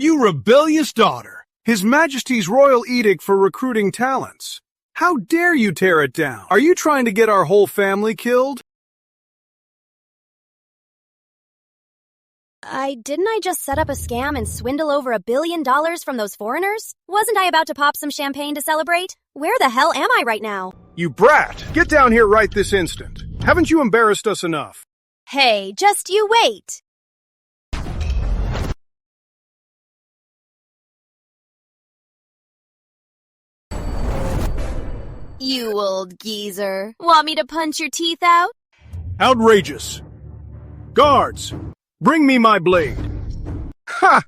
You rebellious daughter! His Majesty's royal edict for recruiting talents. How dare you tear it down? Are you trying to get our whole family killed? Didn't I just set up a scam and swindle over $1 billion from those foreigners? Wasn't I about to pop some champagne to celebrate? Where the hell am I right now? You brat! Get down here right this instant. Haven't you embarrassed us enough? Hey, just you wait! You old geezer. Want me to punch your teeth out? Outrageous! Guards! Bring me my blade! Ha!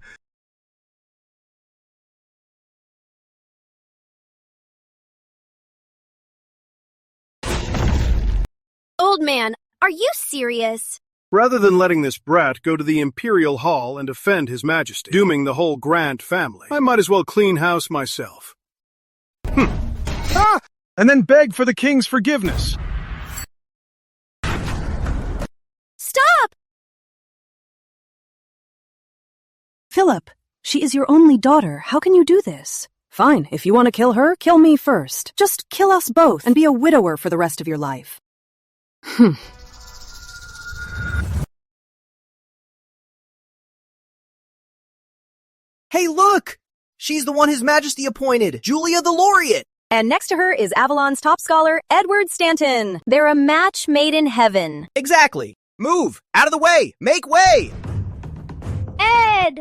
Old man, are you serious? Rather than letting this brat go to the Imperial Hall and offend His Majesty, dooming the whole Grant family, I might as well clean house myself. Ah! And then beg for the king's forgiveness. Stop! Philip, she is your only daughter. How can you do this? Fine, if you want to kill her, kill me first. Just kill us both and be a widower for the rest of your life. Hey, look! She's the one His Majesty appointed, Julia the Laureate! And next to her is Avalon's top scholar, Edward Stanton. They're a match made in heaven. Exactly! Move! Out of the way! Make way! Ed!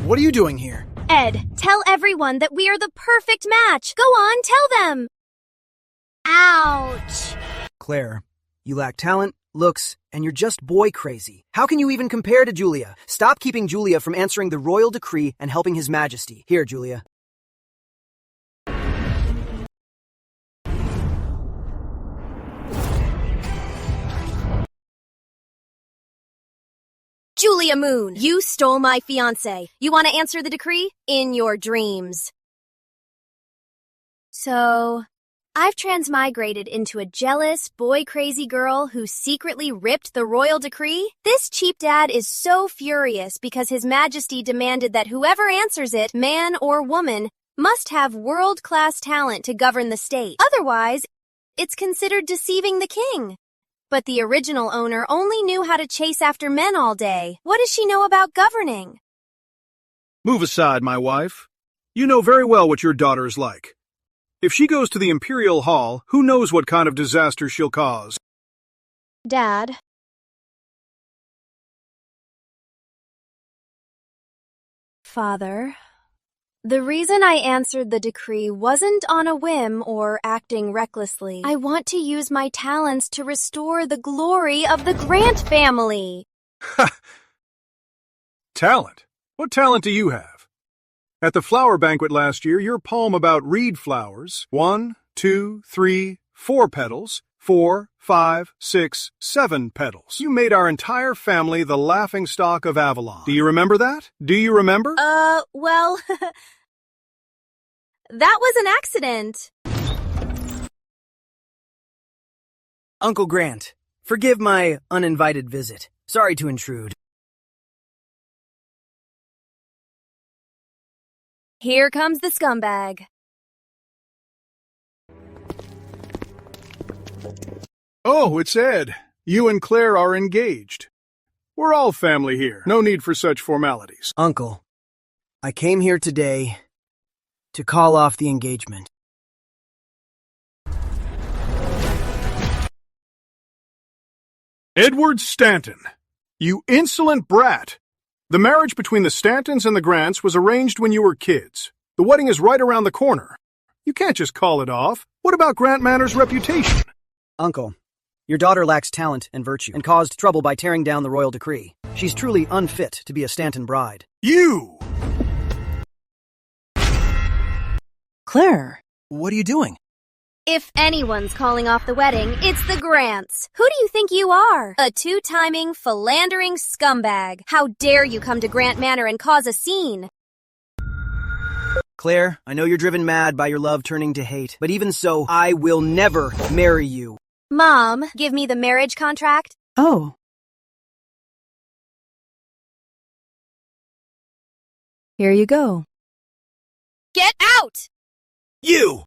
What are you doing here? Ed, tell everyone that we are the perfect match. Go on, tell them. Ouch. Claire, you lack talent, looks, and you're just boy crazy. How can you even compare to Julia? Stop keeping Julia from answering the royal decree and helping His Majesty. Here, Julia. Julia Moon, you stole my fiancé. You want to answer the decree? In your dreams. So, I've transmigrated into a jealous, boy-crazy girl who secretly ripped the royal decree? This cheap dad is so furious because His Majesty demanded that whoever answers it, man or woman, must have world-class talent to govern the state. Otherwise, it's considered deceiving the king. But the original owner only knew how to chase after men all day. What does she know about governing? Move aside, my wife. You know very well what your daughter is like. If she goes to the Imperial Hall, who knows what kind of disaster she'll cause? Dad. Father. The reason I answered the decree wasn't on a whim or acting recklessly. I want to use my talents to restore the glory of the Grant family. Ha! Talent? What talent do you have? At the flower banquet last year, your poem about reed flowers, 1, 2, 3, 4 petals, 4, 5, 6, 7 petals. You made our entire family the laughingstock of Avalon. Do you remember that? Do you remember? Well... That was an accident. Uncle Grant, forgive my uninvited visit. Sorry to intrude. Here comes the scumbag. Oh, it's Ed. You and Claire are engaged. We're all family here. No need for such formalities. Uncle, I came here today to call off the engagement. Edward Stanton, you insolent brat! The marriage between the Stantons and the Grants was arranged when you were kids. The wedding is right around the corner. You can't just call it off. What about Grant Manor's reputation? Uncle, your daughter lacks talent and virtue and caused trouble by tearing down the royal decree. She's truly unfit to be a Stanton bride. You! Claire. What are you doing? If anyone's calling off the wedding, it's the Grants. Who do you think you are? A two-timing, philandering scumbag. How dare you come to Grant Manor and cause a scene? Claire, I know you're driven mad by your love turning to hate, but even so, I will never marry you. Mom, give me the marriage contract. Oh. Here you go. Get out! You!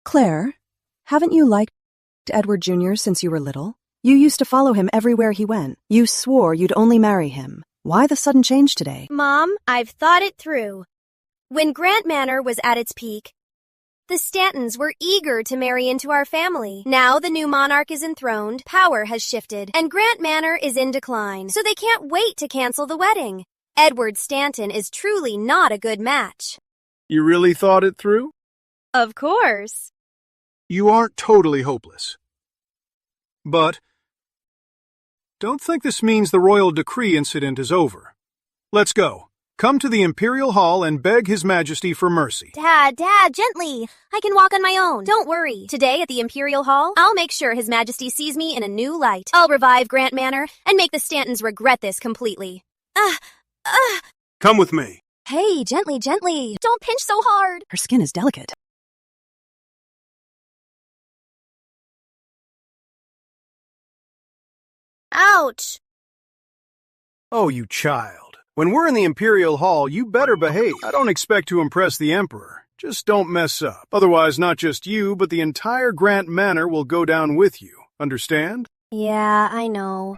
Claire, haven't you liked Edward Jr. since you were little? You used to follow him everywhere he went. You swore you'd only marry him. Why the sudden change today? Mom, I've thought it through. When Grant Manor was at its peak, the Stantons were eager to marry into our family. Now the new monarch is enthroned, power has shifted, and Grant Manor is in decline, so they can't wait to cancel the wedding. Edward Stanton is truly not a good match. You really thought it through? Of course. You aren't totally hopeless. But don't think this means the royal decree incident is over. Let's go. Come to the Imperial Hall and beg His Majesty for mercy. Dad, gently. I can walk on my own. Don't worry. Today at the Imperial Hall, I'll make sure His Majesty sees me in a new light. I'll revive Grant Manor and make the Stantons regret this completely. Come with me. Hey, gently. Don't pinch so hard. Her skin is delicate. Ouch. Oh, you child. When we're in the Imperial Hall, you better behave. I don't expect to impress the Emperor. Just don't mess up. Otherwise, not just you, but the entire Grant Manor will go down with you. Understand? Yeah, I know.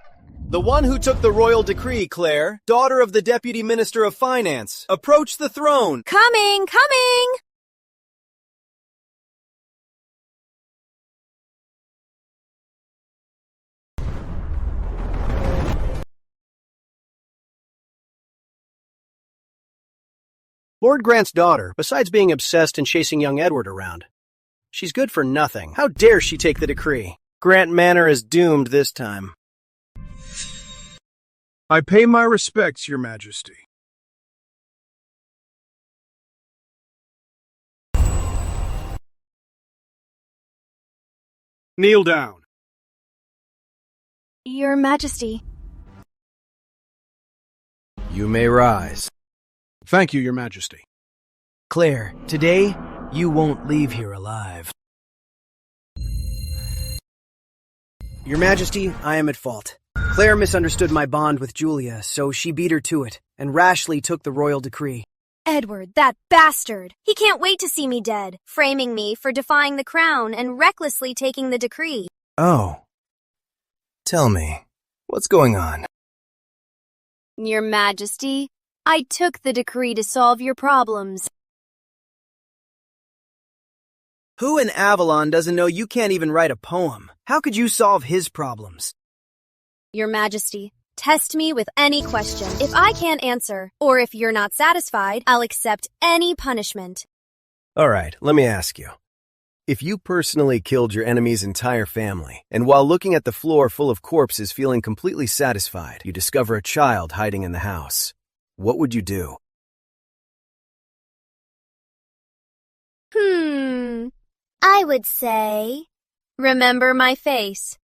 The one who took the royal decree, Claire, daughter of the Deputy Minister of Finance, approach the throne. Coming! Lord Grant's daughter, besides being obsessed and chasing young Edward around, she's good for nothing. How dare she take the decree? Grant Manor is doomed this time. I pay my respects, Your Majesty. Kneel down. Your Majesty. You may rise. Thank you, Your Majesty. Claire, today, you won't leave here alive. Your Majesty, I am at fault. Claire misunderstood my bond with Julia, so she beat her to it, and rashly took the royal decree. Edward, that bastard! He can't wait to see me dead, framing me for defying the crown and recklessly taking the decree. Oh. Tell me, what's going on? Your Majesty, I took the decree to solve your problems. Who in Avalon doesn't know you can't even write a poem? How could you solve his problems? Your Majesty, test me with any question. If I can't answer, or if you're not satisfied, I'll accept any punishment. All right, let me ask you. If you personally killed your enemy's entire family, and while looking at the floor full of corpses feeling completely satisfied, you discover a child hiding in the house, what would you do? I would say, remember my face.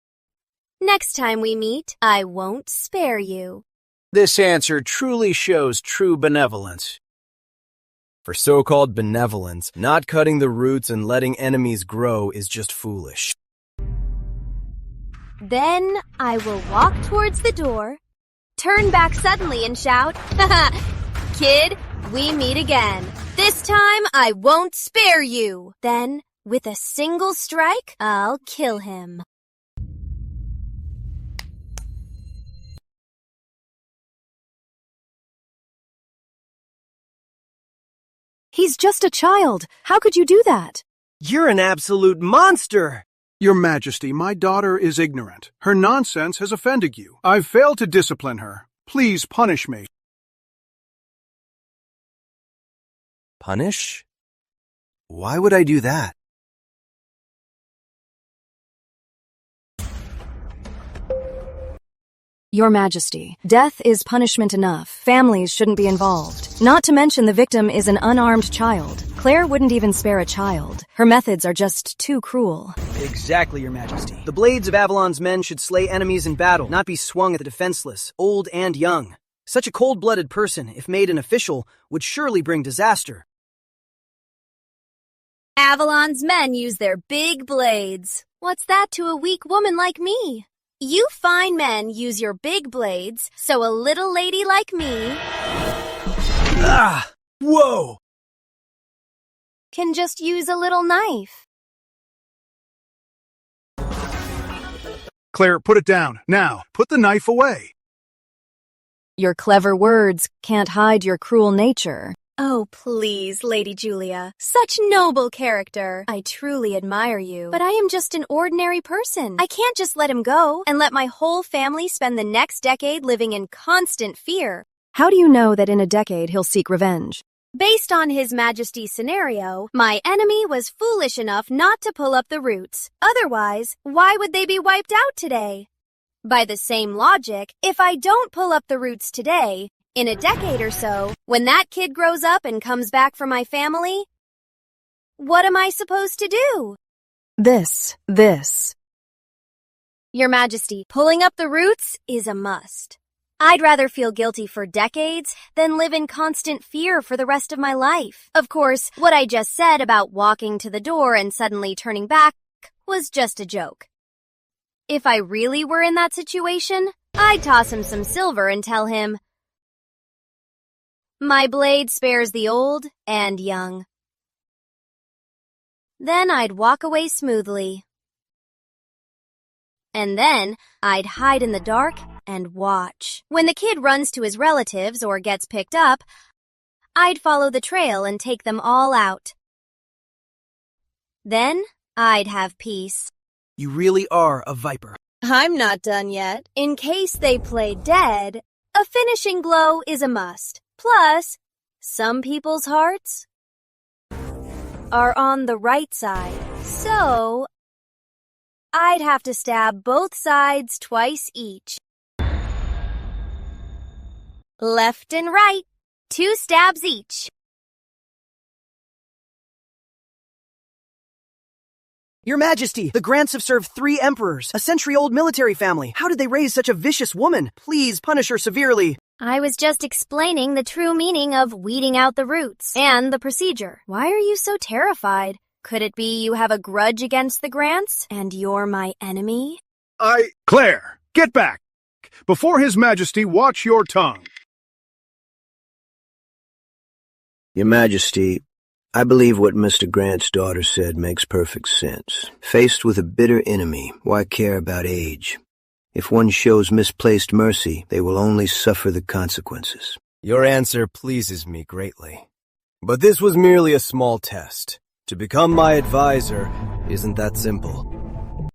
Next time we meet, I won't spare you. This answer truly shows true benevolence. For so-called benevolence, not cutting the roots and letting enemies grow is just foolish. Then I will walk towards the door, turn back suddenly and shout, Kid, we meet again. This time I won't spare you. Then, with a single strike, I'll kill him. He's just a child. How could you do that? You're an absolute monster! Your Majesty, my daughter is ignorant. Her nonsense has offended you. I've failed to discipline her. Please punish me. Punish? Why would I do that? Your Majesty, death is punishment enough. Families shouldn't be involved. Not to mention the victim is an unarmed child. Claire wouldn't even spare a child. Her methods are just too cruel. Exactly, Your Majesty. The blades of Avalon's men should slay enemies in battle, not be swung at the defenseless, old and young. Such a cold-blooded person, if made an official, would surely bring disaster. Avalon's men use their big blades. What's that to a weak woman like me? You fine men use your big blades, so a little lady like me Ah! Whoa! can just use a little knife. Claire, put it down. Now, put the knife away. Your clever words can't hide your cruel nature. Oh, please, Lady Julia. Such noble character. I truly admire you. But I am just an ordinary person. I can't just let him go and let my whole family spend the next decade living in constant fear. How do you know that in a decade he'll seek revenge? Based on His Majesty's scenario, my enemy was foolish enough not to pull up the roots. Otherwise, why would they be wiped out today? By the same logic, if I don't pull up the roots today, in a decade or so, when that kid grows up and comes back for my family, what am I supposed to do? This. Your Majesty, pulling up the roots is a must. I'd rather feel guilty for decades than live in constant fear for the rest of my life. Of course, what I just said about walking to the door and suddenly turning back was just a joke. If I really were in that situation, I'd toss him some silver and tell him, "My blade spares the old and young." Then I'd walk away smoothly. And then I'd hide in the dark and watch. When the kid runs to his relatives or gets picked up, I'd follow the trail and take them all out. Then I'd have peace. You really are a viper. I'm not done yet. In case they play dead, a finishing blow is a must. Plus, some people's hearts are on the right side, so I'd have to stab both sides twice each. Left and right, 2 stabs each. Your Majesty, the Grants have served 3 emperors, a century-old military family. How did they raise such a vicious woman? Please punish her severely. I was just explaining the true meaning of weeding out the roots and the procedure. Why are you so terrified? Could it be you have a grudge against the Grants and you're my enemy? Claire, get back! Before His Majesty, watch your tongue. Your Majesty, I believe what Mr. Grant's daughter said makes perfect sense. Faced with a bitter enemy, why care about age? If one shows misplaced mercy, they will only suffer the consequences. Your answer pleases me greatly. But this was merely a small test. To become my advisor isn't that simple.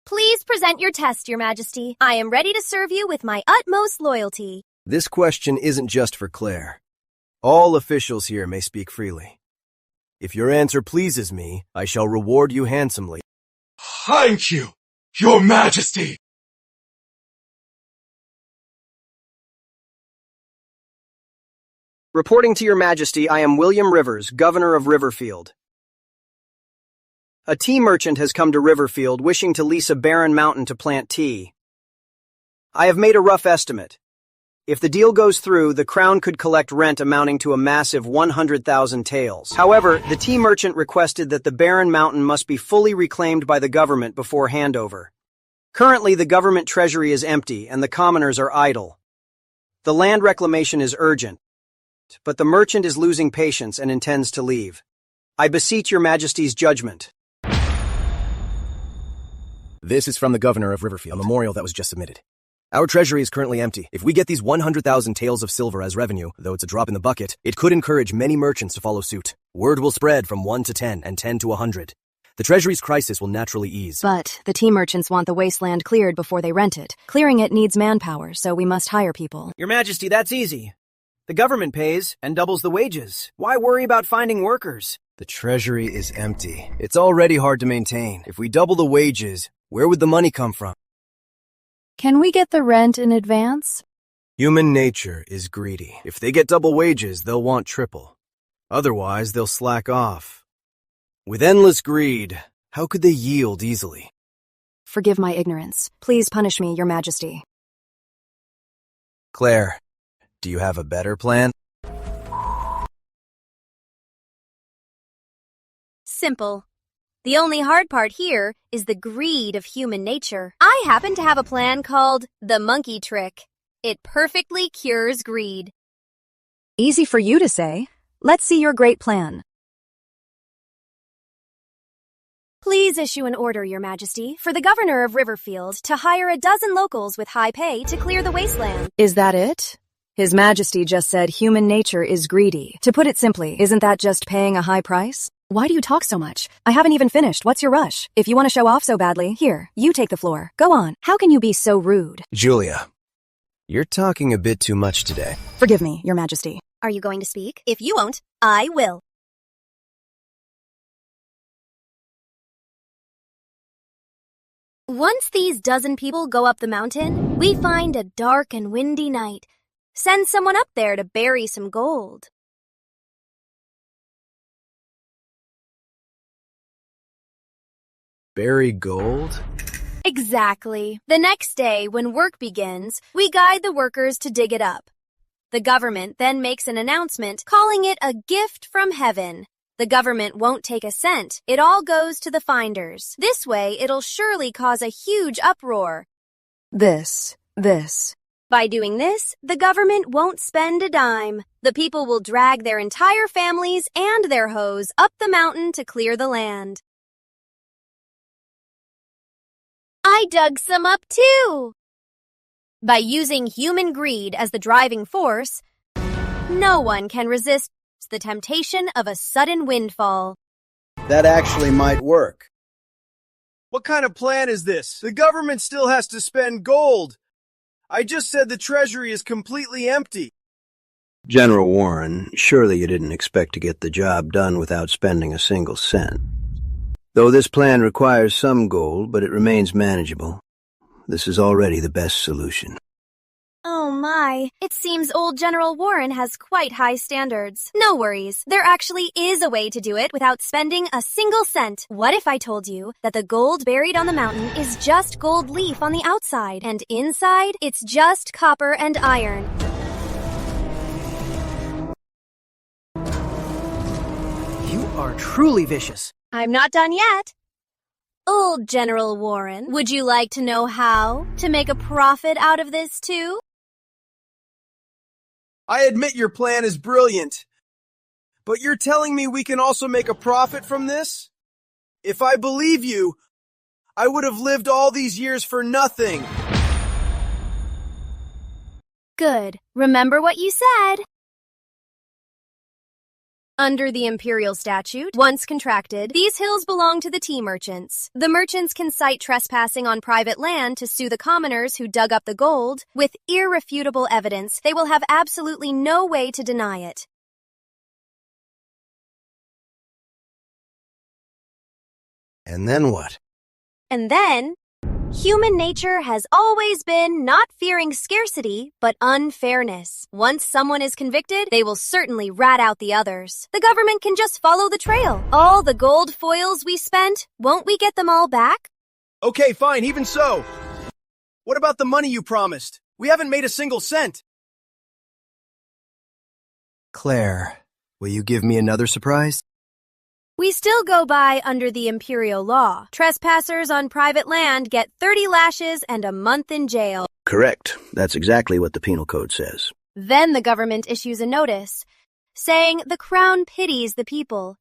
Please present your test, Your Majesty. I am ready to serve you with my utmost loyalty. This question isn't just for Claire. All officials here may speak freely. If your answer pleases me, I shall reward you handsomely. Thank you, Your Majesty! Reporting to Your Majesty, I am William Rivers, Governor of Riverfield. A tea merchant has come to Riverfield wishing to lease a barren mountain to plant tea. I have made a rough estimate. If the deal goes through, the Crown could collect rent amounting to a massive 100,000 taels. However, the tea merchant requested that the barren mountain must be fully reclaimed by the government before handover. Currently, the government treasury is empty and the commoners are idle. The land reclamation is urgent, but the merchant is losing patience and intends to leave. I beseech Your Majesty's judgment. This is from the Governor of Riverfield, a memorial that was just submitted. Our treasury is currently empty. If we get these 100,000 taels of silver as revenue, though it's a drop in the bucket, it could encourage many merchants to follow suit. Word will spread from 1 to 10 and 10 to 100. The treasury's crisis will naturally ease. But the tea merchants want the wasteland cleared before they rent it. Clearing it needs manpower, so we must hire people. Your Majesty, that's easy. The government pays and doubles the wages. Why worry about finding workers? The treasury is empty. It's already hard to maintain. If we double the wages, where would the money come from? Can we get the rent in advance? Human nature is greedy. If they get double wages, they'll want triple. Otherwise, they'll slack off. With endless greed, how could they yield easily? Forgive my ignorance. Please punish me, Your Majesty. Claire, do you have a better plan? Simple. The only hard part here is the greed of human nature. I happen to have a plan called the monkey trick. It perfectly cures greed. Easy for you to say. Let's see your great plan. Please issue an order, Your Majesty, for the governor of Riverfield to hire a dozen locals with high pay to clear the wasteland. Is that it? His Majesty just said human nature is greedy. To put it simply, isn't that just paying a high price? Why do you talk so much? I haven't even finished. What's your rush? If you want to show off so badly, here, you take the floor. Go on. How can you be so rude? Julia, you're talking a bit too much today. Forgive me, Your Majesty. Are you going to speak? If you won't, I will. Once these dozen people go up the mountain, we find a dark and windy night. Send someone up there to bury some gold. Bury gold? Exactly. The next day, when work begins, we guide the workers to dig it up. The government then makes an announcement calling it a gift from heaven. The government won't take a cent. It all goes to the finders. This way, it'll surely cause a huge uproar. This. By doing this, the government won't spend a dime. The people will drag their entire families and their hoes up the mountain to clear the land. I dug some up too. By using human greed as the driving force, no one can resist the temptation of a sudden windfall. That actually might work. What kind of plan is this? The government still has to spend gold. I just said the treasury is completely empty. General Warren, surely you didn't expect to get the job done without spending a single cent. Though this plan requires some gold, but it remains manageable. This is already the best solution. Oh my, it seems old General Warren has quite high standards. No worries, there actually is a way to do it without spending a single cent. What if I told you that the gold buried on the mountain is just gold leaf on the outside, and inside it's just copper and iron? You are truly vicious. I'm not done yet. Old General Warren, would you like to know how to make a profit out of this too? I admit your plan is brilliant. But you're telling me we can also make a profit from this? If I believe you, I would have lived all these years for nothing. Good. Remember what you said. Under the imperial statute, once contracted, these hills belong to the tea merchants. The merchants can cite trespassing on private land to sue the commoners who dug up the gold. With irrefutable evidence, they will have absolutely no way to deny it. And then what? And then, human nature has always been not fearing scarcity, but unfairness. Once someone is convicted, they will certainly rat out the others. The government can just follow the trail. All the gold foils we spent, won't we get them all back? Okay, fine, even so. What about the money you promised? We haven't made a single cent. Claire, will you give me another surprise? We still go by under the imperial law. Trespassers on private land get 30 lashes and a month in jail. Correct. That's exactly what the penal code says. Then the government issues a notice, saying the crown pities the people.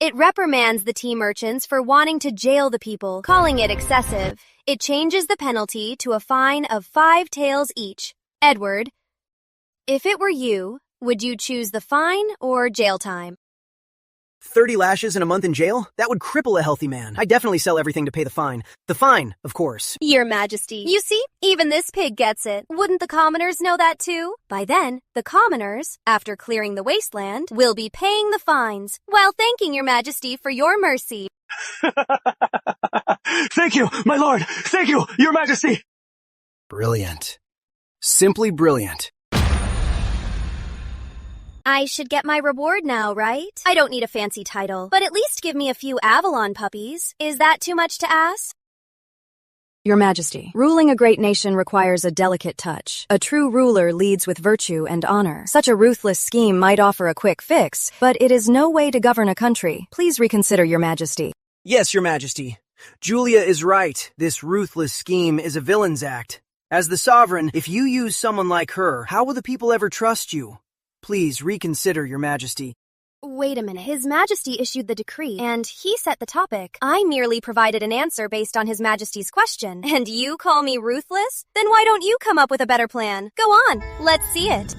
It reprimands the tea merchants for wanting to jail the people, calling it excessive. It changes the penalty to a fine of 5 taels each. Edward, if it were you, would you choose the fine or jail time? 30 lashes and a month in jail? That would cripple a healthy man. I definitely sell everything to pay the fine. The fine, of course. Your Majesty, you see, even this pig gets it. Wouldn't the commoners know that too? By then, the commoners, after clearing the wasteland, will be paying the fines, while thanking Your Majesty for your mercy. Thank you, my lord! Thank you, your majesty! Brilliant. Simply brilliant. I should get my reward now, right? I don't need a fancy title, but at least give me a few Avalon puppies. Is that too much to ask? Your Majesty, ruling a great nation requires a delicate touch. A true ruler leads with virtue and honor. Such a ruthless scheme might offer a quick fix, but it is no way to govern a country. Please reconsider, Your Majesty. Yes, Your Majesty. Julia is right. This ruthless scheme is a villain's act. As the sovereign, if you use someone like her, how will the people ever trust you? Please reconsider, Your Majesty. Wait a minute. His Majesty issued the decree, and he set the topic. I merely provided an answer based on His Majesty's question. And you call me ruthless? Then why don't you come up with a better plan? Go on, let's see it.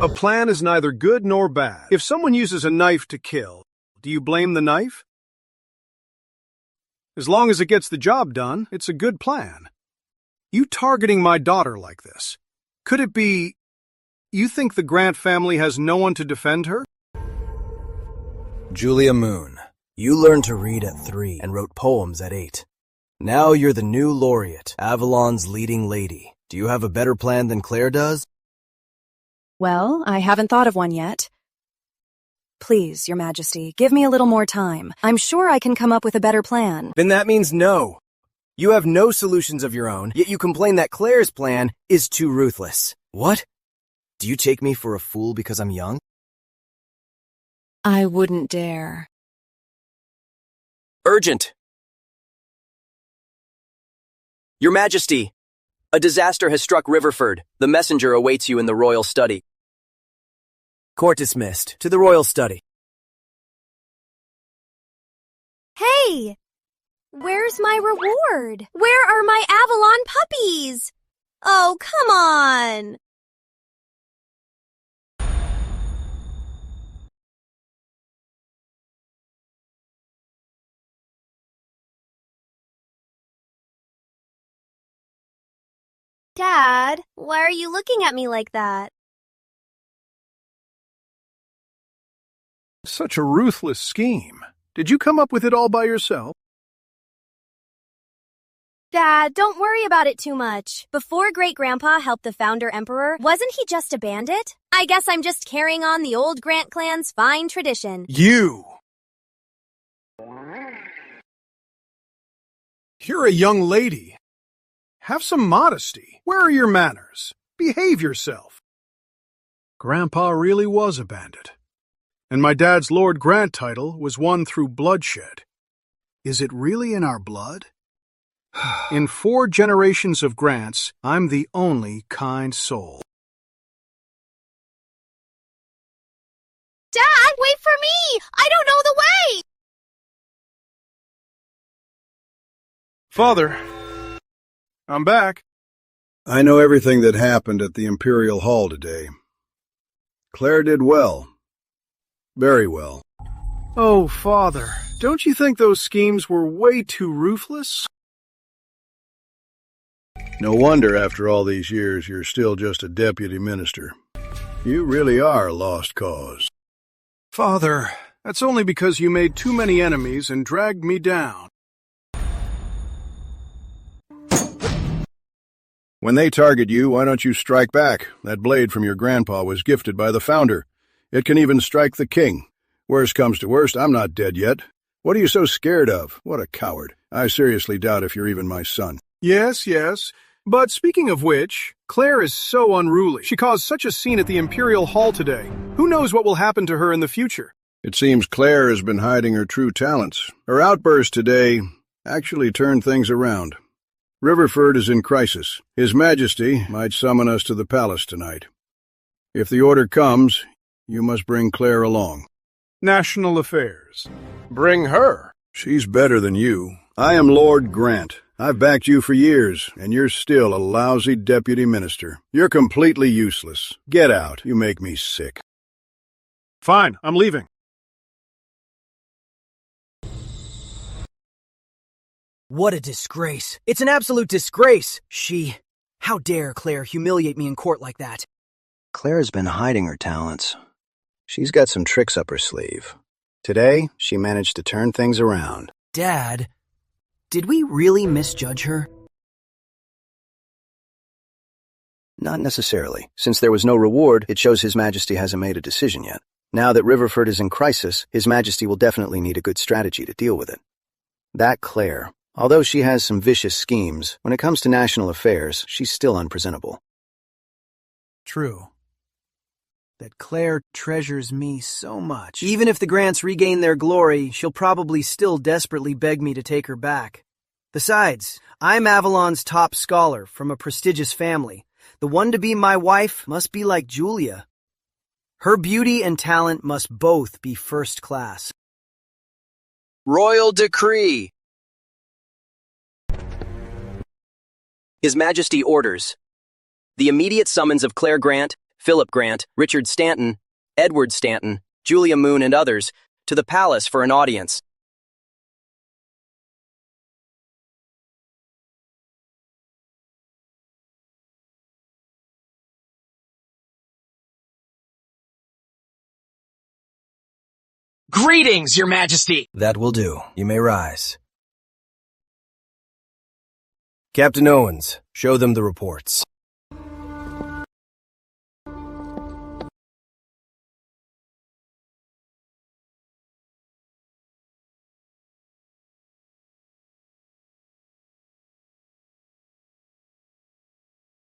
A plan is neither good nor bad. If someone uses a knife to kill, do you blame the knife? As long as it gets the job done, it's a good plan. You targeting my daughter like this. Could it be you think the Grant family has no one to defend her? Julia Moon, you learned to read at 3 and wrote poems at 8. Now you're the new laureate, Avalon's leading lady. Do you have a better plan than Claire does? Well, I haven't thought of one yet. Please, Your Majesty, give me a little more time. I'm sure I can come up with a better plan. Then that means no. You have no solutions of your own, yet you complain that Claire's plan is too ruthless. What? Do you take me for a fool because I'm young? I wouldn't dare. Urgent! Your Majesty, a disaster has struck Riverford. The messenger awaits you in the royal study. Court dismissed. To the royal study. Hey! Where's my reward? Where are my Avalon puppies? Oh, come on! Dad, why are you looking at me like that? Such a ruthless scheme. Did you come up with it all by yourself? Dad, don't worry about it too much. Before Great-Grandpa helped the founder emperor, wasn't he just a bandit? I guess I'm just carrying on the old Grant clan's fine tradition. You! You're a young lady. Have some modesty. Where are your manners? Behave yourself. Grandpa really was a bandit. And my dad's Lord Grant title was won through bloodshed. Is it really in our blood? In 4 generations of Grants, I'm the only kind soul. Dad, wait for me! I don't know the way! Father, I'm back. I know everything that happened at the Imperial Hall today. Claire did well. Very well. Oh, Father, don't you think those schemes were way too ruthless? No wonder after all these years you're still just a deputy minister. You really are a lost cause. Father, that's only because you made too many enemies and dragged me down. When they target you, why don't you strike back? That blade from your grandpa was gifted by the founder. It can even strike the king. Worst comes to worst, I'm not dead yet. What are you so scared of? What a coward. I seriously doubt if you're even my son. Yes. But speaking of which, Claire is so unruly. She caused such a scene at the Imperial Hall today. Who knows what will happen to her in the future? It seems Claire has been hiding her true talents. Her outburst today actually turned things around. Riverford is in crisis. His Majesty might summon us to the palace tonight. If the order comes, you must bring Claire along. National Affairs. Bring her. She's better than you. I am Lord Grant. I've backed you for years, and you're still a lousy deputy minister. You're completely useless. Get out. You make me sick. Fine, I'm leaving. What a disgrace. It's an absolute disgrace. How dare Claire humiliate me in court like that? Claire's been hiding her talents. She's got some tricks up her sleeve. Today, she managed to turn things around. Dad, did we really misjudge her? Not necessarily. Since there was no reward, it shows His Majesty hasn't made a decision yet. Now that Riverford is in crisis, His Majesty will definitely need a good strategy to deal with it. That Claire, although she has some vicious schemes, when it comes to national affairs, she's still unpresentable. True. that Claire treasures me so much. Even if the Grants regain their glory, she'll probably still desperately beg me to take her back. Besides, I'm Avalon's top scholar from a prestigious family. The one to be my wife must be like Julia. Her beauty and talent must both be first class. Royal Decree! His Majesty orders the immediate summons of Claire Grant, Philip Grant, Richard Stanton, Edward Stanton, Julia Moon, and others to the palace for an audience. Greetings, Your Majesty! That will do. You may rise. Captain Owens, show them the reports.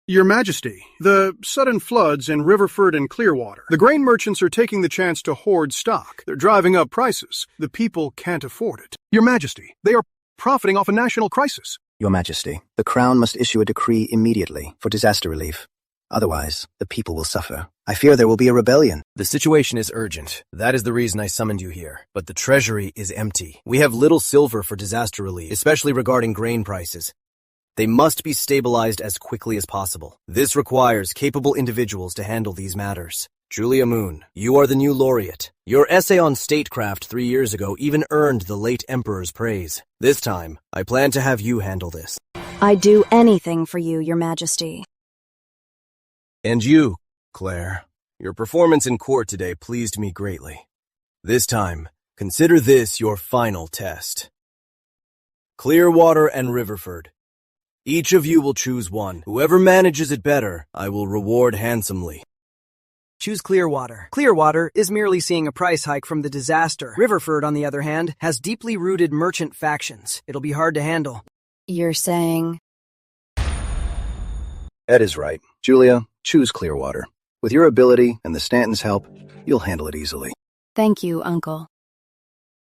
Your Majesty, the sudden floods in Riverford and Clearwater. The grain merchants are taking the chance to hoard stock. They're driving up prices. The people can't afford it. Your Majesty, they are profiting off a national crisis. Your Majesty, the Crown must issue a decree immediately for disaster relief. Otherwise, the people will suffer. I fear there will be a rebellion. The situation is urgent. That is the reason I summoned you here. But the treasury is empty. We have little silver for disaster relief, especially regarding grain prices. They must be stabilized as quickly as possible. This requires capable individuals to handle these matters. Julia Moon, you are the new laureate. Your essay on statecraft 3 years ago even earned the late Emperor's praise. This time, I plan to have you handle this. I'd do anything for you, Your Majesty. And you, Claire, your performance in court today pleased me greatly. This time, consider this your final test. Clearwater and Riverford. Each of you will choose one. Whoever manages it better, I will reward handsomely. Choose Clearwater. Clearwater is merely seeing a price hike from the disaster. Riverford, on the other hand, has deeply rooted merchant factions. It'll be hard to handle. You're saying? Ed is right. Julia, choose Clearwater. With your ability and the Stantons' help, you'll handle it easily. Thank you, Uncle.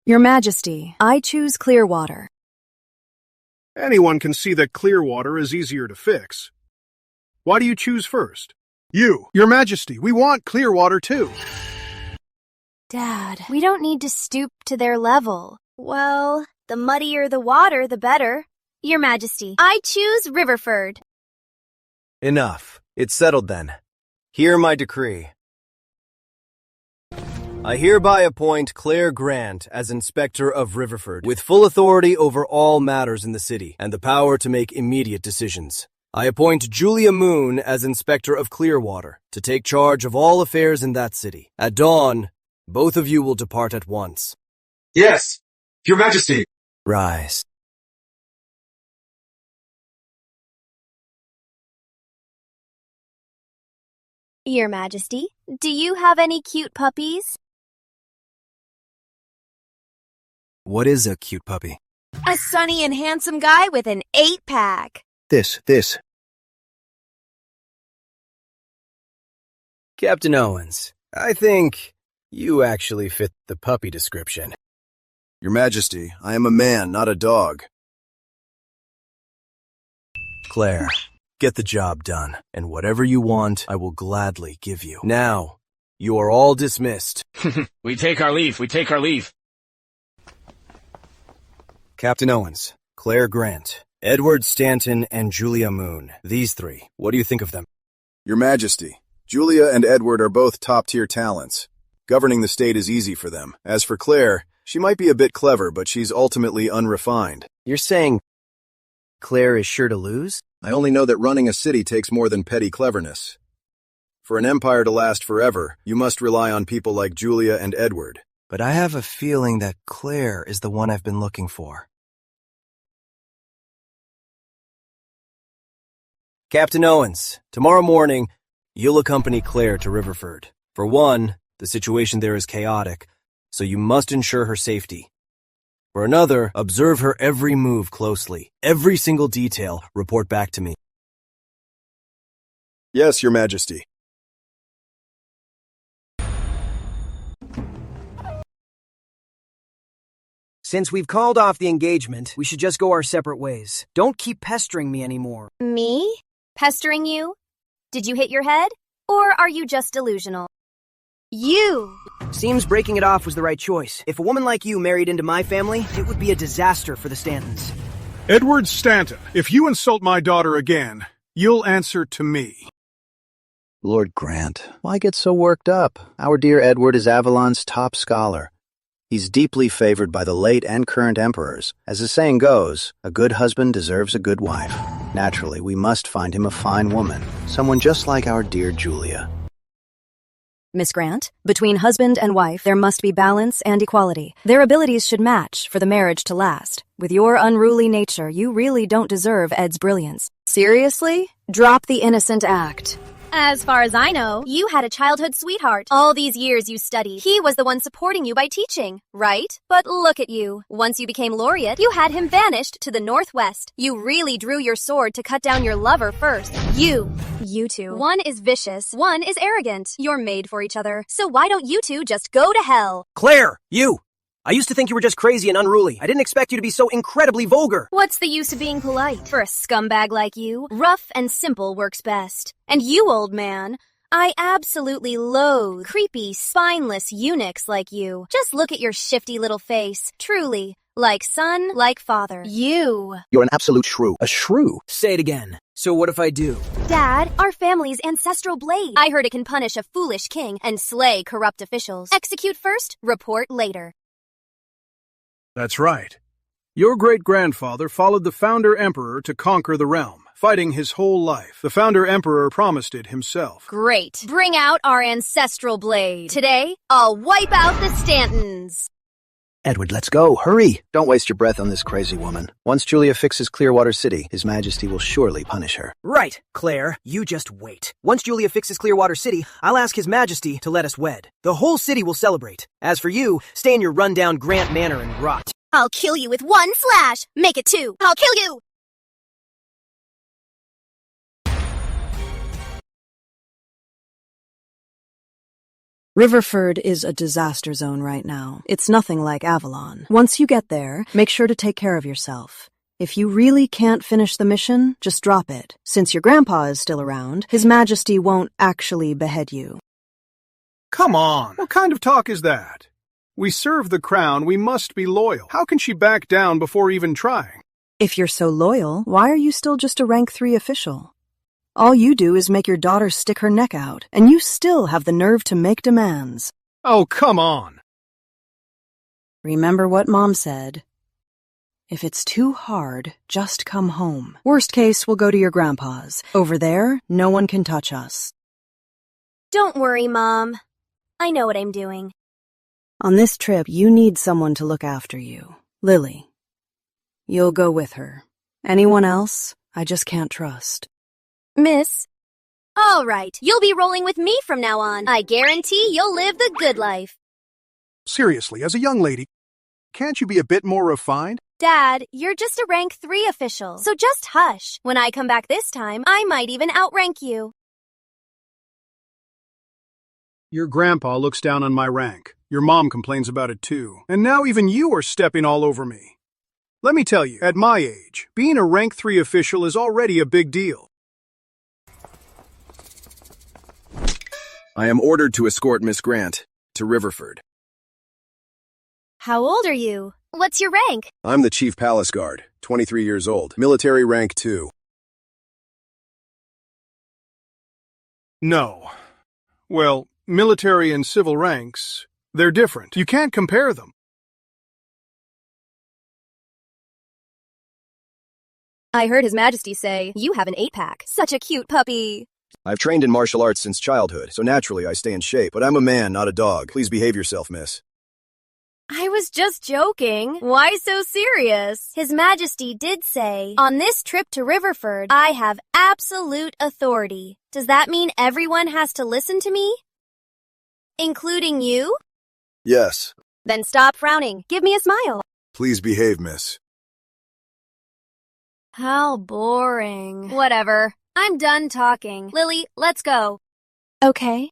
Your Majesty, I choose Clearwater. Anyone can see that Clearwater is easier to fix. Why do you choose first? You, Your Majesty, we want Clearwater too. Dad, we don't need to stoop to their level. Well, the muddier the water, the better. Your Majesty, I choose Riverford. Enough. It's settled then. Hear my decree. I hereby appoint Claire Grant as Inspector of Riverford, with full authority over all matters in the city, and the power to make immediate decisions. I appoint Julia Moon as Inspector of Clearwater, to take charge of all affairs in that city. At dawn, both of you will depart at once. Yes, Your Majesty. Rise. Your Majesty, do you have any cute puppies? What is a cute puppy? A sunny and handsome guy with an 8-pack. This. Captain Owens, I think you actually fit the puppy description. Your Majesty, I am a man, not a dog. Claire, get the job done, and whatever you want, I will gladly give you. Now, you are all dismissed. We take our leave. Captain Owens, Claire Grant, Edward Stanton, and Julia Moon. These three, what do you think of them? Your Majesty, Julia and Edward are both top-tier talents. Governing the state is easy for them. As for Claire, she might be a bit clever, but she's ultimately unrefined. You're saying Claire is sure to lose? I only know that running a city takes more than petty cleverness. For an empire to last forever, you must rely on people like Julia and Edward. But I have a feeling that Claire is the one I've been looking for. Captain Owens, tomorrow morning, you'll accompany Claire to Riverford. For one, the situation there is chaotic, so you must ensure her safety. For another, observe her every move closely. Every single detail, report back to me. Yes, Your Majesty. Since we've called off the engagement, we should just go our separate ways. Don't keep pestering me anymore. Me? Pestering you? Did you hit your head? Or are you just delusional? You! Seems breaking it off was the right choice. If a woman like you married into my family, it would be a disaster for the Stantons. Edward Stanton, if you insult my daughter again, you'll answer to me. Lord Grant, why get so worked up? Our dear Edward is Avalon's top scholar. He's deeply favored by the late and current emperors. As the saying goes, a good husband deserves a good wife. Naturally, we must find him a fine woman, someone just like our dear Julia. Miss Grant, between husband and wife, there must be balance and equality. Their abilities should match for the marriage to last. With your unruly nature, you really don't deserve Ed's brilliance. Seriously? Drop the innocent act. As far as I know, you had a childhood sweetheart. All these years you studied. He was the one supporting you by teaching, right? But look at you. Once you became laureate, you had him banished to the Northwest. You really drew your sword to cut down your lover first. You two. One is vicious, one is arrogant. You're made for each other. So why don't you two just go to hell? Claire, you! I used to think you were just crazy and unruly. I didn't expect you to be so incredibly vulgar. What's the use of being polite? For a scumbag like you, rough and simple works best. And you, old man, I absolutely loathe creepy, spineless eunuchs like you. Just look at your shifty little face. Truly, like son, like father. You. You're an absolute shrew. A shrew? Say it again. So what if I do? Dad, our family's ancestral blade. I heard it can punish a foolish king and slay corrupt officials. Execute first, report later. That's right. Your great-grandfather followed the founder emperor to conquer the realm, fighting his whole life. The founder emperor promised it himself. Great. Bring out our ancestral blade. Today, I'll wipe out the Stantons. Edward, let's go. Hurry! Don't waste your breath on this crazy woman. Once Julia fixes Clearwater City, His Majesty will surely punish her. Right, Claire. You just wait. Once Julia fixes Clearwater City, I'll ask His Majesty to let us wed. The whole city will celebrate. As for you, stay in your rundown Grant Manor and rot. I'll kill you with one slash. Make it two. I'll kill you. Riverford is a disaster zone right now. It's nothing like Avalon. Once you get there, make sure to take care of yourself. If you really can't finish the mission, just drop it. Since your grandpa is still around, His Majesty won't actually behead you. Come on! What kind of talk is that? We serve the crown, we must be loyal. How can she back down before even trying? If you're so loyal, why are you still just a rank 3 official? All you do is make your daughter stick her neck out, and you still have the nerve to make demands. Oh, come on! Remember what Mom said. If it's too hard, just come home. Worst case, we'll go to your grandpa's. Over there, no one can touch us. Don't worry, Mom. I know what I'm doing. On this trip, you need someone to look after you. Lily. You'll go with her. Anyone else, I just can't trust. Miss? All right, you'll be rolling with me from now on. I guarantee you'll live the good life. Seriously, as a young lady, can't you be a bit more refined? Dad, you're just a rank 3 official, so just hush. When I come back this time, I might even outrank you. Your grandpa looks down on my rank. Your mom complains about it too. And now even you are stepping all over me. Let me tell you, at my age, being a rank 3 official is already a big deal. I am ordered to escort Miss Grant to Riverford. How old are you? What's your rank? I'm the Chief Palace Guard, 23 years old, military rank 2. No. Well, military and civil ranks, they're different. You can't compare them. I heard His Majesty say, you have an 8-pack. Such a cute puppy. I've trained in martial arts since childhood, so naturally I stay in shape, but I'm a man, not a dog. Please behave yourself, miss. I was just joking. Why so serious? His Majesty did say, on this trip to Riverford, I have absolute authority. Does that mean everyone has to listen to me? Including you? Yes. Then stop frowning. Give me a smile. Please behave, miss. How boring. Whatever. I'm done talking. Lily, let's go. Okay.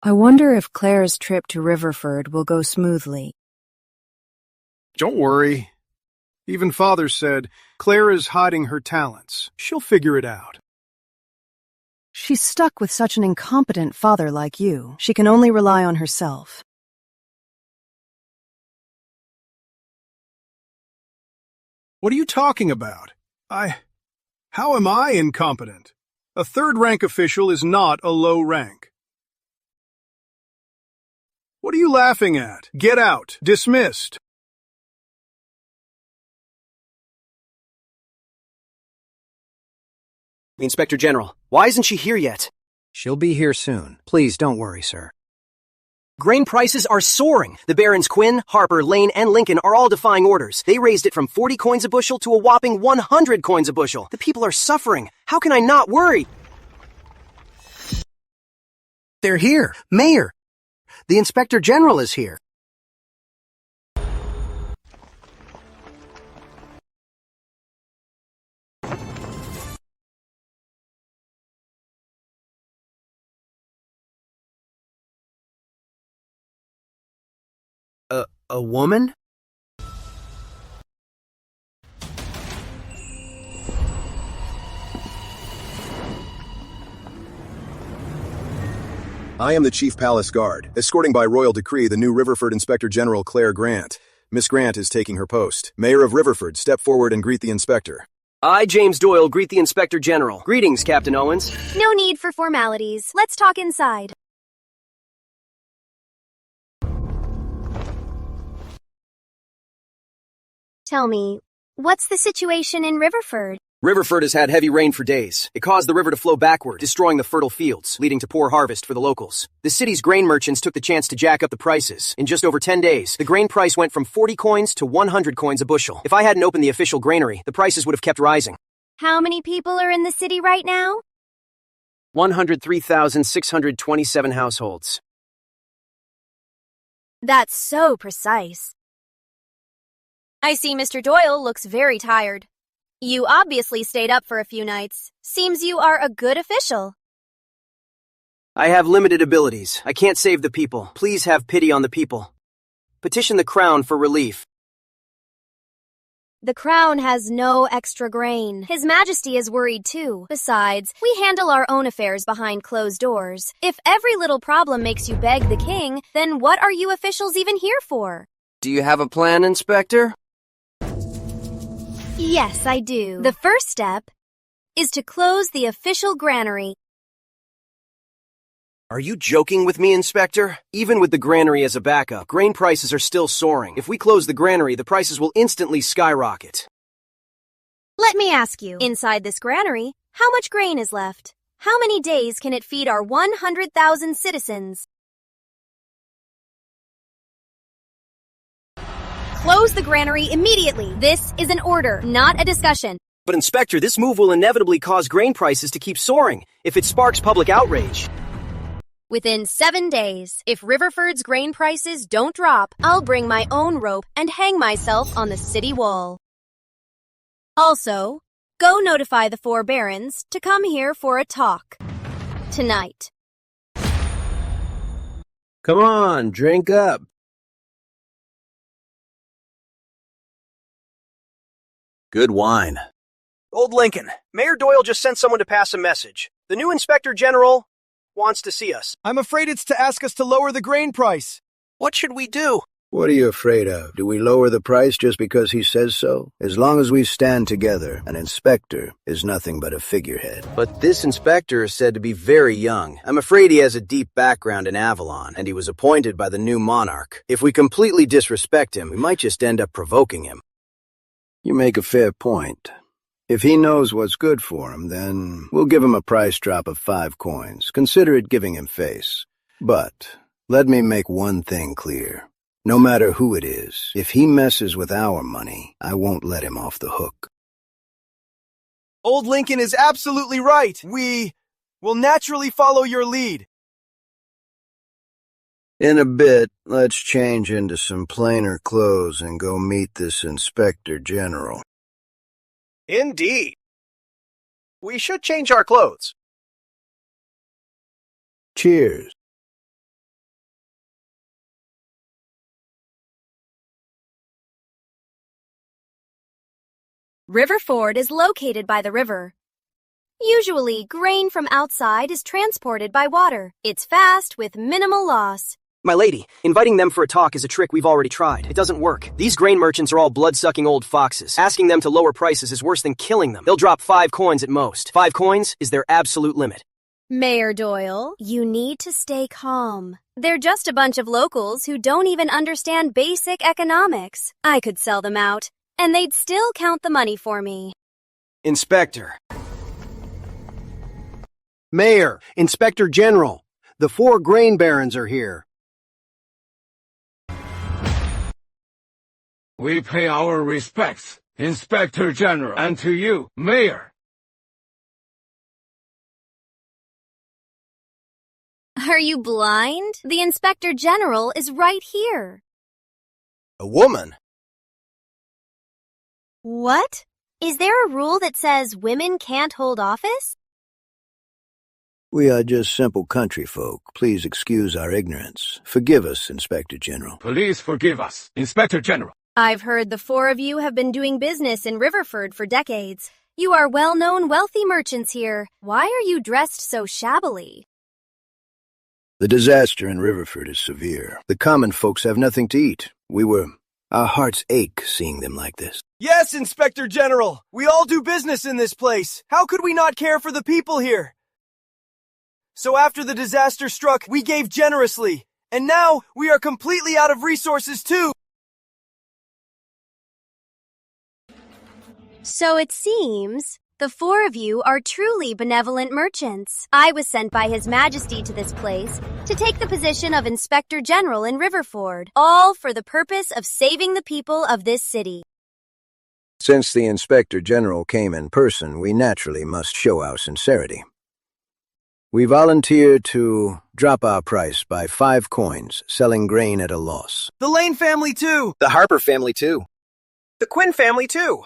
I wonder if Claire's trip to Riverford will go smoothly. Don't worry. Even Father said, Claire is hiding her talents. She'll figure it out. She's stuck with such an incompetent father like you. She can only rely on herself. What are you talking about? How am I incompetent? A third-rank official is not a low rank. What are you laughing at? Get out. Dismissed. Inspector General, why isn't she here yet? She'll be here soon. Please don't worry, sir. Grain prices are soaring. The Barons Quinn, Harper, Lane, and Lincoln are all defying orders. They raised it from 40 coins a bushel to a whopping 100 coins a bushel. The people are suffering. How can I not worry? They're here. Mayor. The Inspector General is here. A woman? I am the Chief Palace Guard, escorting by royal decree the new Riverford Inspector General Claire Grant. Miss Grant is taking her post. Mayor of Riverford, step forward and greet the inspector. I, James Doyle, greet the Inspector General. Greetings, Captain Owens. No need for formalities. Let's talk inside. Tell me, what's the situation in Riverford? Riverford has had heavy rain for days. It caused the river to flow backward, destroying the fertile fields, leading to poor harvest for the locals. The city's grain merchants took the chance to jack up the prices. In just over 10 days, the grain price went from 40 coins to 100 coins a bushel. If I hadn't opened the official granary, the prices would have kept rising. How many people are in the city right now? 103,627 households. That's so precise. I see Mr. Doyle looks very tired. You obviously stayed up for a few nights. Seems you are a good official. I have limited abilities. I can't save the people. Please have pity on the people. Petition the Crown for relief. The Crown has no extra grain. His Majesty is worried too. Besides, we handle our own affairs behind closed doors. If every little problem makes you beg the king, then what are you officials even here for? Do you have a plan, Inspector? Yes, I do. The first step is to close the official granary. Are you joking with me, Inspector? Even with the granary as a backup, grain prices are still soaring. If we close the granary, the prices will instantly skyrocket. Let me ask you, inside this granary, how much grain is left? How many days can it feed our 100,000 citizens? Close the granary immediately. This is an order, not a discussion. But Inspector, this move will inevitably cause grain prices to keep soaring if it sparks public outrage. Within 7 days, if Riverford's grain prices don't drop, I'll bring my own rope and hang myself on the city wall. Also, go notify the 4 barons to come here for a talk. Tonight. Come on, drink up. Good wine. Old Lincoln, Mayor Doyle just sent someone to pass a message. The new Inspector General wants to see us. I'm afraid it's to ask us to lower the grain price. What should we do? What are you afraid of? Do we lower the price just because he says so? As long as we stand together, an inspector is nothing but a figurehead. But this inspector is said to be very young. I'm afraid he has a deep background in Avalon, and he was appointed by the new monarch. If we completely disrespect him, we might just end up provoking him. You make a fair point. If he knows what's good for him, then we'll give him a price drop of 5 coins. Consider it giving him face. But let me make one thing clear. No matter who it is, if he messes with our money, I won't let him off the hook. Old Lincoln is absolutely right. We will naturally follow your lead. In a bit, let's change into some plainer clothes and go meet this Inspector General. Indeed. We should change our clothes. Cheers. River Ford is located by the river. Usually, grain from outside is transported by water. It's fast with minimal loss. My lady, inviting them for a talk is a trick we've already tried. It doesn't work. These grain merchants are all blood-sucking old foxes. Asking them to lower prices is worse than killing them. They'll drop 5 coins at most. 5 coins is their absolute limit. Mayor Doyle, you need to stay calm. They're just a bunch of locals who don't even understand basic economics. I could sell them out, and they'd still count the money for me. Inspector. Mayor, Inspector General, the 4 grain barons are here. We pay our respects, Inspector General, and to you, Mayor. Are you blind? The Inspector General is right here. A woman? What? Is there a rule that says women can't hold office? We are just simple country folk. Please excuse our ignorance. Forgive us, Inspector General. Please forgive us, Inspector General. I've heard the 4 of you have been doing business in Riverford for decades. You are well-known wealthy merchants here. Why are you dressed so shabbily? The disaster in Riverford is severe. The common folks have nothing to eat. Our hearts ache seeing them like this. Yes, Inspector General! We all do business in this place. How could we not care for the people here? So after the disaster struck, we gave generously. And now, we are completely out of resources too! So it seems, the 4 of you are truly benevolent merchants. I was sent by His Majesty to this place to take the position of Inspector General in Riverford, all for the purpose of saving the people of this city. Since the Inspector General came in person, we naturally must show our sincerity. We volunteer to drop our price by 5 coins, selling grain at a loss. The Lane family too! The Harper family too. The Quinn family too.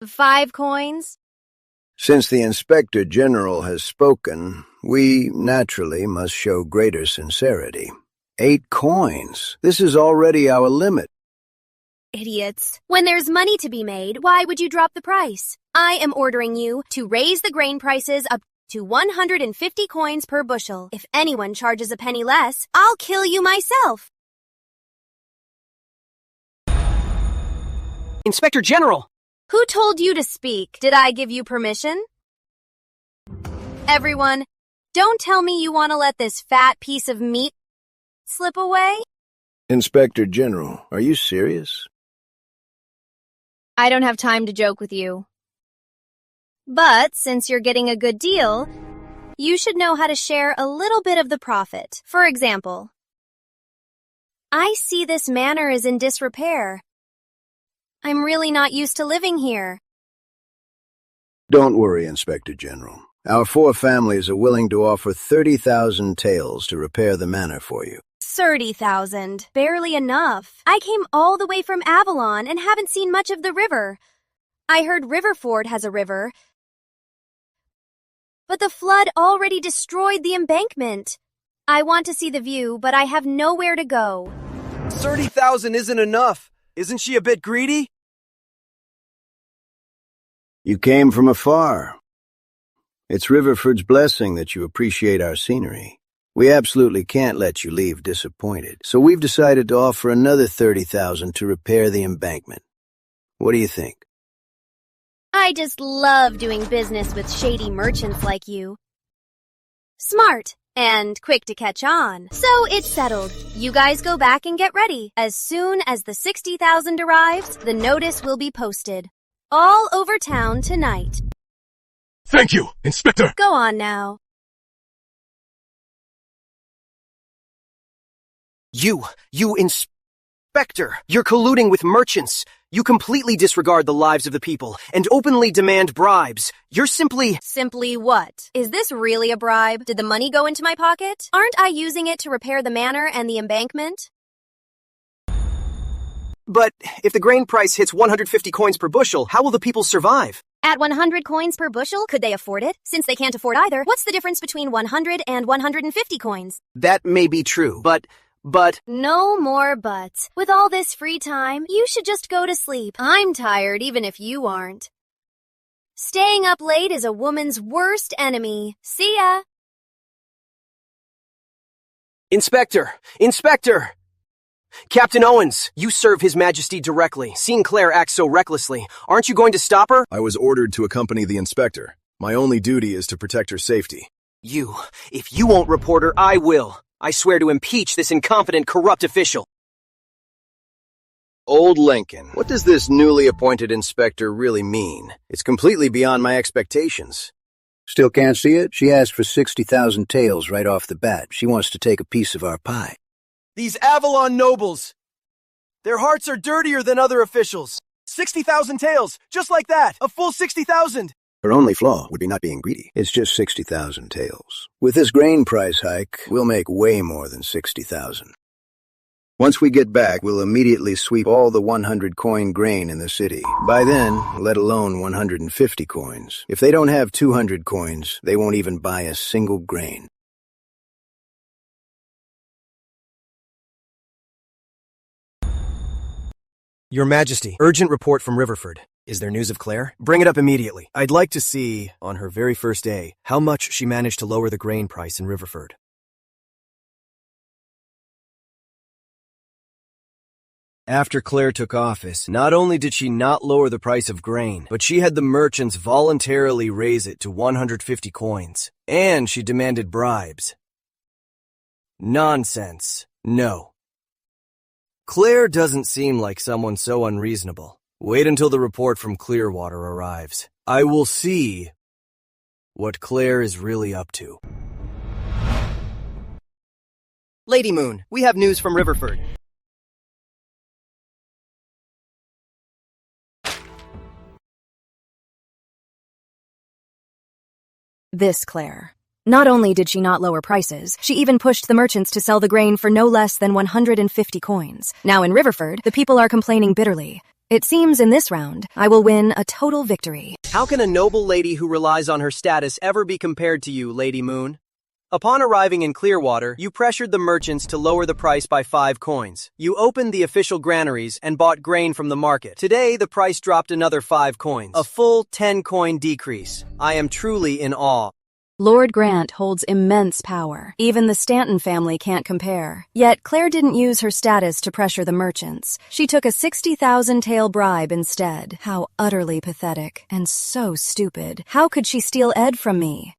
5 coins? Since the Inspector General has spoken, we naturally must show greater sincerity. 8 coins. This is already our limit. Idiots. When there's money to be made, why would you drop the price? I am ordering you to raise the grain prices up to 150 coins per bushel. If anyone charges a penny less, I'll kill you myself. Inspector General! Who told you to speak? Did I give you permission? Everyone, don't tell me you want to let this fat piece of meat slip away? Inspector General, are you serious? I don't have time to joke with you. But since you're getting a good deal, you should know how to share a little bit of the profit. For example, I see this manor is in disrepair. I'm really not used to living here. Don't worry, Inspector General. Our 4 families are willing to offer 30,000 taels to repair the manor for you. 30,000. Barely enough. I came all the way from Avalon and haven't seen much of the river. I heard Riverford has a river, but the flood already destroyed the embankment. I want to see the view, but I have nowhere to go. 30,000 isn't enough. Isn't she a bit greedy? You came from afar. It's Riverford's blessing that you appreciate our scenery. We absolutely can't let you leave disappointed, so we've decided to offer another 30,000 to repair the embankment. What do you think? I just love doing business with shady merchants like you. Smart and quick to catch on. So it's settled. You guys go back and get ready. As soon as the 60,000 arrives, the notice will be posted. All over town tonight. Thank you, Inspector! Go on now. You Inspector! You're colluding with merchants. You completely disregard the lives of the people and openly demand bribes. You're simply... Simply what? Is this really a bribe? Did the money go into my pocket? Aren't I using it to repair the manor and the embankment? But if the grain price hits 150 coins per bushel, how will the people survive? At 100 coins per bushel, could they afford it? Since they can't afford either, what's the difference between 100 and 150 coins? That may be true, but but... No more buts. With all this free time, you should just go to sleep. I'm tired even if you aren't. Staying up late is a woman's worst enemy. See ya. Inspector! Inspector! Captain Owens, you serve His Majesty directly. Seeing Claire act so recklessly, aren't you going to stop her? I was ordered to accompany the inspector. My only duty is to protect her safety. If you won't report her, I will. I swear to impeach this incompetent, corrupt official. Old Lincoln, what does this newly appointed inspector really mean? It's completely beyond my expectations. Still can't see it? She asked for 60,000 taels right off the bat. She wants to take a piece of our pie. These Avalon nobles! Their hearts are dirtier than other officials. 60,000 taels, just like that. A full 60,000. Her only flaw would be not being greedy. It's just 60,000 taels. With this grain price hike, we'll make way more than 60,000. Once we get back, we'll immediately sweep all the 100-coin grain in the city. By then, let alone 150 coins. If they don't have 200 coins, they won't even buy a single grain. Your Majesty, urgent report from Riverford. Is there news of Claire? Bring it up immediately. I'd like to see, on her very first day, how much she managed to lower the grain price in Riverford. After Claire took office, not only did she not lower the price of grain, but she had the merchants voluntarily raise it to 150 coins. And she demanded bribes. Nonsense. No. Claire doesn't seem like someone so unreasonable. Wait until the report from Clearwater arrives. I will see what Claire is really up to. Lady Moon, we have news from Riverford. This Claire. Not only did she not lower prices, she even pushed the merchants to sell the grain for no less than 150 coins. Now in Riverford, the people are complaining bitterly. It seems in this round, I will win a total victory. How can a noble lady who relies on her status ever be compared to you, Lady Moon? Upon arriving in Clearwater, you pressured the merchants to lower the price by 5 coins. You opened the official granaries and bought grain from the market. Today, the price dropped another 5 coins. A full 10-coin decrease. I am truly in awe. Lord Grant holds immense power. Even the Stanton family can't compare. Yet Claire didn't use her status to pressure the merchants. She took a 60,000 tael bribe instead. How utterly pathetic and so stupid. How could she steal Ed from me?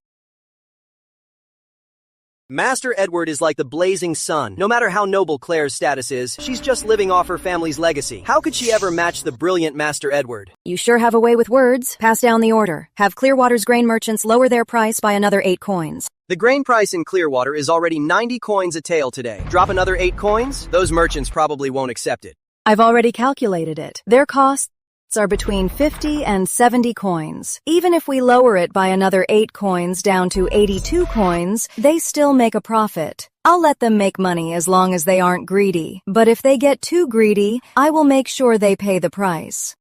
Master Edward is like the blazing sun. No matter how noble Claire's status is, she's just living off her family's legacy. How could she ever match the brilliant Master Edward? You sure have a way with words. Pass down the order. Have Clearwater's grain merchants lower their price by another 8 coins. The grain price in Clearwater is already 90 coins a tael today. Drop another 8 coins? Those merchants probably won't accept it. I've already calculated it. Their costs are between 50 and 70 coins. Even if we lower it by another 8 coins down to 82 coins, they still make a profit. I'll let them make money as long as they aren't greedy. But if they get too greedy, I will make sure they pay the price.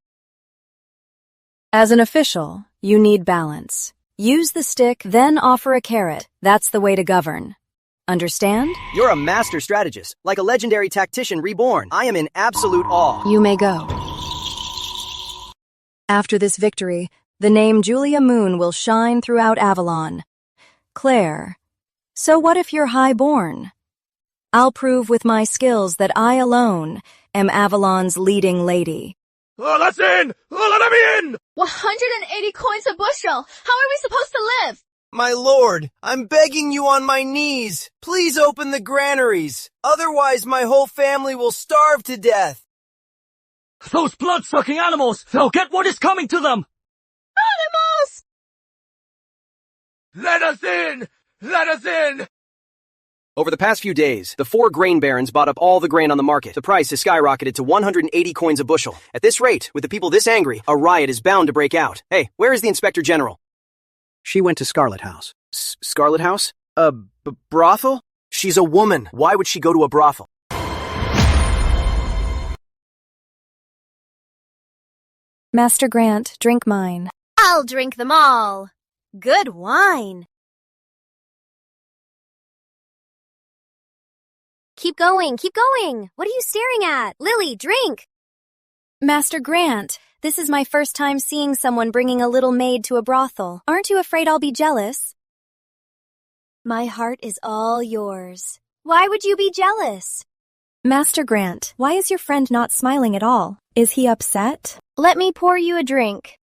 As an official, you need balance. Use the stick, then offer a carrot. That's the way to govern. Understand? You're a master strategist, like a legendary tactician reborn. I am in absolute awe. You may go. After this victory, the name Julia Moon will shine throughout Avalon. Claire, so what if you're high-born? I'll prove with my skills that I alone am Avalon's leading lady. Let's in! Let me in! 180 coins a bushel! How are we supposed to live? My lord, I'm begging you on my knees. Please open the granaries. Otherwise, my whole family will starve to death. Those blood-sucking animals! They'll get what is coming to them! Animals! Let us in! Let us in! Over the past few days, the 4 grain barons bought up all the grain on the market. The price has skyrocketed to 180 coins a bushel. At this rate, with the people this angry, a riot is bound to break out. Hey, where is the Inspector General? She went to Scarlet House. Scarlet House? A brothel? She's a woman. Why would she go to a brothel? Master Grant, drink mine. I'll drink them all. Good wine. Keep going, keep going. What are you staring at? Lily, drink. Master Grant, this is my first time seeing someone bringing a little maid to a brothel. Aren't you afraid I'll be jealous? My heart is all yours. Why would you be jealous? Master Grant, why is your friend not smiling at all? Is he upset? Let me pour you a drink.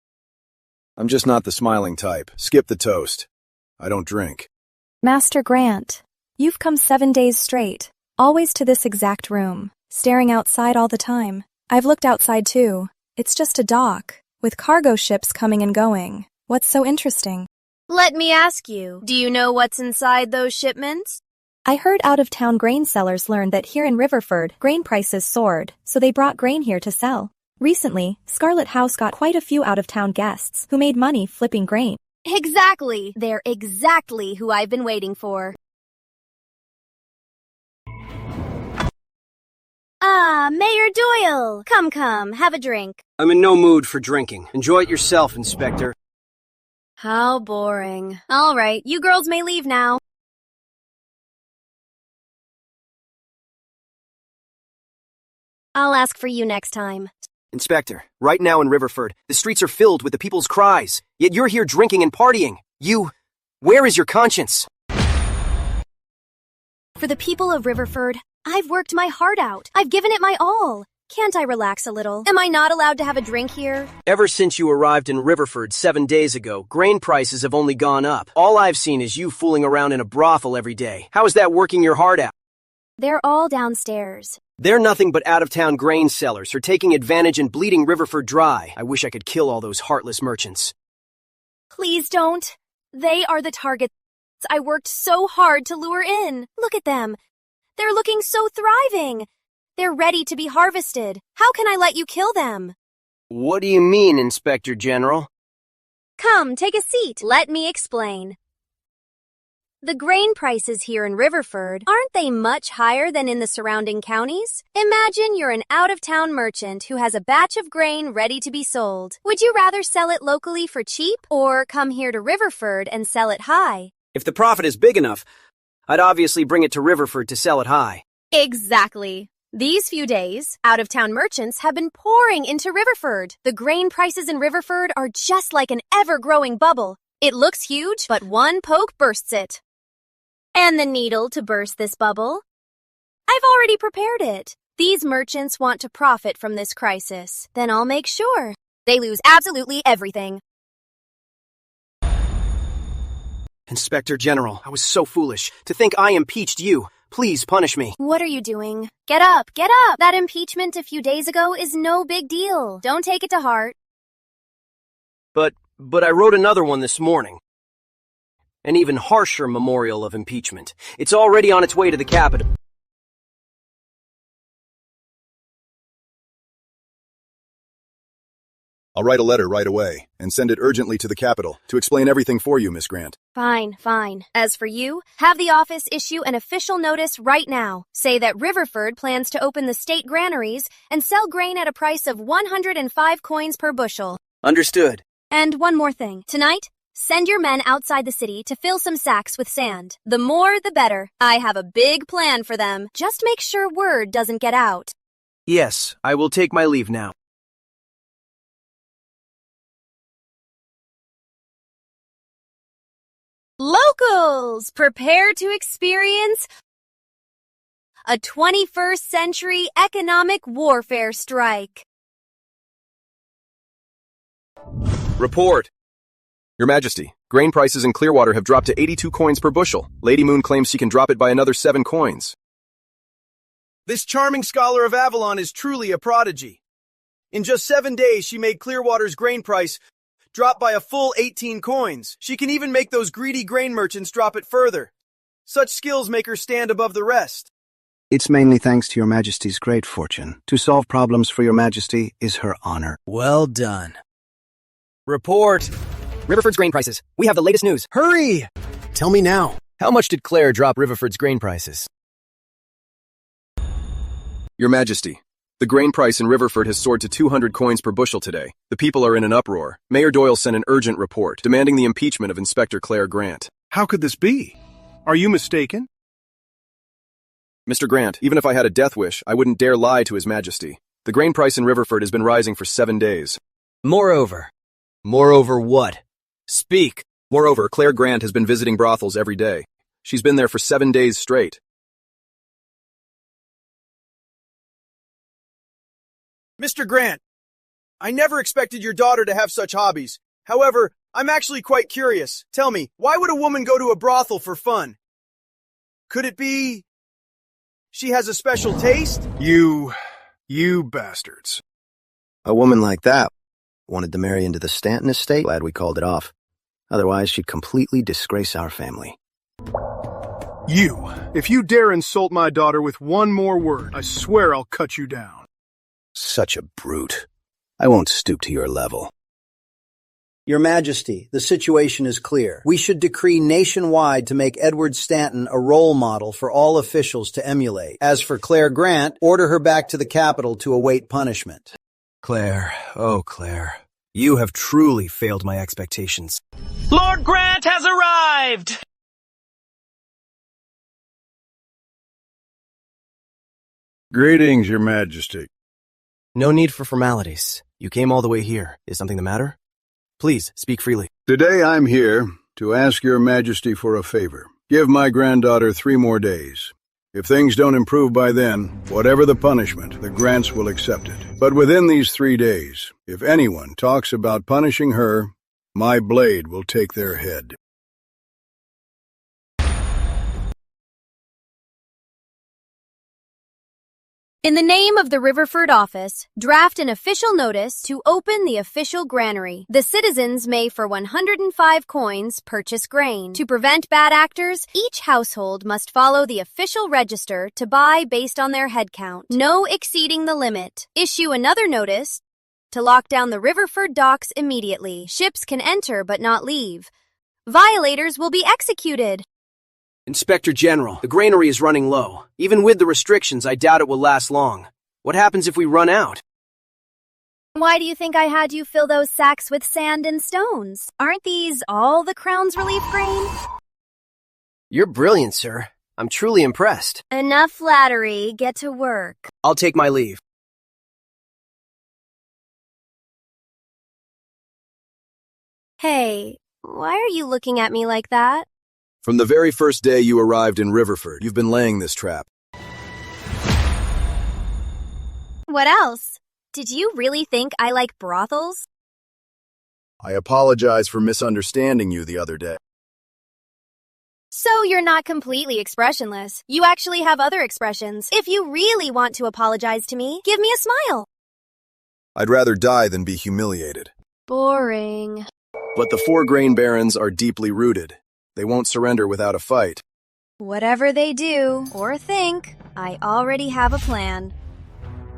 I'm just not the smiling type. Skip the toast. I don't drink. Master Grant, you've come 7 days straight, always to this exact room, staring outside all the time. I've looked outside too. It's just a dock, with cargo ships coming and going. What's so interesting? Let me ask you, do you know what's inside those shipments? I heard out-of-town grain sellers learned that here in Riverford, grain prices soared, so they brought grain here to sell. Recently, Scarlet House got quite a few out-of-town guests who made money flipping grain. Exactly! They're exactly who I've been waiting for. Ah, Mayor Doyle! Come, have a drink. I'm in no mood for drinking. Enjoy it yourself, Inspector. How boring. All right, you girls may leave now. I'll ask for you next time. Inspector, right now in Riverford, the streets are filled with the people's cries, yet you're here drinking and partying. Where is your conscience? For the people of Riverford, I've worked my heart out. I've given it my all. Can't I relax a little? Am I not allowed to have a drink here? Ever since you arrived in Riverford 7 days ago, grain prices have only gone up. All I've seen is you fooling around in a brothel every day. How is that working your heart out? They're all downstairs. They're nothing but out-of-town grain sellers who are taking advantage and bleeding Riverford dry. I wish I could kill all those heartless merchants. Please don't. They are the targets I worked so hard to lure in. Look at them. They're looking so thriving. They're ready to be harvested. How can I let you kill them? What do you mean, Inspector General? Come, take a seat. Let me explain. The grain prices here in Riverford, aren't they much higher than in the surrounding counties? Imagine you're an out-of-town merchant who has a batch of grain ready to be sold. Would you rather sell it locally for cheap or come here to Riverford and sell it high? If the profit is big enough, I'd obviously bring it to Riverford to sell it high. Exactly. These few days, out-of-town merchants have been pouring into Riverford. The grain prices in Riverford are just like an ever-growing bubble. It looks huge, but one poke bursts it. And the needle to burst this bubble? I've already prepared it. These merchants want to profit from this crisis. Then I'll make sure they lose absolutely everything. Inspector General, I was so foolish to think I impeached you. Please punish me. What are you doing? Get up, get up! That impeachment a few days ago is no big deal. Don't take it to heart. But I wrote another one this morning. An even harsher memorial of impeachment. It's already on its way to the Capitol. I'll write a letter right away and send it urgently to the Capitol to explain everything for you, Miss Grant. Fine. As for you, have the office issue an official notice right now. Say that Riverford plans to open the state granaries and sell grain at a price of 105 coins per bushel. Understood. And one more thing. Tonight, send your men outside the city to fill some sacks with sand. The more, the better. I have a big plan for them. Just make sure word doesn't get out. Yes, I will take my leave now. Locals, prepare to experience a 21st century economic warfare strike. Report! Your Majesty, grain prices in Clearwater have dropped to 82 coins per bushel. Lady Moon claims she can drop it by another 7 coins. This charming scholar of Avalon is truly a prodigy. In just 7 days, she made Clearwater's grain price drop by a full 18 coins. She can even make those greedy grain merchants drop it further. Such skills make her stand above the rest. It's mainly thanks to your Majesty's great fortune. To solve problems for your Majesty is her honor. Well done. Report. Riverford's grain prices. We have the latest news. Hurry! Tell me now. How much did Claire drop Riverford's grain prices? Your Majesty, the grain price in Riverford has soared to 200 coins per bushel today. The people are in an uproar. Mayor Doyle sent an urgent report demanding the impeachment of Inspector Claire Grant. How could this be? Are you mistaken? Mr. Grant, even if I had a death wish, I wouldn't dare lie to His Majesty. The grain price in Riverford has been rising for 7 days. Moreover what? Speak. Moreover, Claire Grant has been visiting brothels every day. She's been there for 7 days straight. Mr. Grant, I never expected your daughter to have such hobbies. However, I'm actually quite curious. Tell me, why would a woman go to a brothel for fun? Could it be she has a special taste? You bastards. A woman like that wanted to marry into the Stanton estate. Glad we called it off. Otherwise, she'd completely disgrace our family. If you dare insult my daughter with one more word, I swear I'll cut you down. Such a brute. I won't stoop to your level. Your Majesty, the situation is clear. We should decree nationwide to make Edward Stanton a role model for all officials to emulate. As for Claire Grant, order her back to the capital to await punishment. Claire, oh Claire, you have truly failed my expectations. Lord Grant has arrived! Greetings, Your Majesty. No need for formalities. You came all the way here. Is something the matter? Please, speak freely. Today I'm here to ask Your Majesty for a favor. Give my granddaughter 3 more days. If things don't improve by then, whatever the punishment, the Grants will accept it. But within these 3 days, if anyone talks about punishing her, my blade will take their head. In the name of the Riverford office, draft an official notice to open the official granary. The citizens may, for 105 coins, purchase grain. To prevent bad actors, each household must follow the official register to buy based on their head count. No exceeding the limit. Issue another notice to lock down the Riverford docks immediately. Ships can enter but not leave. Violators will be executed. Inspector General, the granary is running low. Even with the restrictions, I doubt it will last long. What happens if we run out? Why do you think I had you fill those sacks with sand and stones? Aren't these all the Crown's relief grain? You're brilliant, sir. I'm truly impressed. Enough flattery. Get to work. I'll take my leave. Hey, why are you looking at me like that? From the very first day you arrived in Riverford, you've been laying this trap. What else? Did you really think I like brothels? I apologize for misunderstanding you the other day. So you're not completely expressionless. You actually have other expressions. If you really want to apologize to me, give me a smile. I'd rather die than be humiliated. Boring. But the 4 grain barons are deeply rooted. They won't surrender without a fight. Whatever they do, or think, I already have a plan.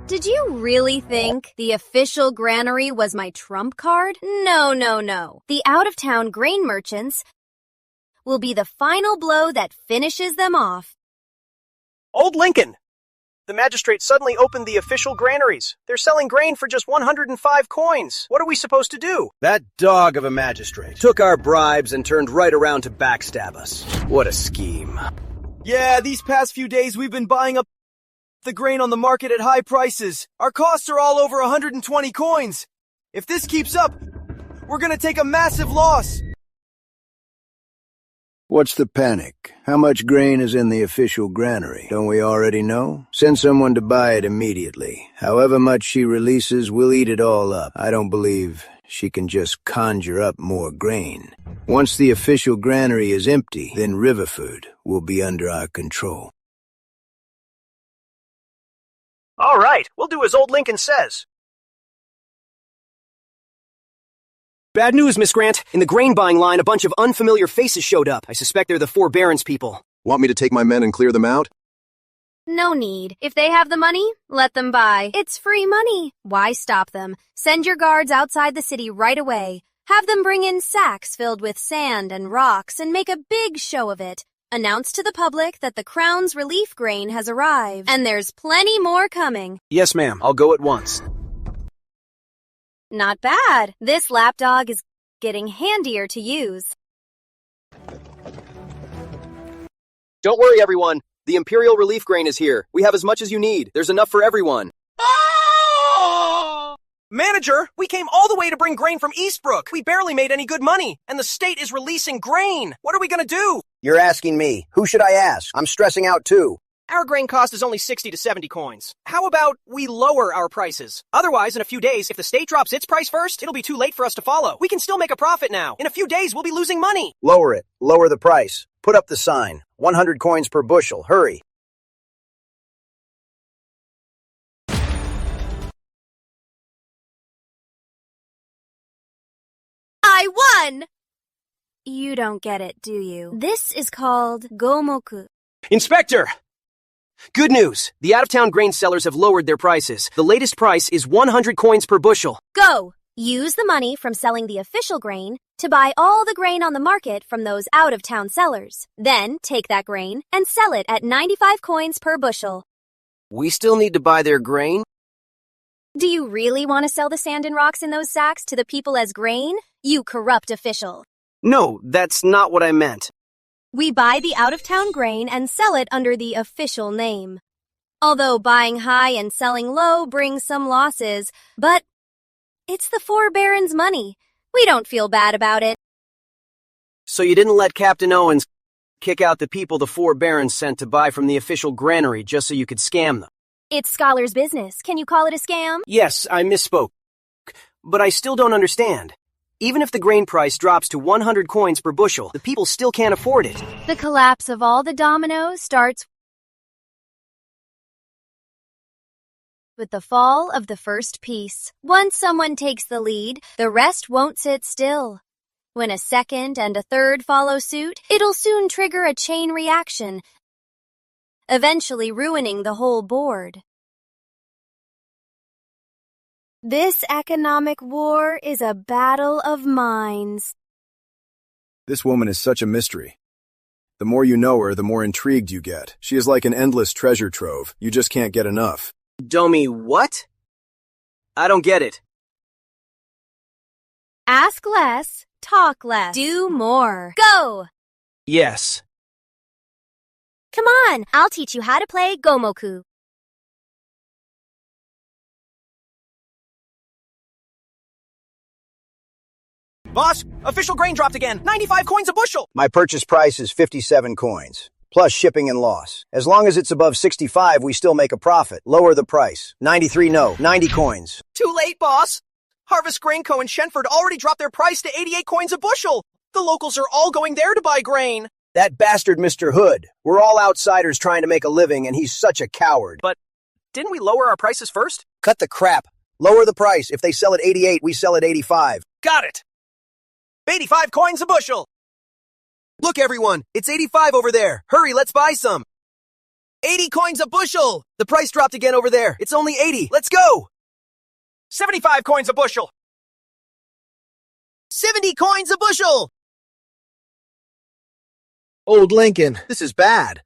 Did you really think the official granary was my trump card? No. The out-of-town grain merchants will be the final blow that finishes them off. Old Lincoln! The magistrate suddenly opened the official granaries. They're selling grain for just 105 coins. What are we supposed to do? That dog of a magistrate took our bribes and turned right around to backstab us. What a scheme. Yeah, these past few days we've been buying up the grain on the market at high prices. Our costs are all over 120 coins. If this keeps up, we're gonna take a massive loss. What's the panic? How much grain is in the official granary? Don't we already know? Send someone to buy it immediately. However much she releases, we'll eat it all up. I don't believe she can just conjure up more grain. Once the official granary is empty, then Riverford will be under our control. All right, we'll do as Old Lincoln says. Bad news, Miss Grant. In the grain buying line, a bunch of unfamiliar faces showed up. I suspect they're the 4 barons people. Want me to take my men and clear them out? No need. If they have the money, let them buy. It's free money. Why stop them? Send your guards outside the city right away. Have them bring in sacks filled with sand and rocks and make a big show of it. Announce to the public that the Crown's relief grain has arrived, and there's plenty more coming. Yes, ma'am. I'll go at once. Not bad. This lapdog is getting handier to use. Don't worry, everyone. The Imperial Relief Grain is here. We have as much as you need. There's enough for everyone. Manager, we came all the way to bring grain from Eastbrook. We barely made any good money, and the state is releasing grain. What are we gonna do? You're asking me. Who should I ask? I'm stressing out too. Our grain cost is only 60 to 70 coins. How about we lower our prices? Otherwise, in a few days, if the state drops its price first, it'll be too late for us to follow. We can still make a profit now. In a few days, we'll be losing money. Lower it. Lower the price. Put up the sign. 100 coins per bushel. Hurry. I won! You don't get it, do you? This is called Gomoku. Inspector! Good news. The out-of-town grain sellers have lowered their prices. The latest price is 100 coins per bushel. Go! Use the money from selling the official grain to buy all the grain on the market from those out-of-town sellers. Then take that grain and sell it at 95 coins per bushel. We still need to buy their grain? Do you really want to sell the sand and rocks in those sacks to the people as grain? You corrupt official. No, that's not what I meant. We buy the out-of-town grain and sell it under the official name. Although buying high and selling low brings some losses, but it's the four barons' money. We don't feel bad about it. So you didn't let Captain Owens kick out the people the four barons sent to buy from the official granary just so you could scam them? It's Scholar's business. Can you call it a scam? Yes, I misspoke. But I still don't understand. Even if the grain price drops to 100 coins per bushel, the people still can't afford it. The collapse of all the dominoes starts with the fall of the first piece. Once someone takes the lead, the rest won't sit still. When a second and a third follow suit, it'll soon trigger a chain reaction, eventually ruining the whole board. This economic war is a battle of minds. This woman is such a mystery. The more you know her, the more intrigued you get. She is like an endless treasure trove. You just can't get enough. Domi, what? I don't get it. Ask less, talk less, do more. Go! Yes. Come on, I'll teach you how to play Gomoku. Boss, official grain dropped again. 95 coins a bushel. My purchase price is 57 coins, plus shipping and loss. As long as it's above 65, we still make a profit. Lower the price. 93 no, 90 coins. Too late, boss. Harvest Grain Co. and Shenford already dropped their price to 88 coins a bushel. The locals are all going there to buy grain. That bastard Mr. Hood. We're all outsiders trying to make a living, and he's such a coward. But didn't we lower our prices first? Cut the crap. Lower the price. If they sell at 88, we sell at 85. Got it. 85 coins a bushel. Look, everyone, it's 85 over there. Hurry, let's buy some. 80 coins a bushel. The price dropped again over there. It's only 80. Let's go. 75 coins a bushel. 70 coins a bushel. Old Lincoln, this is bad.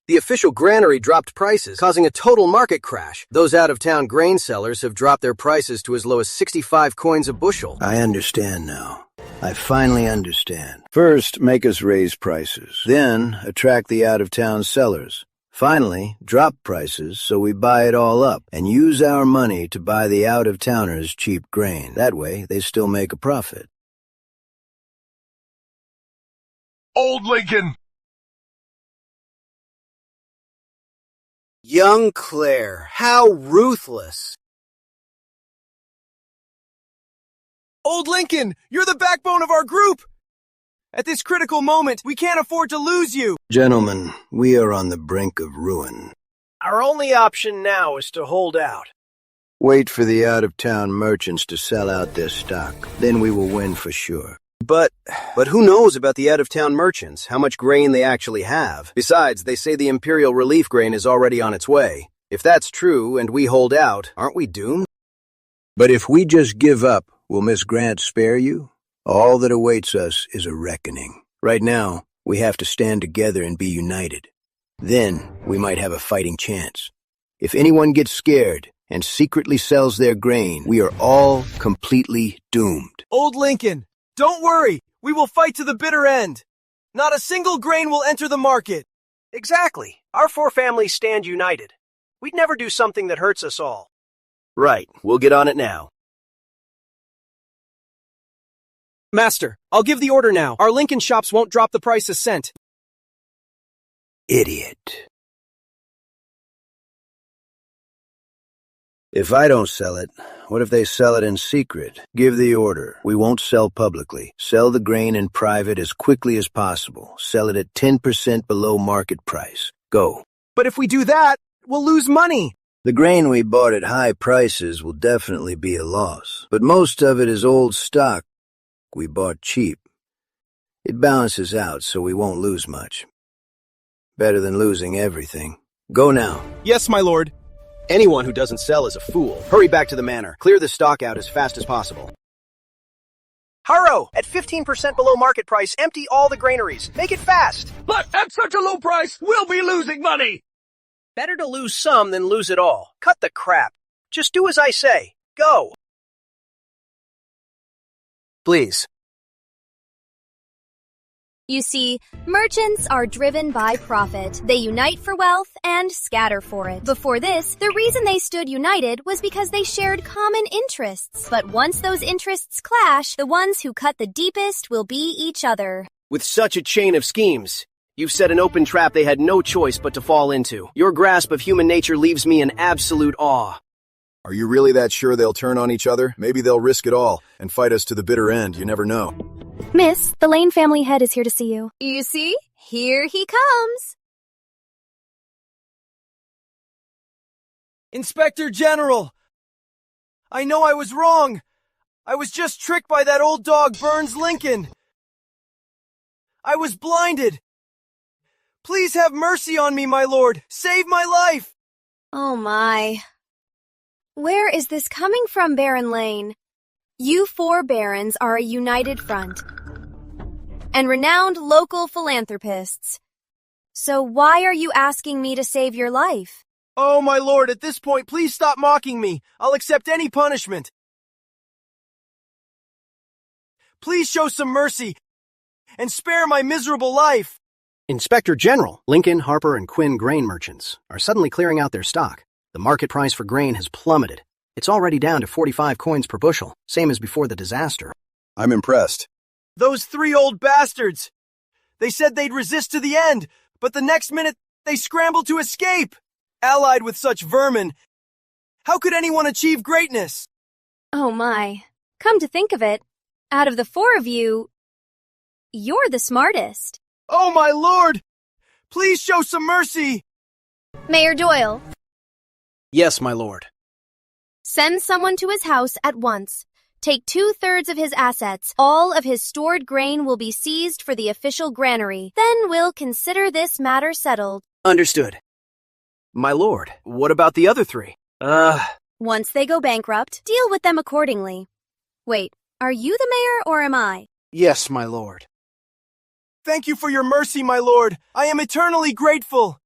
The official granary dropped prices, causing a total market crash. Those out-of-town grain sellers have dropped their prices to as low as 65 coins a bushel. I understand now. I finally understand. First, make us raise prices. Then, attract the out-of-town sellers. Finally, drop prices so we buy it all up and use our money to buy the out-of-towners cheap grain. That way, they still make a profit. Old Lincoln! Young Claire, how ruthless. Old Lincoln, you're the backbone of our group. At this critical moment, we can't afford to lose you. Gentlemen, we are on the brink of ruin. Our only option now is to hold out. Wait for the out-of-town merchants to sell out their stock. Then we will win for sure. But who knows about the out-of-town merchants, how much grain they actually have? Besides, they say the Imperial Relief Grain is already on its way. If that's true and we hold out, aren't we doomed? But if we just give up, will Miss Grant spare you? All that awaits us is a reckoning. Right now, we have to stand together and be united. Then, we might have a fighting chance. If anyone gets scared and secretly sells their grain, we are all completely doomed. Old Lincoln, don't worry. We will fight to the bitter end. Not a single grain will enter the market. Exactly. Our four families stand united. We'd never do something that hurts us all. Right, we'll get on it now. Master, I'll give the order now. Our Lincoln shops won't drop the price a cent. Idiot. If I don't sell it, what if they sell it in secret? Give the order. We won't sell publicly. Sell the grain in private as quickly as possible. Sell it at 10% below market price. Go. But if we do that, we'll lose money. The grain we bought at high prices will definitely be a loss. But most of it is old stock we bought cheap. It balances out, so we won't lose much. Better than losing everything. Go now. Yes, my lord. Anyone who doesn't sell is a fool. Hurry back to the manor. Clear the stock out as fast as possible. Haro, at 15% below market price, empty all the granaries. Make it fast. But at such a low price, we'll be losing money. Better to lose some than lose it all. Cut the crap. Just do as I say. Go. Please. You see, merchants are driven by profit. They unite for wealth and scatter for it. Before this, the reason they stood united was because they shared common interests. But once those interests clash, the ones who cut the deepest will be each other. With such a chain of schemes, you've set an open trap they had no choice but to fall into. Your grasp of human nature leaves me in absolute awe. Are you really that sure they'll turn on each other? Maybe they'll risk it all and fight us to the bitter end. You never know. Miss, the Lane family head is here to see you. You see? Here he comes. Inspector General! I know I was wrong. I was just tricked by that old dog Burns Lincoln. I was blinded. Please have mercy on me, my lord. Save my life. Oh my. Where is this coming from, Baron Lane? You four barons are a united front and renowned local philanthropists. So why are you asking me to save your life? Oh, my lord, at this point, please stop mocking me. I'll accept any punishment. Please show some mercy and spare my miserable life. Inspector General, Lincoln, Harper, and Quinn grain merchants are suddenly clearing out their stock. The market price for grain has plummeted. It's already down to 45 coins per bushel, same as before the disaster. I'm impressed. Those three old bastards. They said they'd resist to the end, but the next minute they scrambled to escape. Allied with such vermin, how could anyone achieve greatness? Oh my. Come to think of it, out of the four of you, you're the smartest. Oh my lord! Please show some mercy! Mayor Doyle, Yes, my lord. send someone to his house at once. Take 2/3 of his assets. All of his stored grain will be seized for the official granary. Then we'll consider this matter settled. Understood. My lord, what about the other three? Once they go bankrupt, deal with them accordingly. Wait, are you the mayor or am I? Yes, my lord. Thank you for your mercy, my lord. I am eternally grateful.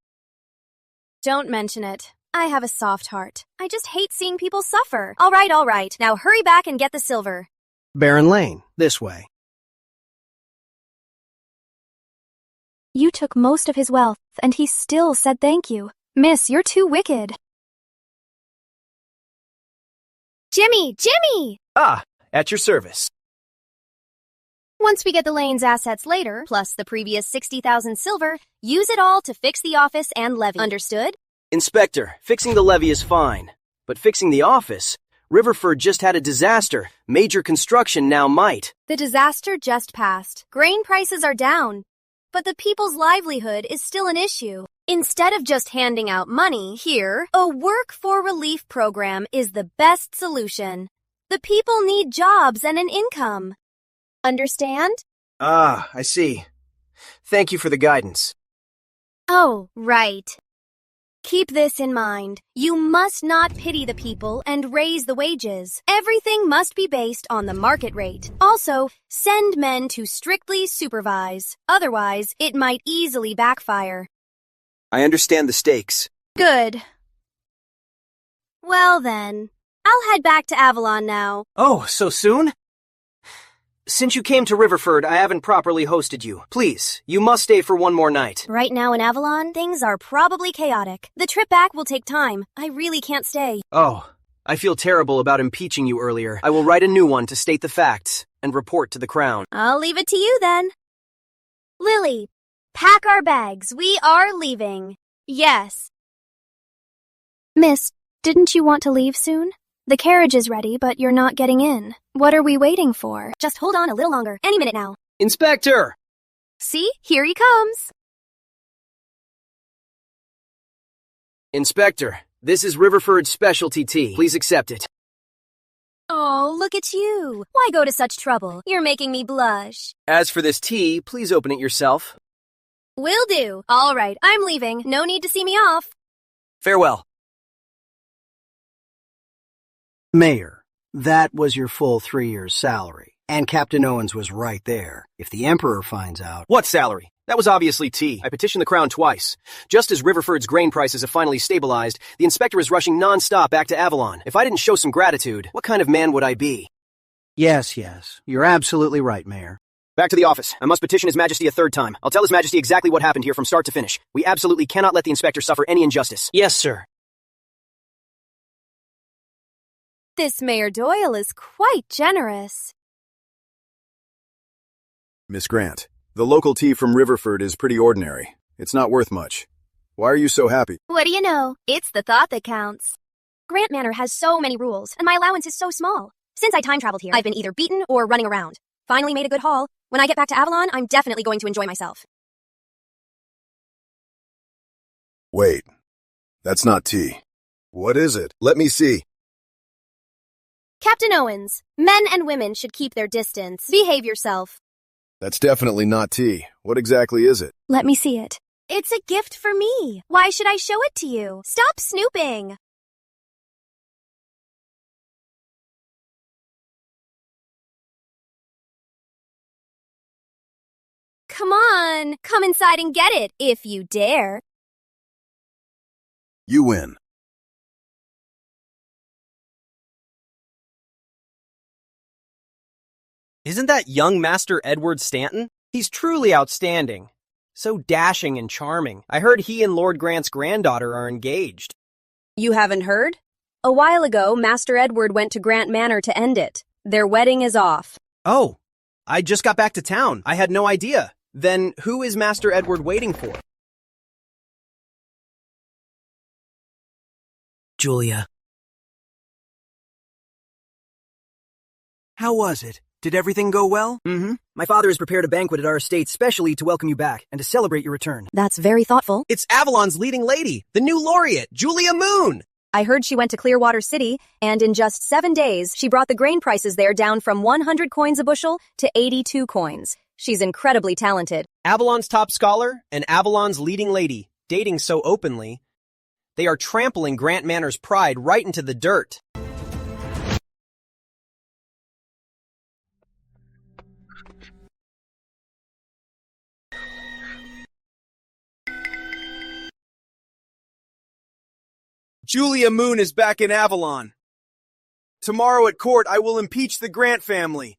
Don't mention it. I have a soft heart. I just hate seeing people suffer. All right. Now hurry back and get the silver. Baron Lane, this way. You took most of his wealth, and he still said thank you. Miss, you're too wicked. Jimmy! Ah, at your service. Once we get the Lane's assets later, plus the previous 60,000 silver, use it all to fix the office and levy. Understood? Inspector, fixing the levee is fine. But fixing the office? Riverford just had a disaster. Major construction now might. The disaster just passed. Grain prices are down. But the people's livelihood is still an issue. Instead of just handing out money, here, a work for relief program is the best solution. The people need jobs and an income. Understand? Ah, I see. Thank you for the guidance. Oh, right. Keep this in mind. You must not pity the people and raise the wages. Everything must be based on the market rate. Also, send men to strictly supervise. Otherwise, it might easily backfire. I understand the stakes. Good. Well then, I'll head back to Avalon now. Oh, so soon? Since you came to Riverford, I haven't properly hosted you. Please, you must stay for one more night. Right now in Avalon, things are probably chaotic. The trip back will take time. I really can't stay. Oh, I feel terrible about impeaching you earlier. I will write a new one to state the facts and report to the Crown. I'll leave it to you then. Lily, pack our bags. We are leaving. Yes. Miss, didn't you want to leave soon? The carriage is ready, but you're not getting in. What are we waiting for? Just hold on a little longer. Any minute now. Inspector! See? Here he comes. Inspector, this is Riverford's specialty tea. Please accept it. Oh, look at you. Why go to such trouble? You're making me blush. As for this tea, please open it yourself. Will do. All right, I'm leaving. No need to see me off. Farewell. Mayor, that was your full 3 years' salary. And Captain Owens was right there. If the Emperor finds out... What salary? That was obviously tea. I petitioned the Crown twice. Just as Riverford's grain prices have finally stabilized, the inspector is rushing non-stop back to Avalon. If I didn't show some gratitude, what kind of man would I be? Yes. You're absolutely right, Mayor. Back to the office. I must petition His Majesty a third time. I'll tell His Majesty exactly what happened here from start to finish. We absolutely cannot let the inspector suffer any injustice. Yes, sir. This Mayor Doyle is quite generous. Miss Grant, the local tea from Riverford is pretty ordinary. It's not worth much. Why are you so happy? What do you know? It's the thought that counts. Grant Manor has so many rules, and my allowance is so small. Since I time-traveled here, I've been either beaten or running around. Finally made a good haul. When I get back to Avalon, I'm definitely going to enjoy myself. Wait. That's not tea. What is it? Let me see. Captain Owens, men and women should keep their distance. Behave yourself. That's definitely not tea. What exactly is it? Let me see it. It's a gift for me. Why should I show it to you? Stop snooping. Come on, come inside and get it, if you dare. You win. Isn't that young Master Edward Stanton? He's truly outstanding. So dashing and charming. I heard he and Lord Grant's granddaughter are engaged. You haven't heard? A while ago, Master Edward went to Grant Manor to end it. Their wedding is off. Oh, I just got back to town. I had no idea. Then who is Master Edward waiting for? Julia. How was it? Did everything go well? Mm-hmm. My father has prepared a banquet at our estate specially to welcome you back and to celebrate your return. That's very thoughtful. It's Avalon's leading lady, the new laureate, Julia Moon. I heard she went to Clearwater City, and in just 7 days, she brought the grain prices there down from 100 coins a bushel to 82 coins. She's incredibly talented. Avalon's top scholar and Avalon's leading lady, dating so openly, they are trampling Grant Manor's pride right into the dirt. Julia Moon is back in Avalon. Tomorrow at court, I will impeach the Grant family.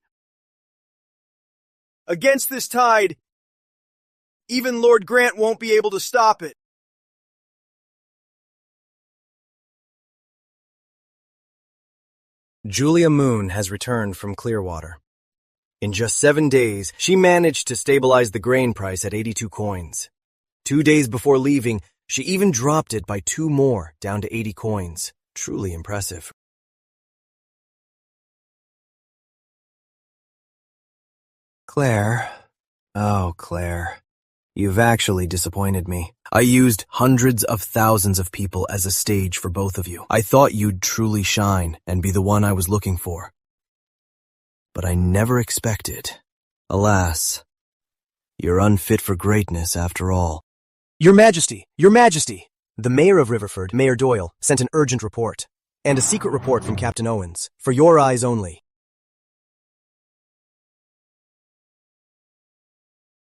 Against this tide, even Lord Grant won't be able to stop it. Julia Moon has returned from Clearwater. In just 7 days, she managed to stabilize the grain price at 82 coins. 2 days before leaving, she even dropped it by 2 more, down to 80 coins. Truly impressive. Claire. Oh, Claire. You've actually disappointed me. I used hundreds of thousands of people as a stage for both of you. I thought you'd truly shine and be the one I was looking for. But I never expected. Alas, you're unfit for greatness after all. Your Majesty! Your Majesty! The Mayor of Riverford, Mayor Doyle, sent an urgent report, and a secret report from Captain Owens, for your eyes only.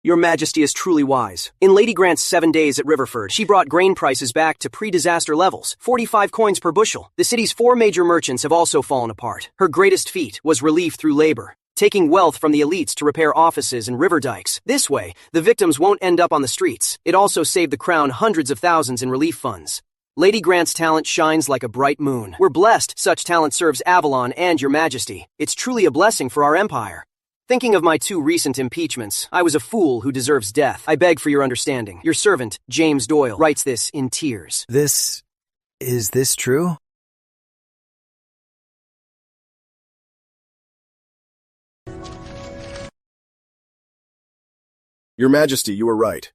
Your Majesty is truly wise. In Lady Grant's 7 days at Riverford, she brought grain prices back to pre-disaster levels, 45 coins per bushel. The city's 4 major merchants have also fallen apart. Her greatest feat was relief through labor. taking wealth from the elites to repair offices and river dikes. This way, the victims won't end up on the streets. It also saved the crown hundreds of thousands in relief funds. Lady Grant's talent shines like a bright moon. We're blessed such talent serves Avalon and Your Majesty. It's truly a blessing for our empire. Thinking of my 2 recent impeachments, I was a fool who deserves death. I beg for your understanding. Your servant, James Doyle, writes this in tears. Is this true? Your Majesty, you were right.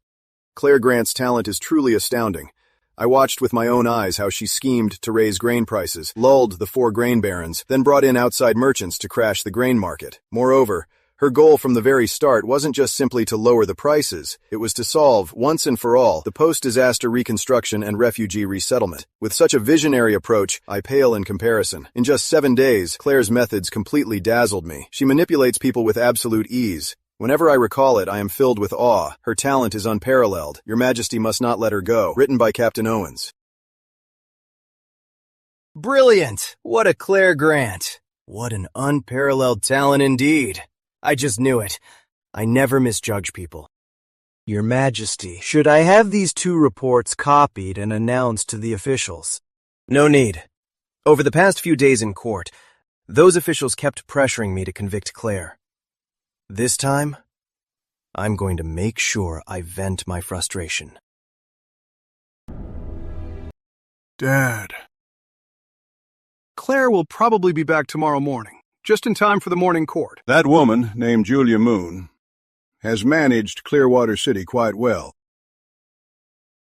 Claire Grant's talent is truly astounding. I watched with my own eyes how she schemed to raise grain prices, lulled the 4 grain barons, then brought in outside merchants to crash the grain market. Moreover, her goal from the very start wasn't just simply to lower the prices, it was to solve, once and for all, the post-disaster reconstruction and refugee resettlement. With such a visionary approach, I pale in comparison. In just 7 days, Claire's methods completely dazzled me. She manipulates people with absolute ease. Whenever I recall it, I am filled with awe. Her talent is unparalleled. Your Majesty must not let her go. Written by Captain Owens. Brilliant! What a Claire Grant. What an unparalleled talent indeed. I just knew it. I never misjudge people. Your Majesty, should I have these 2 reports copied and announced to the officials? No need. Over the past few days in court, those officials kept pressuring me to convict Claire. This time, I'm going to make sure I vent my frustration. Dad. Claire will probably be back tomorrow morning, just in time for the morning court. That woman, named Julia Moon, has managed Clearwater City quite well.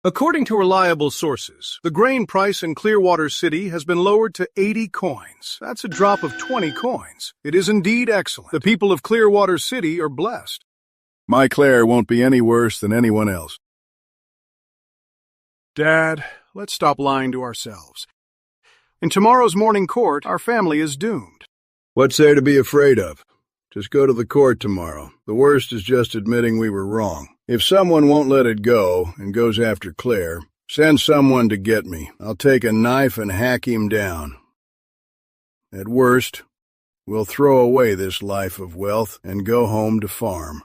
According to reliable sources, the grain price in Clearwater City has been lowered to 80 coins. That's a drop of 20 coins. It is indeed excellent. The people of Clearwater City are blessed. My Claire won't be any worse than anyone else. Dad, let's stop lying to ourselves. In tomorrow's morning court, our family is doomed. What's there to be afraid of? Just go to the court tomorrow. The worst is just admitting we were wrong. If someone won't let it go and goes after Claire, send someone to get me. I'll take a knife and hack him down. At worst, we'll throw away this life of wealth and go home to farm.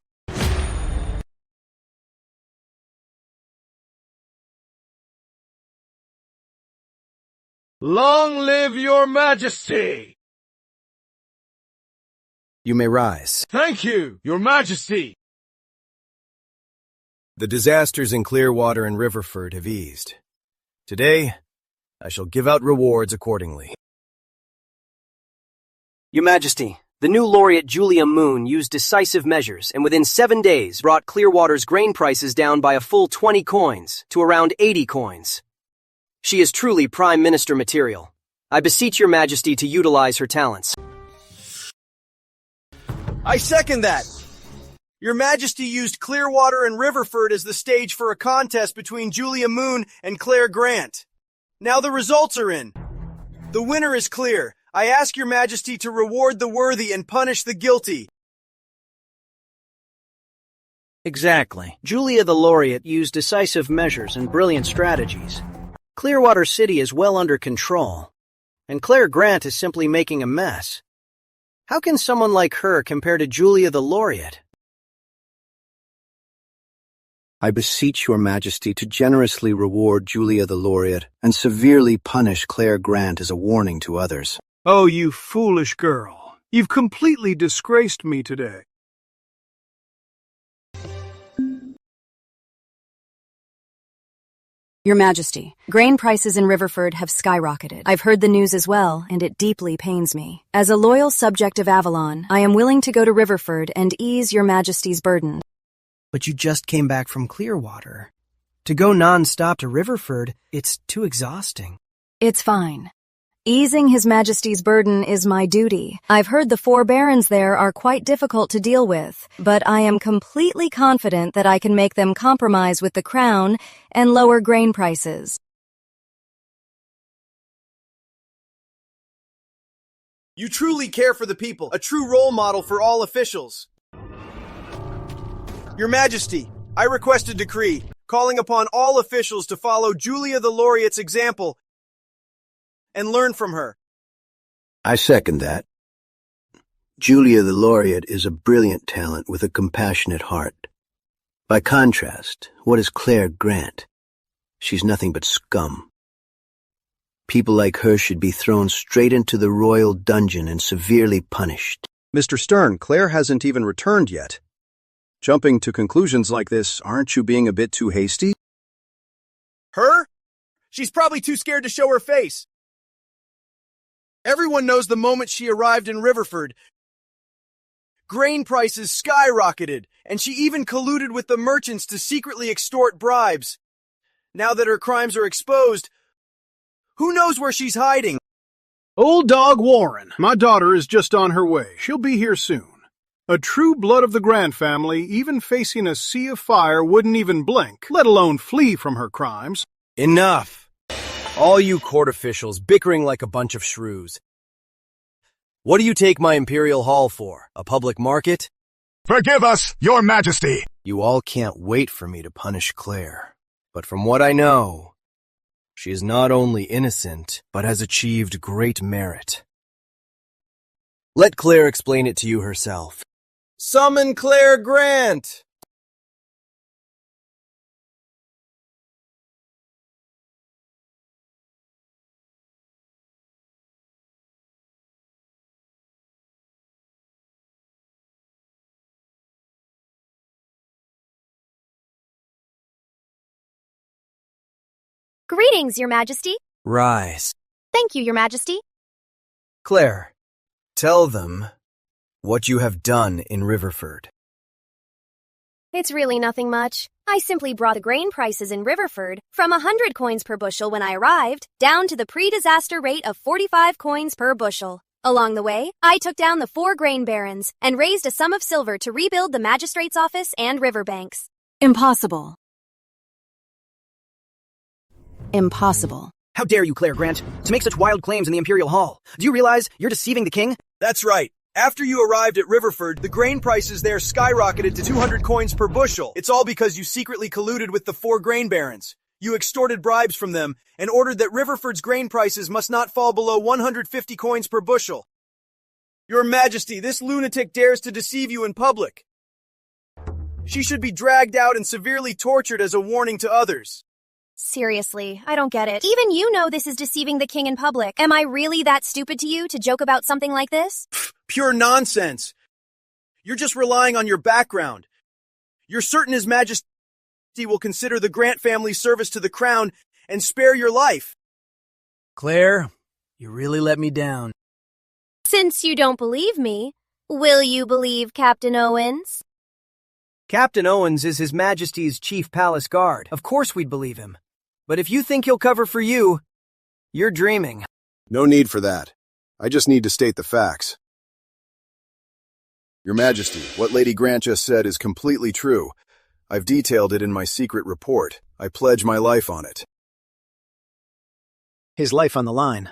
Long live your Majesty! You may rise. Thank you, your Majesty! The disasters in Clearwater and Riverford have eased. Today, I shall give out rewards accordingly. Your Majesty, the new laureate Julia Moon used decisive measures and within 7 days brought Clearwater's grain prices down by a full 20 coins to around 80 coins. She is truly Prime Minister material. I beseech Your Majesty to utilize her talents. I second that! Your Majesty used Clearwater and Riverford as the stage for a contest between Julia Moon and Claire Grant. Now the results are in. The winner is clear. I ask Your Majesty to reward the worthy and punish the guilty. Exactly. Julia the laureate used decisive measures and brilliant strategies. Clearwater City is well under control, and Claire Grant is simply making a mess. How can someone like her compare to Julia the laureate? I beseech Your Majesty to generously reward Julia the laureate and severely punish Claire Grant as a warning to others. Oh, you foolish girl. You've completely disgraced me today. Your Majesty, grain prices in Riverford have skyrocketed. I've heard the news as well, and it deeply pains me. As a loyal subject of Avalon, I am willing to go to Riverford and ease Your Majesty's burden. But you just came back from Clearwater. To go non-stop to Riverford, it's too exhausting. It's fine. Easing His Majesty's burden is my duty. I've heard the 4 barons there are quite difficult to deal with, but I am completely confident that I can make them compromise with the crown and lower grain prices. You truly care for the people, a true role model for all officials. Your Majesty, I request a decree calling upon all officials to follow Julia the laureate's example and learn from her. I second that. Julia the Laureate is a brilliant talent with a compassionate heart. By contrast, what is Claire Grant? She's nothing but scum. People like her should be thrown straight into the royal dungeon and severely punished. Mr. Stern, Claire hasn't even returned yet. Jumping to conclusions like this, aren't you being a bit too hasty? Her? She's probably too scared to show her face. Everyone knows the moment she arrived in Riverford, grain prices skyrocketed, and she even colluded with the merchants to secretly extort bribes. Now that her crimes are exposed, who knows where she's hiding? Old dog Warren, my daughter is just on her way. She'll be here soon. A true blood of the Grant family, even facing a sea of fire, wouldn't even blink, let alone flee from her crimes. Enough! All you court officials bickering like a bunch of shrews. What do you take my Imperial Hall for? A public market? Forgive us, Your Majesty! You all can't wait for me to punish Claire. But from what I know, she is not only innocent, but has achieved great merit. Let Claire explain it to you herself. Summon Claire Grant! Greetings, Your Majesty. Rise. Thank you, Your Majesty. Claire, tell them what you have done in Riverford. It's really nothing much. I simply brought the grain prices in Riverford from 100 coins per bushel when I arrived, down to the pre-disaster rate of 45 coins per bushel. Along the way, I took down the 4 grain barons and raised a sum of silver to rebuild the magistrate's office and riverbanks. Impossible. Impossible. How dare you, Claire Grant, to make such wild claims in the Imperial Hall? Do you realize you're deceiving the king? That's right. After you arrived at Riverford, the grain prices there skyrocketed to 200 coins per bushel. It's all because you secretly colluded with the 4 grain barons. You extorted bribes from them and ordered that Riverford's grain prices must not fall below 150 coins per bushel. Your Majesty, this lunatic dares to deceive you in public. She should be dragged out and severely tortured as a warning to others. Seriously, I don't get it. Even you know this is deceiving the king in public. Am I really that stupid to you to joke about something like this? Pure nonsense. You're just relying on your background. You're certain His Majesty will consider the Grant family's service to the crown and spare your life. Claire, you really let me down. Since you don't believe me, will you believe Captain Owens? Captain Owens is His Majesty's chief palace guard. Of course we'd believe him. But if you think he'll cover for you, you're dreaming. No need for that. I just need to state the facts. Your Majesty, what Lady Grant just said is completely true. I've detailed it in my secret report. I pledge my life on it. His life on the line.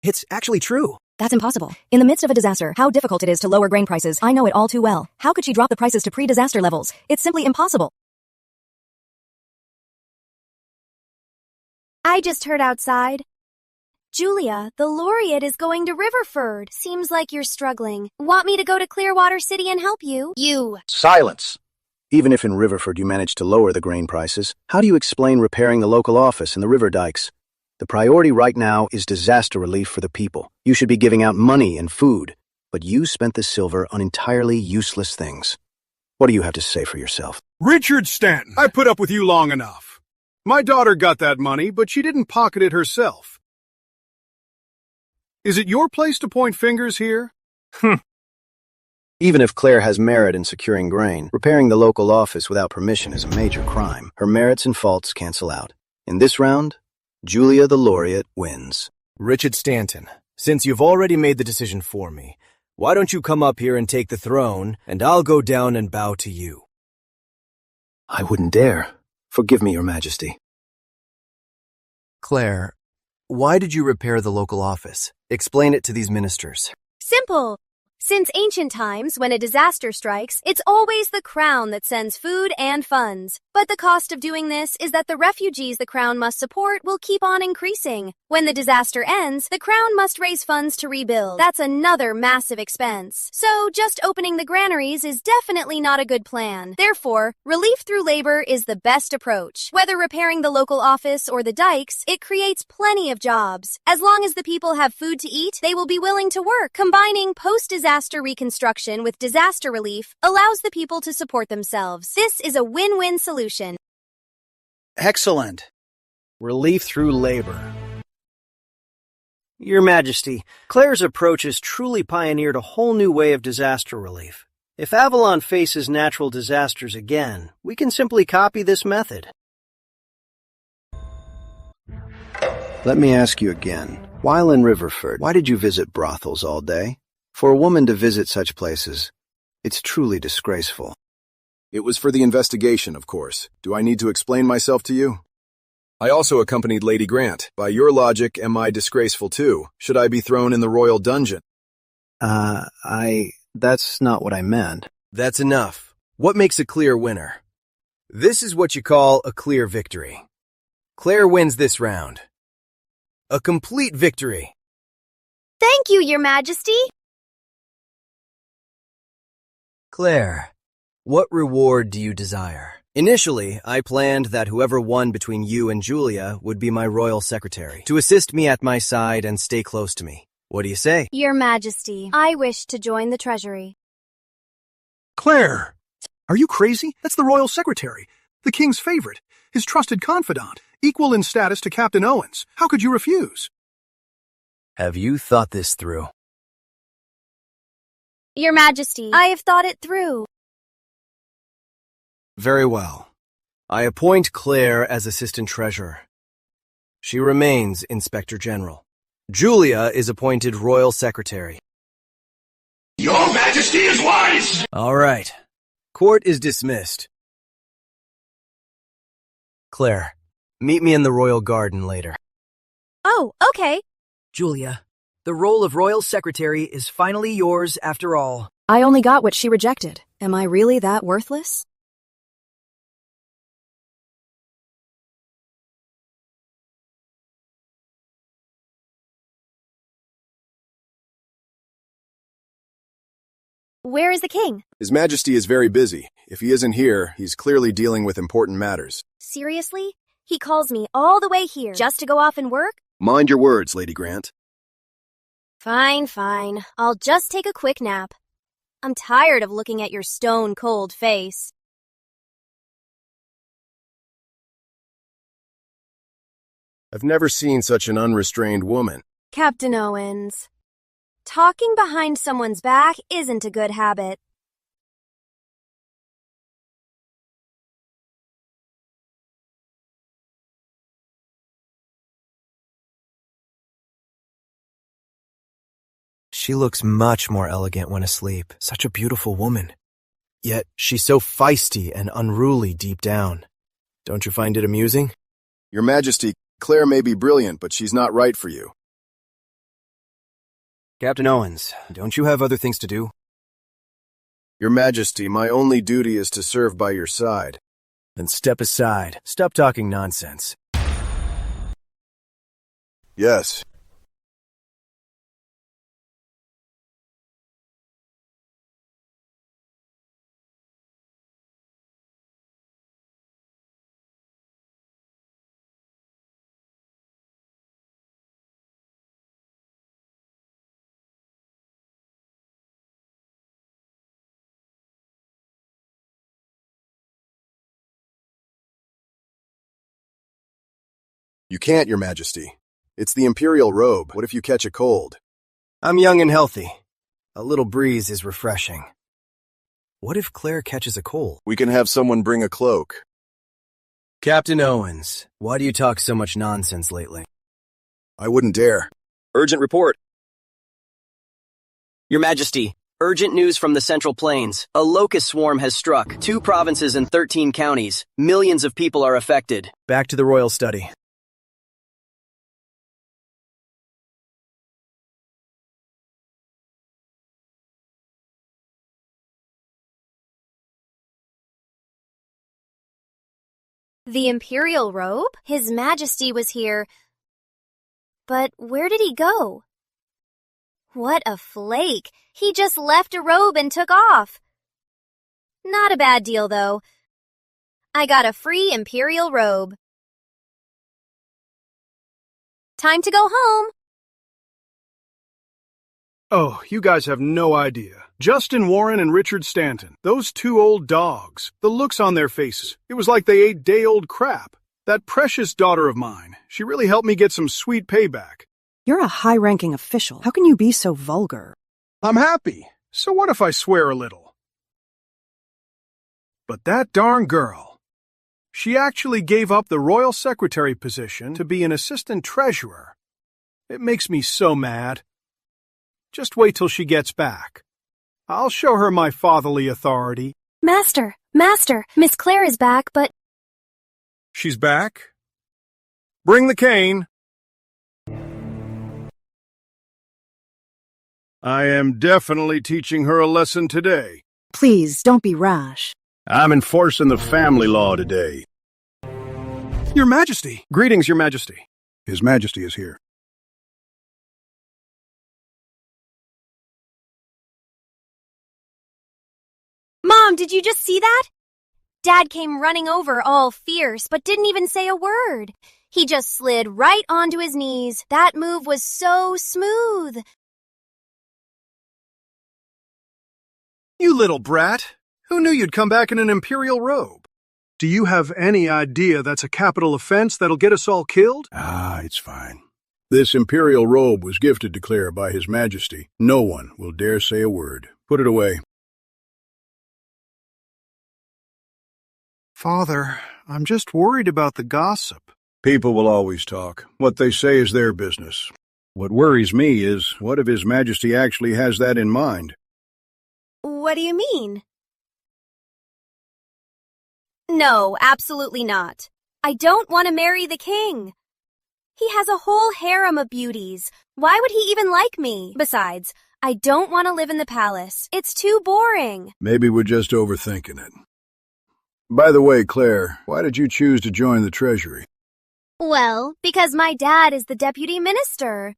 It's actually true. That's impossible. In the midst of a disaster, how difficult it is to lower grain prices, I know it all too well. How could she drop the prices to pre-disaster levels? It's simply impossible. I just heard outside. Julia, the laureate is going to Riverford. Seems like you're struggling. Want me to go to Clearwater City and help you? Silence! Even if in Riverford you manage to lower the grain prices, how do you explain repairing the local office and the river dikes? The priority right now is disaster relief for the people. You should be giving out money and food, but you spent the silver on entirely useless things. What do you have to say for yourself? Richard Stanton, I put up with you long enough. My daughter got that money, but she didn't pocket it herself. Is it your place to point fingers here? Even if Claire has merit in securing grain, repairing the local office without permission is a major crime. Her merits and faults cancel out. In this round, Julia the Laureate wins. Richard Stanton, since you've already made the decision for me, why don't you come up here and take the throne, and I'll go down and bow to you. I wouldn't dare. Forgive me, Your Majesty. Claire, why did you repair the local office? Explain it to these ministers. Simple. Since ancient times, when a disaster strikes, it's always the crown that sends food and funds. But the cost of doing this is that the refugees the crown must support will keep on increasing. When the disaster ends, the crown must raise funds to rebuild. That's another massive expense. So just opening the granaries is definitely not a good plan. Therefore, relief through labor is the best approach. Whether repairing the local office or the dikes, it creates plenty of jobs. As long as the people have food to eat, they will be willing to work. Combining post-disaster reconstruction with disaster relief allows the people to support themselves. This is a win-win solution. Excellent. Relief through labor. Your Majesty, Claire's approach has truly pioneered a whole new way of disaster relief. If Avalon faces natural disasters again, we can simply copy this method. Let me ask you again. While in Riverford, why did you visit brothels all day? For a woman to visit such places, it's truly disgraceful. It was for the investigation, of course. Do I need to explain myself to you? I also accompanied Lady Grant. By your logic, am I disgraceful too? Should I be thrown in the royal dungeon? That's not what I meant. That's enough. What makes a clear winner? This is what you call a clear victory. Claire wins this round. A complete victory. Thank you, Your Majesty. Claire, what reward do you desire? Initially, I planned that whoever won between you and Julia would be my royal secretary, to assist me at my side and stay close to me. What do you say? Your Majesty, I wish to join the treasury. Claire! Are you crazy? That's the royal secretary, the king's favorite, his trusted confidant, equal in status to Captain Owens. How could you refuse? Have you thought this through? Your Majesty, I have thought it through. Very well. I appoint Claire as Assistant Treasurer. She remains Inspector General. Julia is appointed Royal Secretary. Your Majesty is wise! All right. Court is dismissed. Claire, meet me in the Royal Garden later. Oh, okay. Julia, the role of Royal Secretary is finally yours after all. I only got what she rejected. Am I really that worthless? Where is the king? His Majesty is very busy. If he isn't here, he's clearly dealing with important matters. Seriously? He calls me all the way here just to go off and work? Mind your words, Lady Grant. Fine. I'll just take a quick nap. I'm tired of looking at your stone-cold face. I've never seen such an unrestrained woman. Captain Owens, talking behind someone's back isn't a good habit. She looks much more elegant when asleep. Such a beautiful woman. Yet she's so feisty and unruly deep down. Don't you find it amusing? Your Majesty, Claire may be brilliant, but she's not right for you. Captain Owens, don't you have other things to do? Your Majesty, my only duty is to serve by your side. Then step aside. Stop talking nonsense. Yes. You can't, Your Majesty. It's the Imperial robe. What if you catch a cold? I'm young and healthy. A little breeze is refreshing. What if Claire catches a cold? We can have someone bring a cloak. Captain Owens, why do you talk so much nonsense lately? I wouldn't dare. Urgent report. Your Majesty, urgent news from the Central Plains. A locust swarm has struck 2 provinces and 13 counties. Millions of people are affected. Back to the royal study. The imperial robe? His Majesty was here. But where did he go? What a flake! He just left a robe and took off. Not a bad deal, though. I got a free imperial robe. Time to go home. Oh, you guys have no idea. Justin Warren and Richard Stanton, those two old dogs, the looks on their faces, it was like they ate day-old crap. That precious daughter of mine, she really helped me get some sweet payback. You're a high-ranking official. How can you be so vulgar? I'm happy. So what if I swear a little? But that darn girl, she actually gave up the royal secretary position to be an assistant treasurer. It makes me so mad. Just wait till she gets back. I'll show her my fatherly authority. Master, Miss Claire is back, but... She's back? Bring the cane. I am definitely teaching her a lesson today. Please, don't be rash. I'm enforcing the family law today. Your Majesty. Greetings, Your Majesty. His Majesty is here. Mom, did you just see that? Dad came running over all fierce, but didn't even say a word. He just slid right onto his knees. That move was so smooth. You little brat. Who knew you'd come back in an imperial robe? Do you have any idea that's a capital offense that'll get us all killed? Ah, it's fine. This imperial robe was gifted to Claire by His Majesty. No one will dare say a word. Put it away. Father, I'm just worried about the gossip. People will always talk. What they say is their business. What worries me is, what if His Majesty actually has that in mind? What do you mean? No, absolutely not. I don't want to marry the king. He has a whole harem of beauties. Why would he even like me? Besides, I don't want to live in the palace. It's too boring. Maybe we're just overthinking it. By the way, Claire, why did you choose to join the Treasury? Well, because my dad is the deputy minister.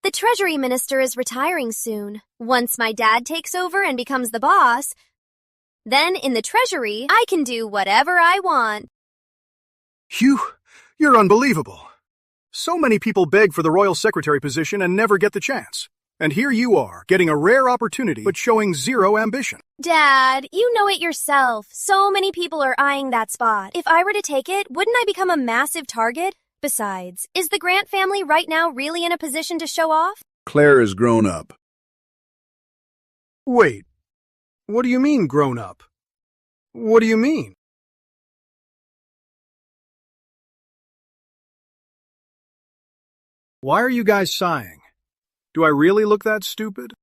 The Treasury Minister is retiring soon. Once my dad takes over and becomes the boss, then in the Treasury, I can do whatever I want. You're unbelievable. So many people beg for the royal secretary position and never get the chance. And here you are, getting a rare opportunity, but showing zero ambition. Dad, you know it yourself. So many people are eyeing that spot. If I were to take it, wouldn't I become a massive target? Besides, is the Grant family right now really in a position to show off? Claire is grown up. Wait, what do you mean grown up? What do you mean? Why are you guys sighing? Do I really look that stupid?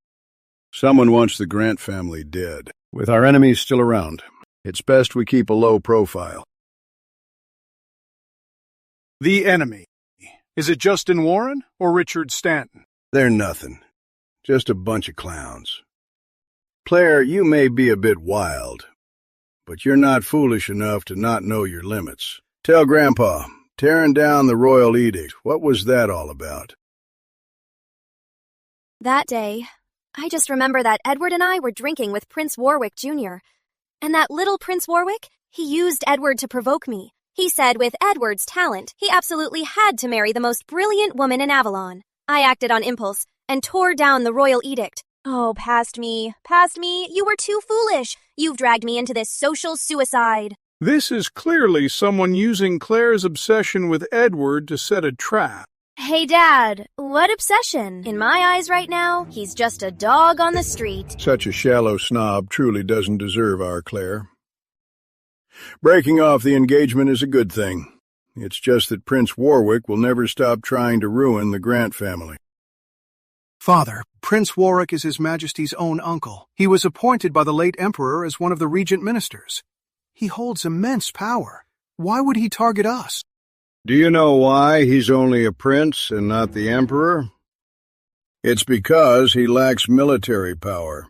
Someone wants the Grant family dead. With our enemies still around, it's best we keep a low profile. The enemy. Is it Justin Warren or Richard Stanton? They're nothing. Just a bunch of clowns. Claire, you may be a bit wild, but you're not foolish enough to not know your limits. Tell Grandpa, tearing down the royal edict, what was that all about? That day, I just remember that Edward and I were drinking with Prince Warwick Jr. And that little Prince Warwick, he used Edward to provoke me. He said with Edward's talent, he absolutely had to marry the most brilliant woman in Avalon. I acted on impulse and tore down the royal edict. Oh, past me, you were too foolish. You've dragged me into this social suicide. This is clearly someone using Claire's obsession with Edward to set a trap. Hey, Dad, what obsession? In my eyes right now, he's just a dog on the street. Such a shallow snob truly doesn't deserve our Claire. Breaking off the engagement is a good thing. It's just that Prince Warwick will never stop trying to ruin the Grant family. Father, Prince Warwick is His Majesty's own uncle. He was appointed by the late Emperor as one of the regent ministers. He holds immense power. Why would he target us? Do you know why he's only a prince and not the emperor? It's because he lacks military power.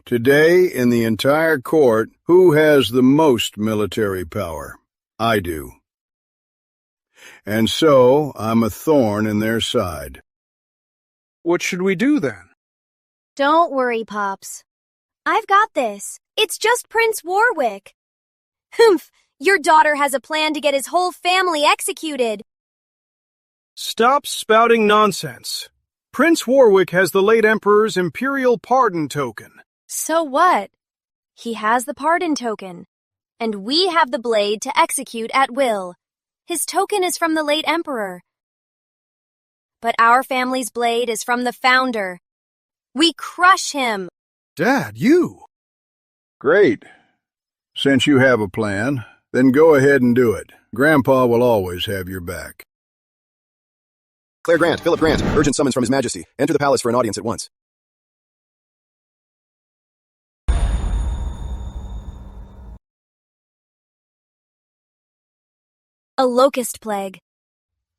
Today, in the entire court, who has the most military power? I do. And so, I'm a thorn in their side. What should we do then? Don't worry, Pops. I've got this. It's just Prince Warwick. Humph! Your daughter has a plan to get his whole family executed. Stop spouting nonsense. Prince Warwick has the late Emperor's imperial pardon token. So what? He has the pardon token, and we have the blade to execute at will. His token is from the late Emperor. But our family's blade is from the founder. We crush him. Dad, you! Great. Since you have a plan, then go ahead and do it. Grandpa will always have your back. Claire Grant, Philip Grant, urgent summons from His Majesty. Enter the palace for an audience at once. A locust plague.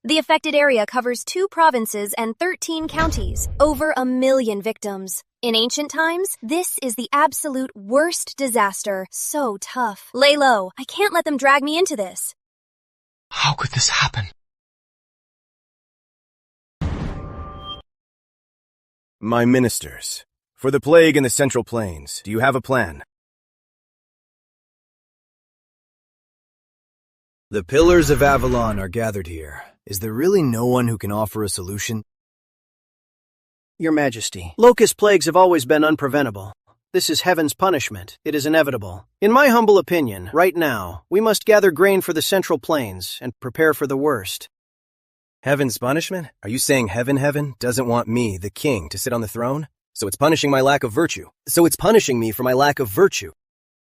The affected area covers 2 provinces and 13 counties, over 1 million victims. In ancient times, this is the absolute worst disaster. So tough. Lay low. I can't let them drag me into this. How could this happen? My ministers, for the plague in the Central Plains, do you have a plan? The pillars of Avalon are gathered here. Is there really no one who can offer a solution? Your Majesty, locust plagues have always been unpreventable. This is heaven's punishment. It is inevitable. In my humble opinion, right now, we must gather grain for the Central Plains and prepare for the worst. Heaven's punishment? Are you saying heaven doesn't want me, the king, to sit on the throne? So it's punishing my lack of virtue. So it's punishing me for my lack of virtue.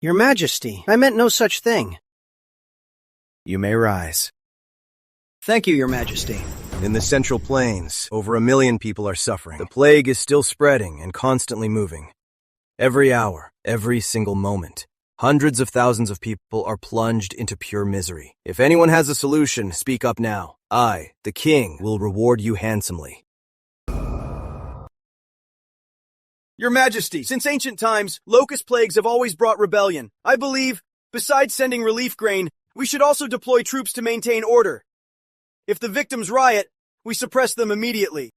Your Majesty, I meant no such thing. You may rise. Thank you, Your Majesty. In the Central Plains, over 1 million people are suffering. The plague is still spreading and constantly moving. Every hour, every single moment, hundreds of thousands of people are plunged into pure misery. If anyone has a solution, speak up now. I, the king, will reward you handsomely. Your Majesty, since ancient times, locust plagues have always brought rebellion. I believe, besides sending relief grain, we should also deploy troops to maintain order. If the victims riot, we suppress them immediately.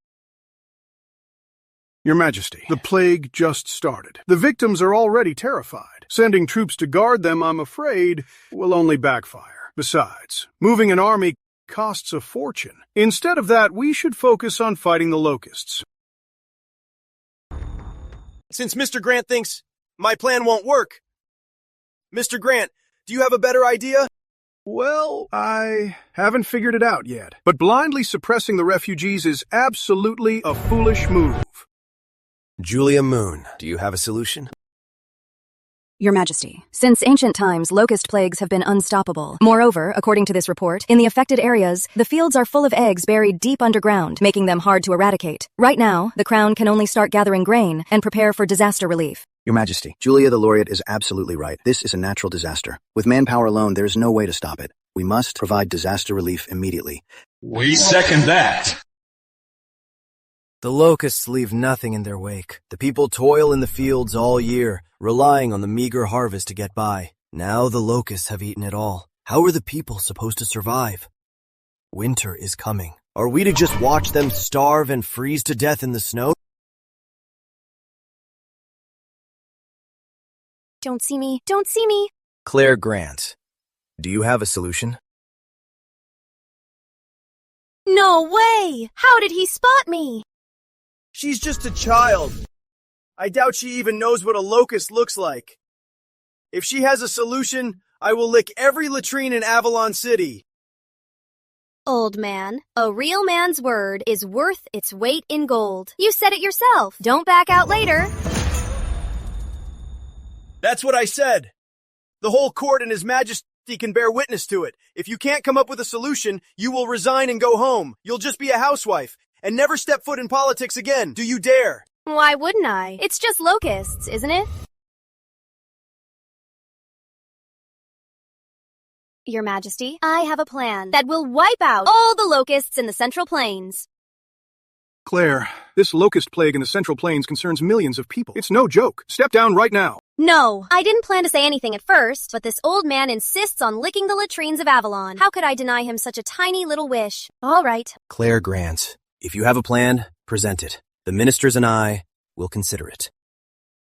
Your Majesty, the plague just started. The victims are already terrified. Sending troops to guard them, I'm afraid, will only backfire. Besides, moving an army costs a fortune. Instead of that, we should focus on fighting the locusts. Since Mr. Grant thinks my plan won't work, Mr. Grant, do you have a better idea? Well, I haven't figured it out yet. But blindly suppressing the refugees is absolutely a foolish move. Julia Moon, do you have a solution? Your Majesty, since ancient times, locust plagues have been unstoppable. Moreover, according to this report, in the affected areas, the fields are full of eggs buried deep underground, making them hard to eradicate. Right now, the crown can only start gathering grain and prepare for disaster relief. Your Majesty, Julia the Laureate is absolutely right. This is a natural disaster. With manpower alone, there is no way to stop it. We must provide disaster relief immediately. We second that. The locusts leave nothing in their wake. The people toil in the fields all year, relying on the meager harvest to get by. Now the locusts have eaten it all. How are the people supposed to survive? Winter is coming. Are we to just watch them starve and freeze to death in the snow? Don't see me. Don't see me. Claire Grant, do you have a solution? No way! How did he spot me? She's just a child. I doubt she even knows what a locust looks like. If she has a solution, I will lick every latrine in Avalon City. Old man, a real man's word is worth its weight in gold. You said it yourself. Don't back out later. That's what I said. The whole court and His Majesty can bear witness to it. If you can't come up with a solution, you will resign and go home. You'll just be a housewife and never step foot in politics again. Do you dare? Why wouldn't I? It's just locusts, isn't it? Your Majesty, I have a plan that will wipe out all the locusts in the Central Plains. Claire, this locust plague in the Central Plains concerns millions of people. It's no joke. Step down right now. No, I didn't plan to say anything at first, but this old man insists on licking the latrines of Avalon. How could I deny him such a tiny little wish? All right. Claire Grant, if you have a plan, present it. The ministers and I will consider it.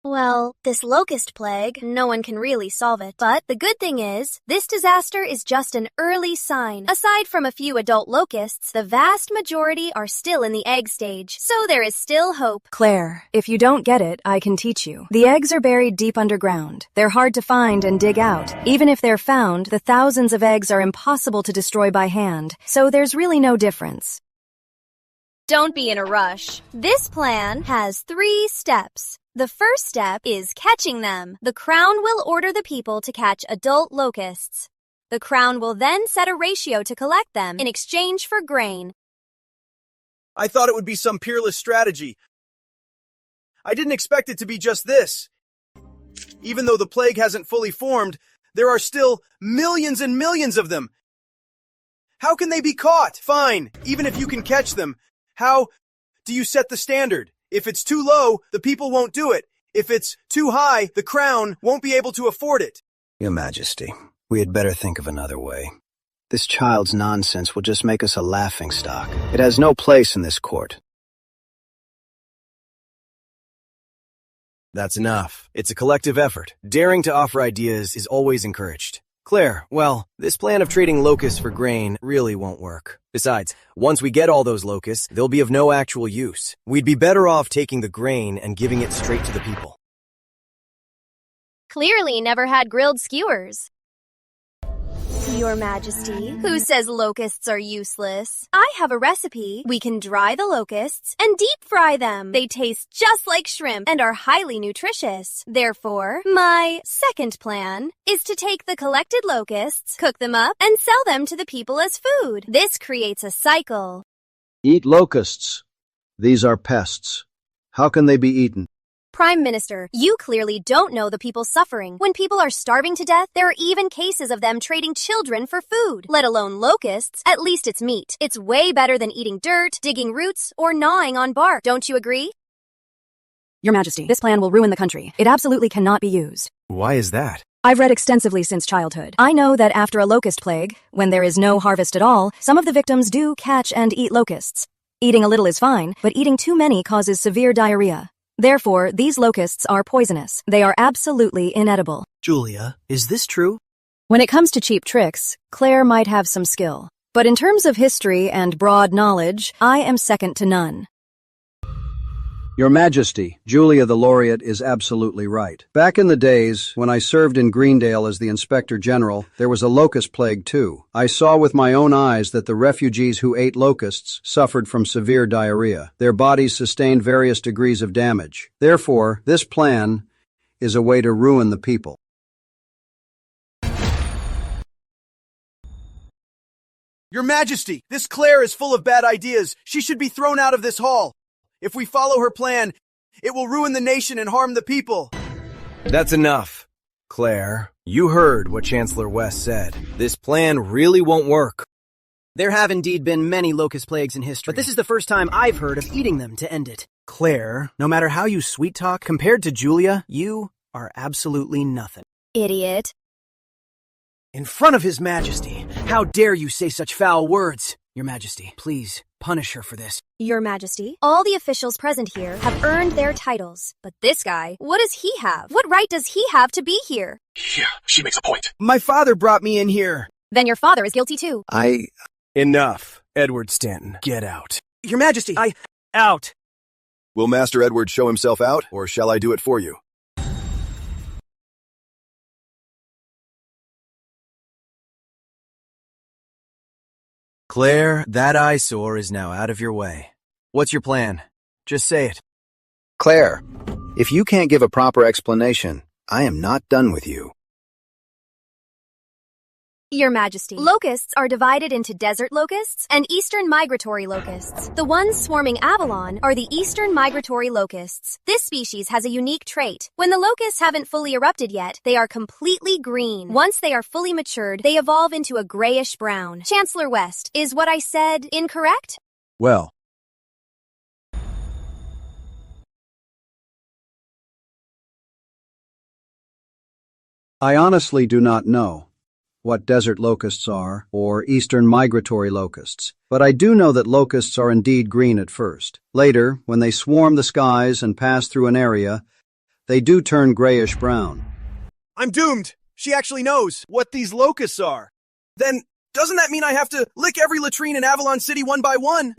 Well, this locust plague, no one can really solve it. But the good thing is, this disaster is just an early sign. Aside from a few adult locusts, the vast majority are still in the egg stage, so there is still hope. Claire, if you don't get it, I can teach you. The eggs are buried deep underground. They're hard to find and dig out. Even if they're found, the thousands of eggs are impossible to destroy by hand, so there's really no difference. Don't be in a rush. This plan has 3 steps. The first step is catching them. The Crown will order the people to catch adult locusts. The Crown will then set a ratio to collect them in exchange for grain. I thought it would be some peerless strategy. I didn't expect it to be just this. Even though the plague hasn't fully formed, there are still millions and millions of them. How can they be caught? Fine, even if you can catch them. How do you set the standard? If it's too low, the people won't do it. If it's too high, the Crown won't be able to afford it. Your Majesty, we had better think of another way. This child's nonsense will just make us a laughingstock. It has no place in this court. That's enough. It's a collective effort. Daring to offer ideas is always encouraged. Claire, well, this plan of trading locusts for grain really won't work. Besides, once we get all those locusts, they'll be of no actual use. We'd be better off taking the grain and giving it straight to the people. Clearly never had grilled skewers. Your Majesty, who says locusts are useless? I have a recipe. We can dry the locusts and deep fry them. They taste just like shrimp and are highly nutritious. Therefore, my second plan is to take the collected locusts, cook them up, and sell them to the people as food. This creates a cycle. Eat locusts. These are pests. How can they be eaten? Prime Minister, you clearly don't know the people suffering. When people are starving to death, there are even cases of them trading children for food, let alone locusts. At least it's meat. It's way better than eating dirt, digging roots, or gnawing on bark. Don't you agree? Your Majesty, this plan will ruin the country. It absolutely cannot be used. Why is that? I've read extensively since childhood. I know that after a locust plague, when there is no harvest at all, some of the victims do catch and eat locusts. Eating a little is fine, but eating too many causes severe diarrhea. Therefore, these locusts are poisonous. They are absolutely inedible. Julia, is this true? When it comes to cheap tricks, Claire might have some skill. But in terms of history and broad knowledge, I am second to none. Your Majesty, Julia the Laureate is absolutely right. Back in the days, when I served in Greendale as the Inspector General, there was a locust plague too. I saw with my own eyes that the refugees who ate locusts suffered from severe diarrhea. Their bodies sustained various degrees of damage. Therefore, this plan is a way to ruin the people. Your Majesty, this Claire is full of bad ideas. She should be thrown out of this hall. If we follow her plan, it will ruin the nation and harm the people. That's enough. Claire, you heard what Chancellor West said. This plan really won't work. There have indeed been many locust plagues in history, but this is the first time I've heard of eating them to end it. Claire, no matter how you sweet talk, compared to Julia, you are absolutely nothing. Idiot. In front of His Majesty, how dare you say such foul words? Your Majesty, please punish her for this. Your Majesty, all the officials present here have earned their titles. But this guy, what does he have? What right does he have to be here? Yeah, she makes a point. My father brought me in here. Then your father is guilty too. Enough. Edward Stanton, get out. Your Majesty, out. Will Master Edward show himself out, or shall I do it for you? Claire, that eyesore is now out of your way. What's your plan? Just say it. Claire, if you can't give a proper explanation, I am not done with you. Your Majesty, locusts are divided into desert locusts and eastern migratory locusts. The ones swarming Avalon are the eastern migratory locusts. This species has a unique trait. When the locusts haven't fully erupted yet, they are completely green. Once they are fully matured, they evolve into a grayish-brown. Chancellor West, is what I said incorrect? Well, I honestly do not know what desert locusts are or eastern migratory locusts, but I do know that locusts are indeed green at first. Later, when they swarm the skies and pass through an area, they do turn grayish-brown. I'm doomed! She actually knows what these locusts are. Then, doesn't that mean I have to lick every latrine in Avalon City one by one?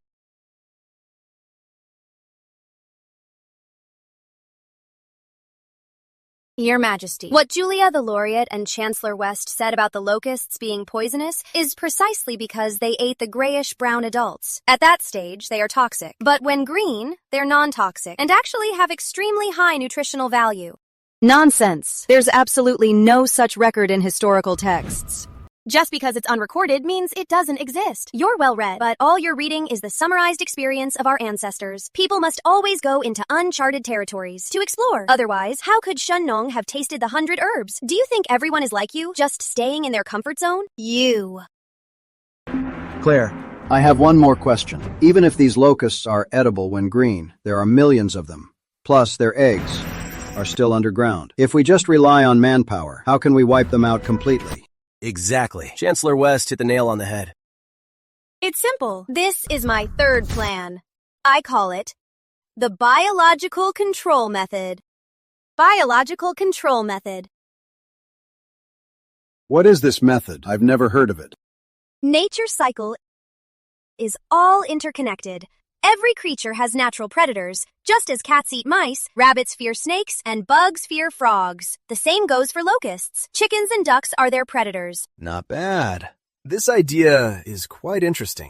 Your Majesty, what Julia the Laureate and Chancellor West said about the locusts being poisonous is precisely because they ate the grayish-brown adults. At that stage, they are toxic. But when green, they're non-toxic and actually have extremely high nutritional value. Nonsense. There's absolutely no such record in historical texts. Just because it's unrecorded means it doesn't exist. You're well-read, but all you're reading is the summarized experience of our ancestors. People must always go into uncharted territories to explore. Otherwise, how could Shunnong have tasted the 100 herbs? Do you think everyone is like you, just staying in their comfort zone? You. Claire, I have one more question. Even if these locusts are edible when green, there are millions of them. Plus, their eggs are still underground. If we just rely on manpower, how can we wipe them out completely? Exactly. Chancellor West hit the nail on the head. It's simple. This is my third plan. I call it the biological control method. Biological control method. What is this method? I've never heard of it. Nature's cycle is all interconnected. Every creature has natural predators, just as cats eat mice, rabbits fear snakes, and bugs fear frogs. The same goes for locusts. Chickens and ducks are their predators. Not bad. This idea is quite interesting.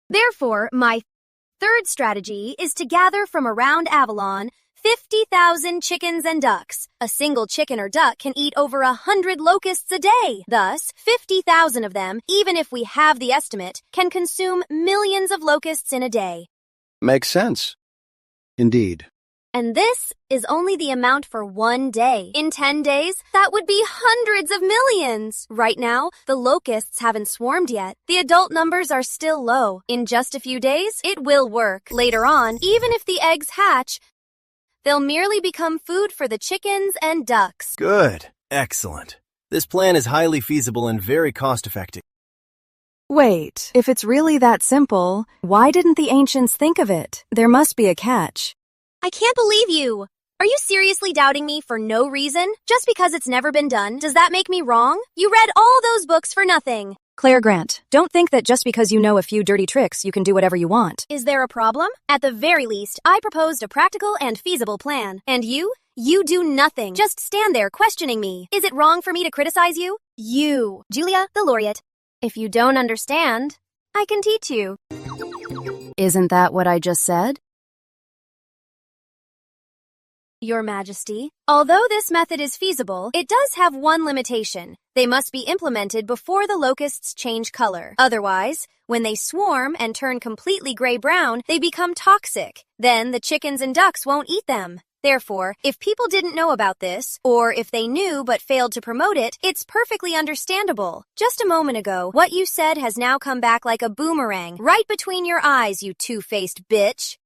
Therefore, my third strategy is to gather from around Avalon 50,000 chickens and ducks. A single chicken or duck can eat over 100 locusts a day. Thus, 50,000 of them, even if we have the estimate, can consume millions of locusts in a day. Makes sense. Indeed. And this is only the amount for one day. In 10 days, that would be hundreds of millions. Right now, the locusts haven't swarmed yet. The adult numbers are still low. In just a few days, it will work. Later on, even if the eggs hatch, they'll merely become food for the chickens and ducks. Good. Excellent. This plan is highly feasible and very cost-effective. Wait, if it's really that simple, why didn't the ancients think of it? There must be a catch. I can't believe you! Are you seriously doubting me for no reason? Just because it's never been done, does that make me wrong? You read all those books for nothing. Claire Grant, don't think that just because you know a few dirty tricks, you can do whatever you want. Is there a problem? At the very least, I proposed a practical and feasible plan. And you? You do nothing. Just stand there questioning me. Is it wrong for me to criticize you? You, Julia the Laureate. If you don't understand, I can teach you. Isn't that what I just said? Your Majesty, although this method is feasible, it does have one limitation. They must be implemented before the locusts change color. Otherwise, when they swarm and turn completely gray-brown, they become toxic. Then the chickens and ducks won't eat them. Therefore, if people didn't know about this, or if they knew but failed to promote it, it's perfectly understandable. Just a moment ago, what you said has now come back like a boomerang, right between your eyes, you two-faced bitch.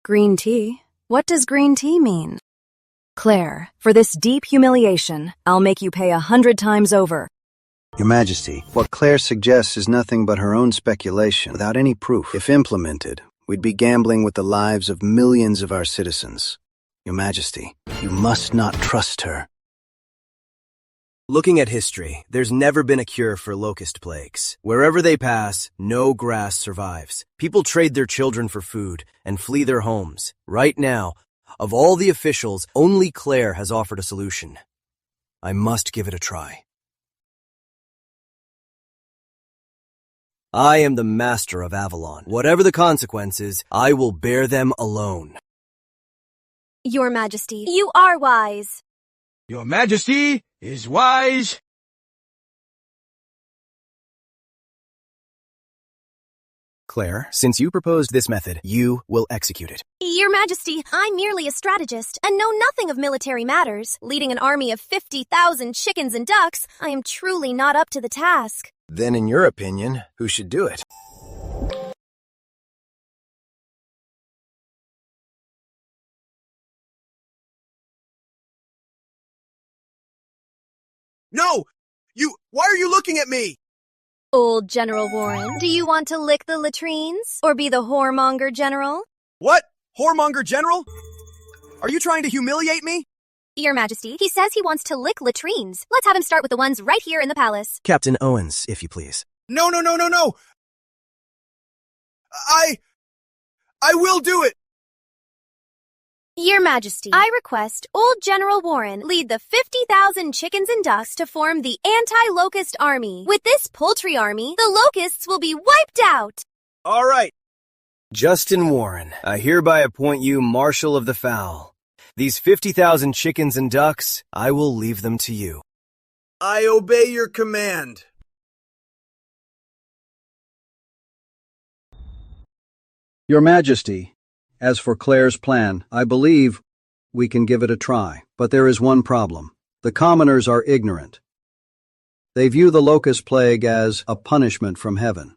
Green tea? What does green tea mean? Claire, for this deep humiliation, I'll make you pay 100 times over. Your Majesty, what Claire suggests is nothing but her own speculation, without any proof. If implemented, we'd be gambling with the lives of millions of our citizens. Your Majesty, you must not trust her. Looking at history, there's never been a cure for locust plagues. Wherever they pass, no grass survives. People trade their children for food and flee their homes. Right now, of all the officials, only Claire has offered a solution. I must give it a try. I am the master of Avalon. Whatever the consequences, I will bear them alone. Your Majesty, you are wise. Your Majesty is wise. Claire, since you proposed this method, you will execute it. Your Majesty, I'm merely a strategist and know nothing of military matters. Leading an army of 50,000 chickens and ducks, I am truly not up to the task. Then in your opinion, who should do it? No! Why are you looking at me? Old General Warren, do you want to lick the latrines? Or be the whoremonger general? What? Whoremonger general? Are you trying to humiliate me? Your Majesty, he says he wants to lick latrines. Let's have him start with the ones right here in the palace. Captain Owens, if you please. No. I will do it! Your Majesty, I request Old General Warren lead the 50,000 chickens and ducks to form the anti-locust army. With this poultry army, the locusts will be wiped out. All right. Justin Warren, I hereby appoint you Marshal of the Fowl. These 50,000 chickens and ducks, I will leave them to you. I obey your command. Your Majesty, as for Claire's plan, I believe we can give it a try. But there is one problem. The commoners are ignorant. They view the locust plague as a punishment from heaven.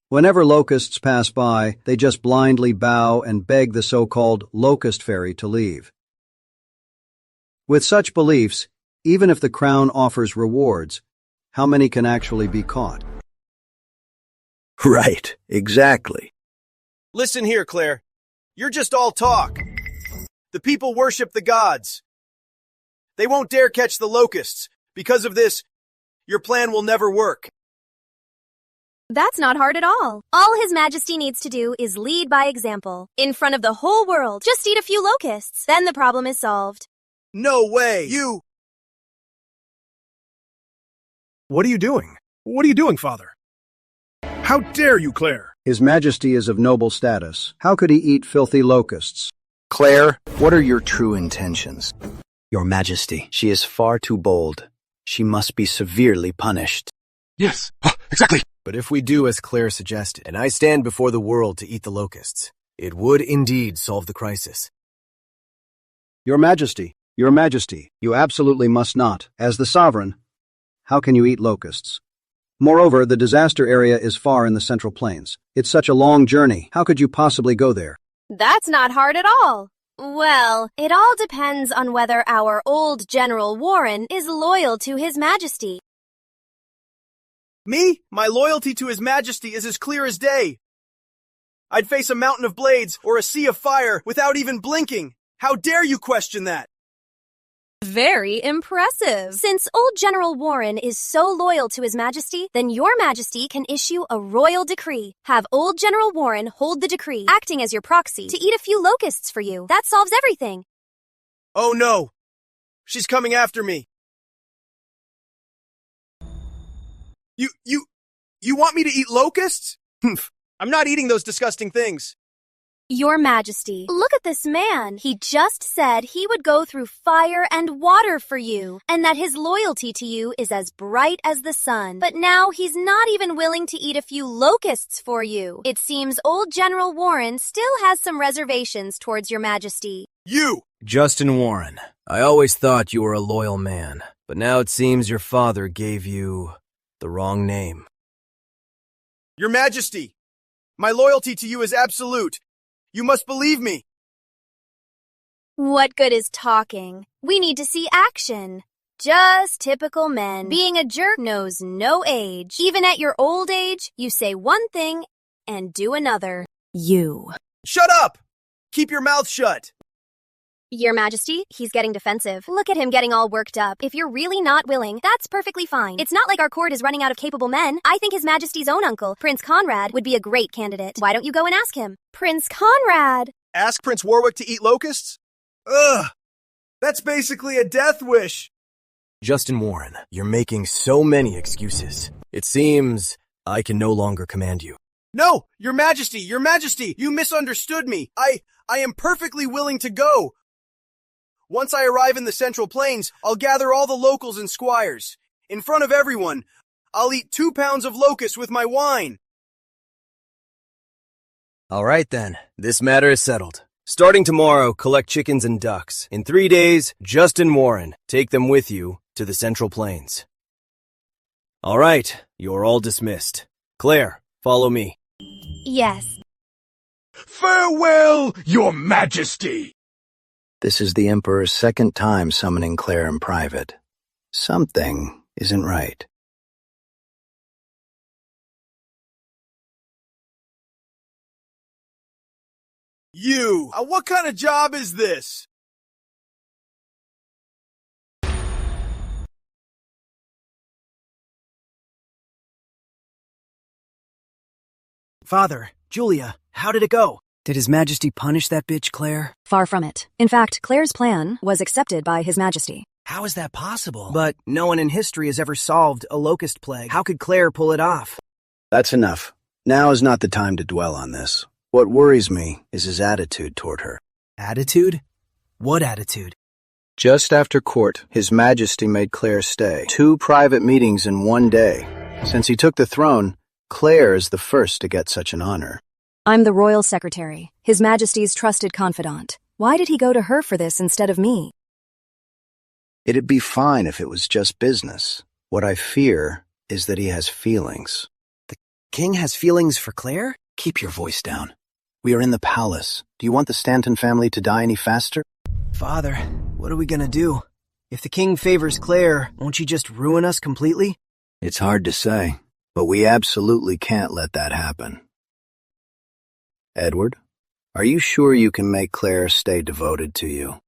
Whenever locusts pass by, they just blindly bow and beg the so-called locust fairy to leave. With such beliefs, even if the crown offers rewards, how many can actually be caught? Right, exactly. Listen here, Claire. You're just all talk. The people worship the gods. They won't dare catch the locusts. Because of this, your plan will never work. That's not hard at all. All His Majesty needs to do is lead by example. In front of the whole world, just eat a few locusts. Then the problem is solved. No way! What are you doing? What are you doing, Father? How dare you, Claire? His Majesty is of noble status. How could he eat filthy locusts? Claire, what are your true intentions? Your Majesty, she is far too bold. She must be severely punished. Yes, exactly. But if we do as Claire suggested, and I stand before the world to eat the locusts, it would indeed solve the crisis. Your Majesty, you absolutely must not. As the sovereign, how can you eat locusts? Moreover, the disaster area is far in the Central Plains. It's such a long journey. How could you possibly go there? That's not hard at all. Well, it all depends on whether our old General Warren is loyal to His Majesty. Me? My loyalty to His Majesty is as clear as day. I'd face a mountain of blades or a sea of fire without even blinking. How dare you question that? Very impressive. Since old General Warren is so loyal to His Majesty, then Your Majesty can issue a royal decree. Have old General Warren hold the decree, acting as your proxy, to eat a few locusts for you. That solves everything. Oh no! She's coming after me. You want me to eat locusts? I'm not eating those disgusting things. Your Majesty, look at this man. He just said he would go through fire and water for you, and that his loyalty to you is as bright as the sun. But now he's not even willing to eat a few locusts for you. It seems old General Warren still has some reservations towards Your Majesty. You! Justin Warren, I always thought you were a loyal man, but now it seems your father gave you the wrong name. Your Majesty, my loyalty to you is absolute. You must believe me. What good is talking? We need to see action. Just typical men. Being a jerk knows no age. Even at your old age, you say one thing and do another. You. Shut up! Keep your mouth shut. Your Majesty, he's getting defensive. Look at him getting all worked up. If you're really not willing, that's perfectly fine. It's not like our court is running out of capable men. I think His Majesty's own uncle, Prince Conrad, would be a great candidate. Why don't you go and ask him? Prince Conrad! Ask Prince Warwick to eat locusts? Ugh! That's basically a death wish. Justin Warren, you're making so many excuses. It seems I can no longer command you. No! Your Majesty! You misunderstood me. I am perfectly willing to go. Once I arrive in the Central Plains, I'll gather all the locals and squires. In front of everyone, I'll eat 2 pounds of locusts with my wine. All right then, this matter is settled. Starting tomorrow, collect chickens and ducks. In 3 days, Justin Warren, take them with you to the Central Plains. All right, you're all dismissed. Claire, follow me. Yes. Farewell, Your Majesty! This is the Emperor's second time summoning Claire in private. Something isn't right. You! What kind of job is this? Father, Julia, how did it go? Did His Majesty punish that bitch, Claire? Far from it. In fact, Claire's plan was accepted by His Majesty. How is that possible? But no one in history has ever solved a locust plague. How could Claire pull it off? That's enough. Now is not the time to dwell on this. What worries me is his attitude toward her. Attitude? What attitude? Just after court, His Majesty made Claire stay. 2 private meetings in one day. Since he took the throne, Claire is the first to get such an honor. I'm the royal secretary, His Majesty's trusted confidant. Why did he go to her for this instead of me? It'd be fine if it was just business. What I fear is that he has feelings. The king has feelings for Claire? Keep your voice down. We are in the palace. Do you want the Stanton family to die any faster? Father, what are we gonna do? If the king favors Claire, won't she just ruin us completely? It's hard to say, but we absolutely can't let that happen. Edward, are you sure you can make Claire stay devoted to you?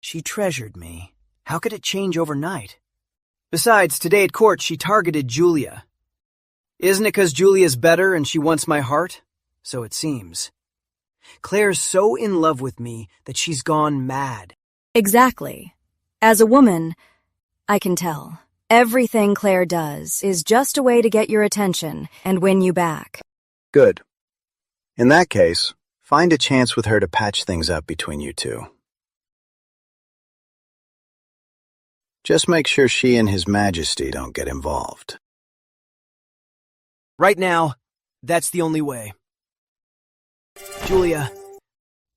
She treasured me. How could it change overnight? Besides, today at court she targeted Julia. Isn't it 'cause Julia's better and she wants my heart? So it seems. Claire's so in love with me that she's gone mad. Exactly. As a woman, I can tell. Everything Claire does is just a way to get your attention and win you back. Good. In that case, find a chance with her to patch things up between you two. Just make sure she and His Majesty don't get involved. Right now, that's the only way. Julia,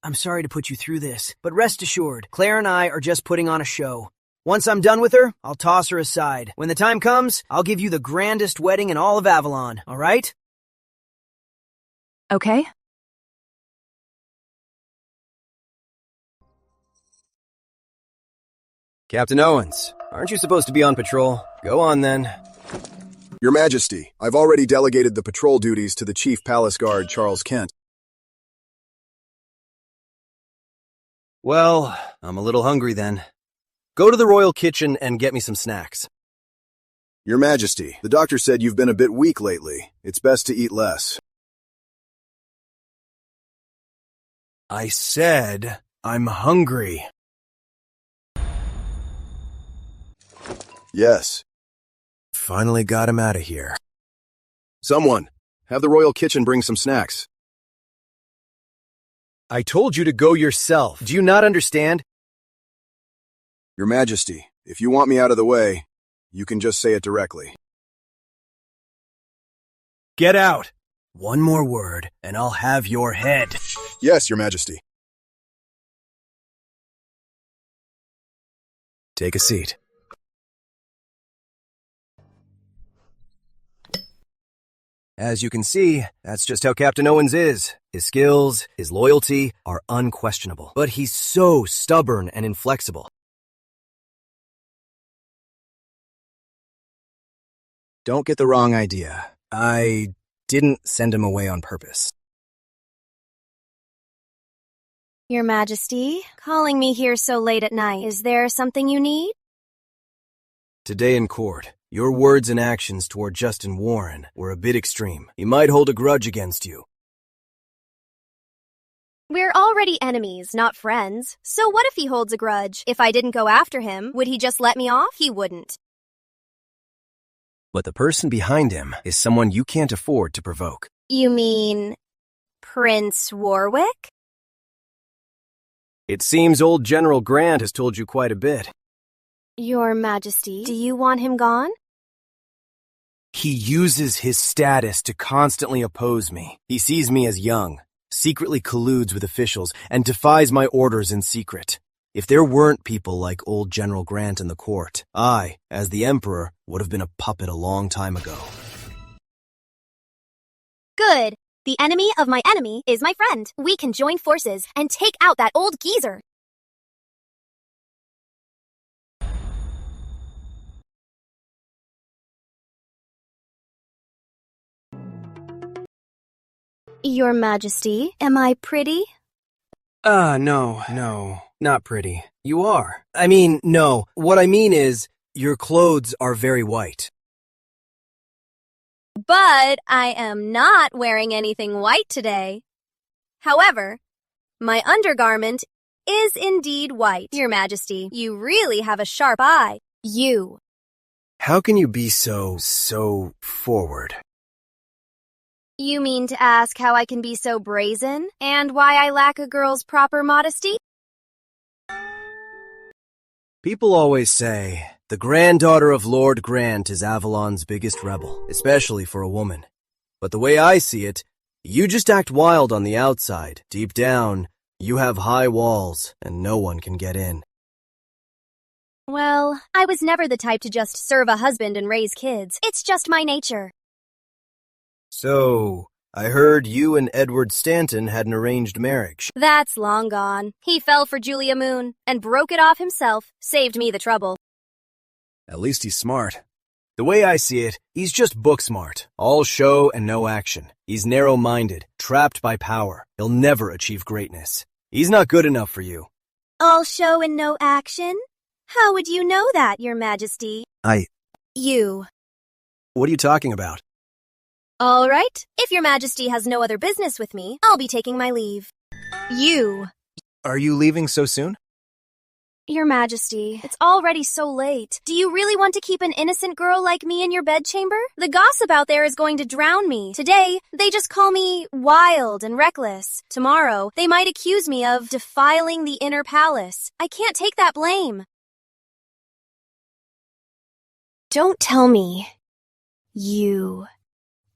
I'm sorry to put you through this, but rest assured, Claire and I are just putting on a show. Once I'm done with her, I'll toss her aside. When the time comes, I'll give you the grandest wedding in all of Avalon, all right? Okay. Captain Owens, aren't you supposed to be on patrol? Go on then. Your Majesty, I've already delegated the patrol duties to the Chief Palace Guard, Charles Kent. Well, I'm a little hungry then. Go to the royal kitchen and get me some snacks. Your Majesty, the doctor said you've been a bit weak lately. It's best to eat less. I said I'm hungry. Yes. Finally got him out of here. Someone, have the royal kitchen bring some snacks. I told you to go yourself. Do you not understand? Your Majesty, if you want me out of the way, you can just say it directly. Get out. One more word, and I'll have your head. Yes, Your Majesty. Take a seat. As you can see, that's just how Captain Owens is. His skills, his loyalty are unquestionable. But he's so stubborn and inflexible. Don't get the wrong idea. I didn't send him away on purpose. Your Majesty, calling me here so late at night. Is there something you need? Today in court, your words and actions toward Justin Warren were a bit extreme. He might hold a grudge against you. We're already enemies, not friends. So what if he holds a grudge? If I didn't go after him, would he just let me off? He wouldn't. But the person behind him is someone you can't afford to provoke. You mean Prince Warwick? It seems old General Grant has told you quite a bit. Your Majesty, do you want him gone? He uses his status to constantly oppose me. He sees me as young, secretly colludes with officials, and defies my orders in secret. If there weren't people like old General Grant in the court, I, as the Emperor, would have been a puppet a long time ago. Good. The enemy of my enemy is my friend. We can join forces and take out that old geezer. Your Majesty, am I pretty? No, not pretty. You are. I mean, no. What I mean is, your clothes are very white. But I am not wearing anything white today. However, my undergarment is indeed white, Your Majesty. You really have a sharp eye. You. How can you be so forward? You mean to ask how I can be so brazen, and why I lack a girl's proper modesty? People always say, the granddaughter of Lord Grant is Avalon's biggest rebel, especially for a woman. But the way I see it, you just act wild on the outside. Deep down, you have high walls, and no one can get in. Well, I was never the type to just serve a husband and raise kids. It's just my nature. So, I heard you and Edward Stanton had an arranged marriage. That's long gone. He fell for Julia Moon and broke it off himself, saved me the trouble. At least he's smart. The way I see it, he's just book smart. All show and no action. He's narrow-minded, trapped by power. He'll never achieve greatness. He's not good enough for you. All show and no action? How would you know that, Your Majesty? You. What are you talking about? All right. If Your Majesty has no other business with me, I'll be taking my leave. You. Are you leaving so soon? Your Majesty, it's already so late. Do you really want to keep an innocent girl like me in your bedchamber? The gossip out there is going to drown me. Today, they just call me wild and reckless. Tomorrow, they might accuse me of defiling the inner palace. I can't take that blame. Don't tell me you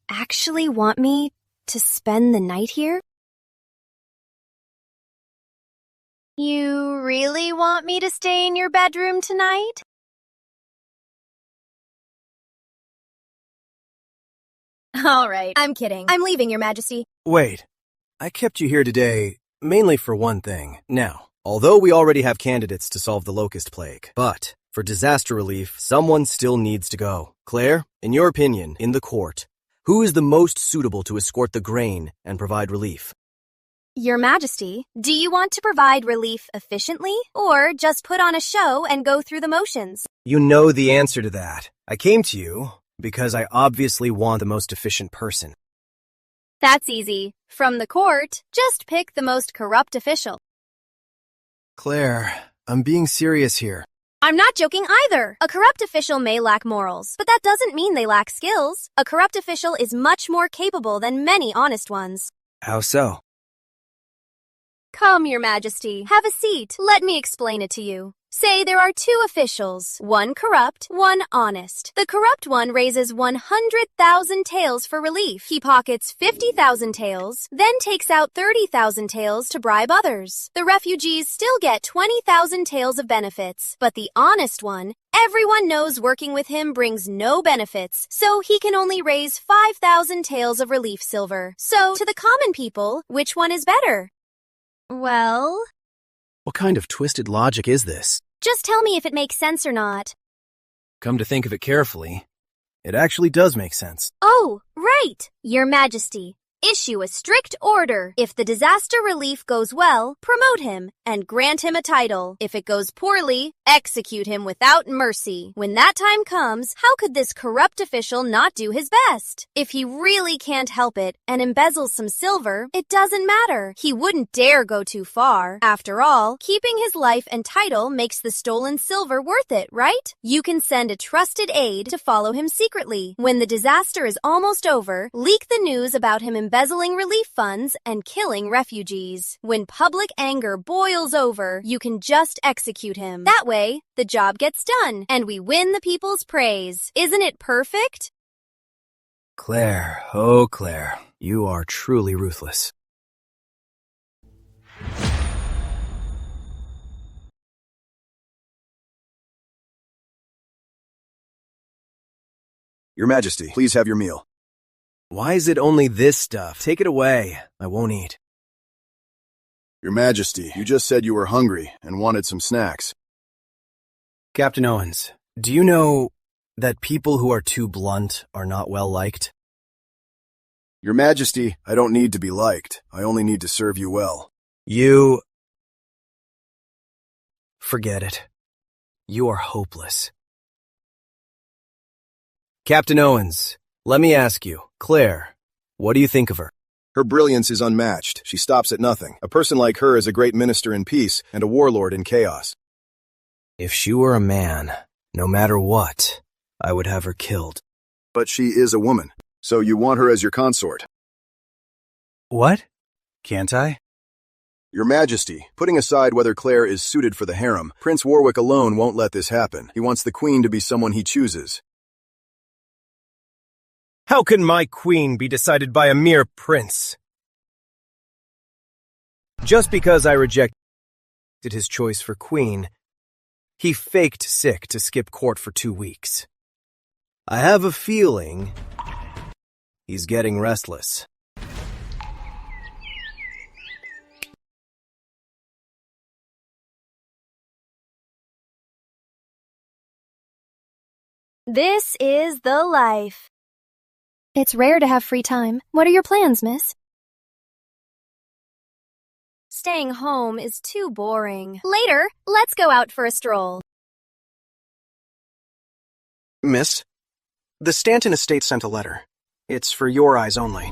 actually want me to spend the night here? You really want me to stay in your bedroom tonight? All right, I'm kidding. I'm leaving, Your Majesty. Wait, I kept you here today mainly for one thing. Now, although we already have candidates to solve the locust plague, but for disaster relief, someone still needs to go. Claire, in your opinion, in the court, who is the most suitable to escort the grain and provide relief? Your Majesty, do you want to provide relief efficiently, or just put on a show and go through the motions? You know the answer to that. I came to you because I obviously want the most efficient person. That's easy. From the court, just pick the most corrupt official. Claire, I'm being serious here. I'm not joking either. A corrupt official may lack morals, but that doesn't mean they lack skills. A corrupt official is much more capable than many honest ones. How so? Come, Your Majesty. Have a seat. Let me explain it to you. Say there are two officials, one corrupt, one honest. The corrupt one raises 100,000 taels for relief. He pockets 50,000 taels, then takes out 30,000 taels to bribe others. The refugees still get 20,000 taels of benefits, but the honest one, everyone knows working with him brings no benefits, so he can only raise 5,000 taels of relief silver. So, to the common people, which one is better? Well... What kind of twisted logic is this? Just tell me if it makes sense or not. Come to think of it carefully, it actually does make sense. Oh, right! Your Majesty, issue a strict order. If the disaster relief goes well, promote him and grant him a title. If it goes poorly, execute him without mercy. When that time comes, how could this corrupt official not do his best? If he really can't help it and embezzles some silver, it doesn't matter. He wouldn't dare go too far. After all, keeping his life and title makes the stolen silver worth it, right? You can send a trusted aide to follow him secretly. When the disaster is almost over, leak the news about him embezzling relief funds and killing refugees. When public anger boils over, you can just execute him. That way, the job gets done, and we win the people's praise. Isn't it perfect? Claire, oh Claire, you are truly ruthless. Your Majesty, please have your meal. Why is it only this stuff? Take it away. I won't eat. Your Majesty, you just said you were hungry and wanted some snacks. Captain Owens, do you know that people who are too blunt are not well liked? Your Majesty, I don't need to be liked. I only need to serve you well. You... Forget it. You are hopeless. Captain Owens, let me ask you, Claire, what do you think of her? Her brilliance is unmatched. She stops at nothing. A person like her is a great minister in peace and a warlord in chaos. If she were a man, no matter what, I would have her killed. But she is a woman, so you want her as your consort. What? Can't I? Your Majesty, putting aside whether Claire is suited for the harem, Prince Warwick alone won't let this happen. He wants the queen to be someone he chooses. How can my queen be decided by a mere prince? Just because I rejected his choice for queen, he faked sick to skip court for 2 weeks. I have a feeling he's getting restless. This is the life. It's rare to have free time. What are your plans, miss? Staying home is too boring. Later, let's go out for a stroll. Miss, the Stanton estate sent a letter. It's for your eyes only.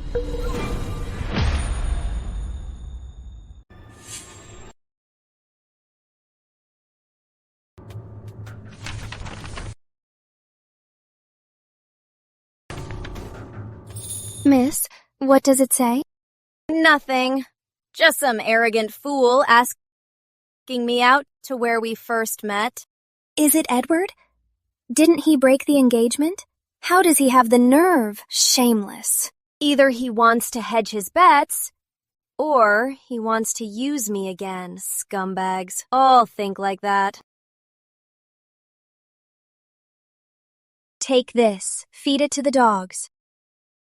Miss, what does it say? Nothing. Just some arrogant fool asking me out to where we first met. Is it Edward? Didn't he break the engagement? How does he have the nerve? Shameless. Either he wants to hedge his bets, or he wants to use me again, scumbags. All think like that. Take this. Feed it to the dogs.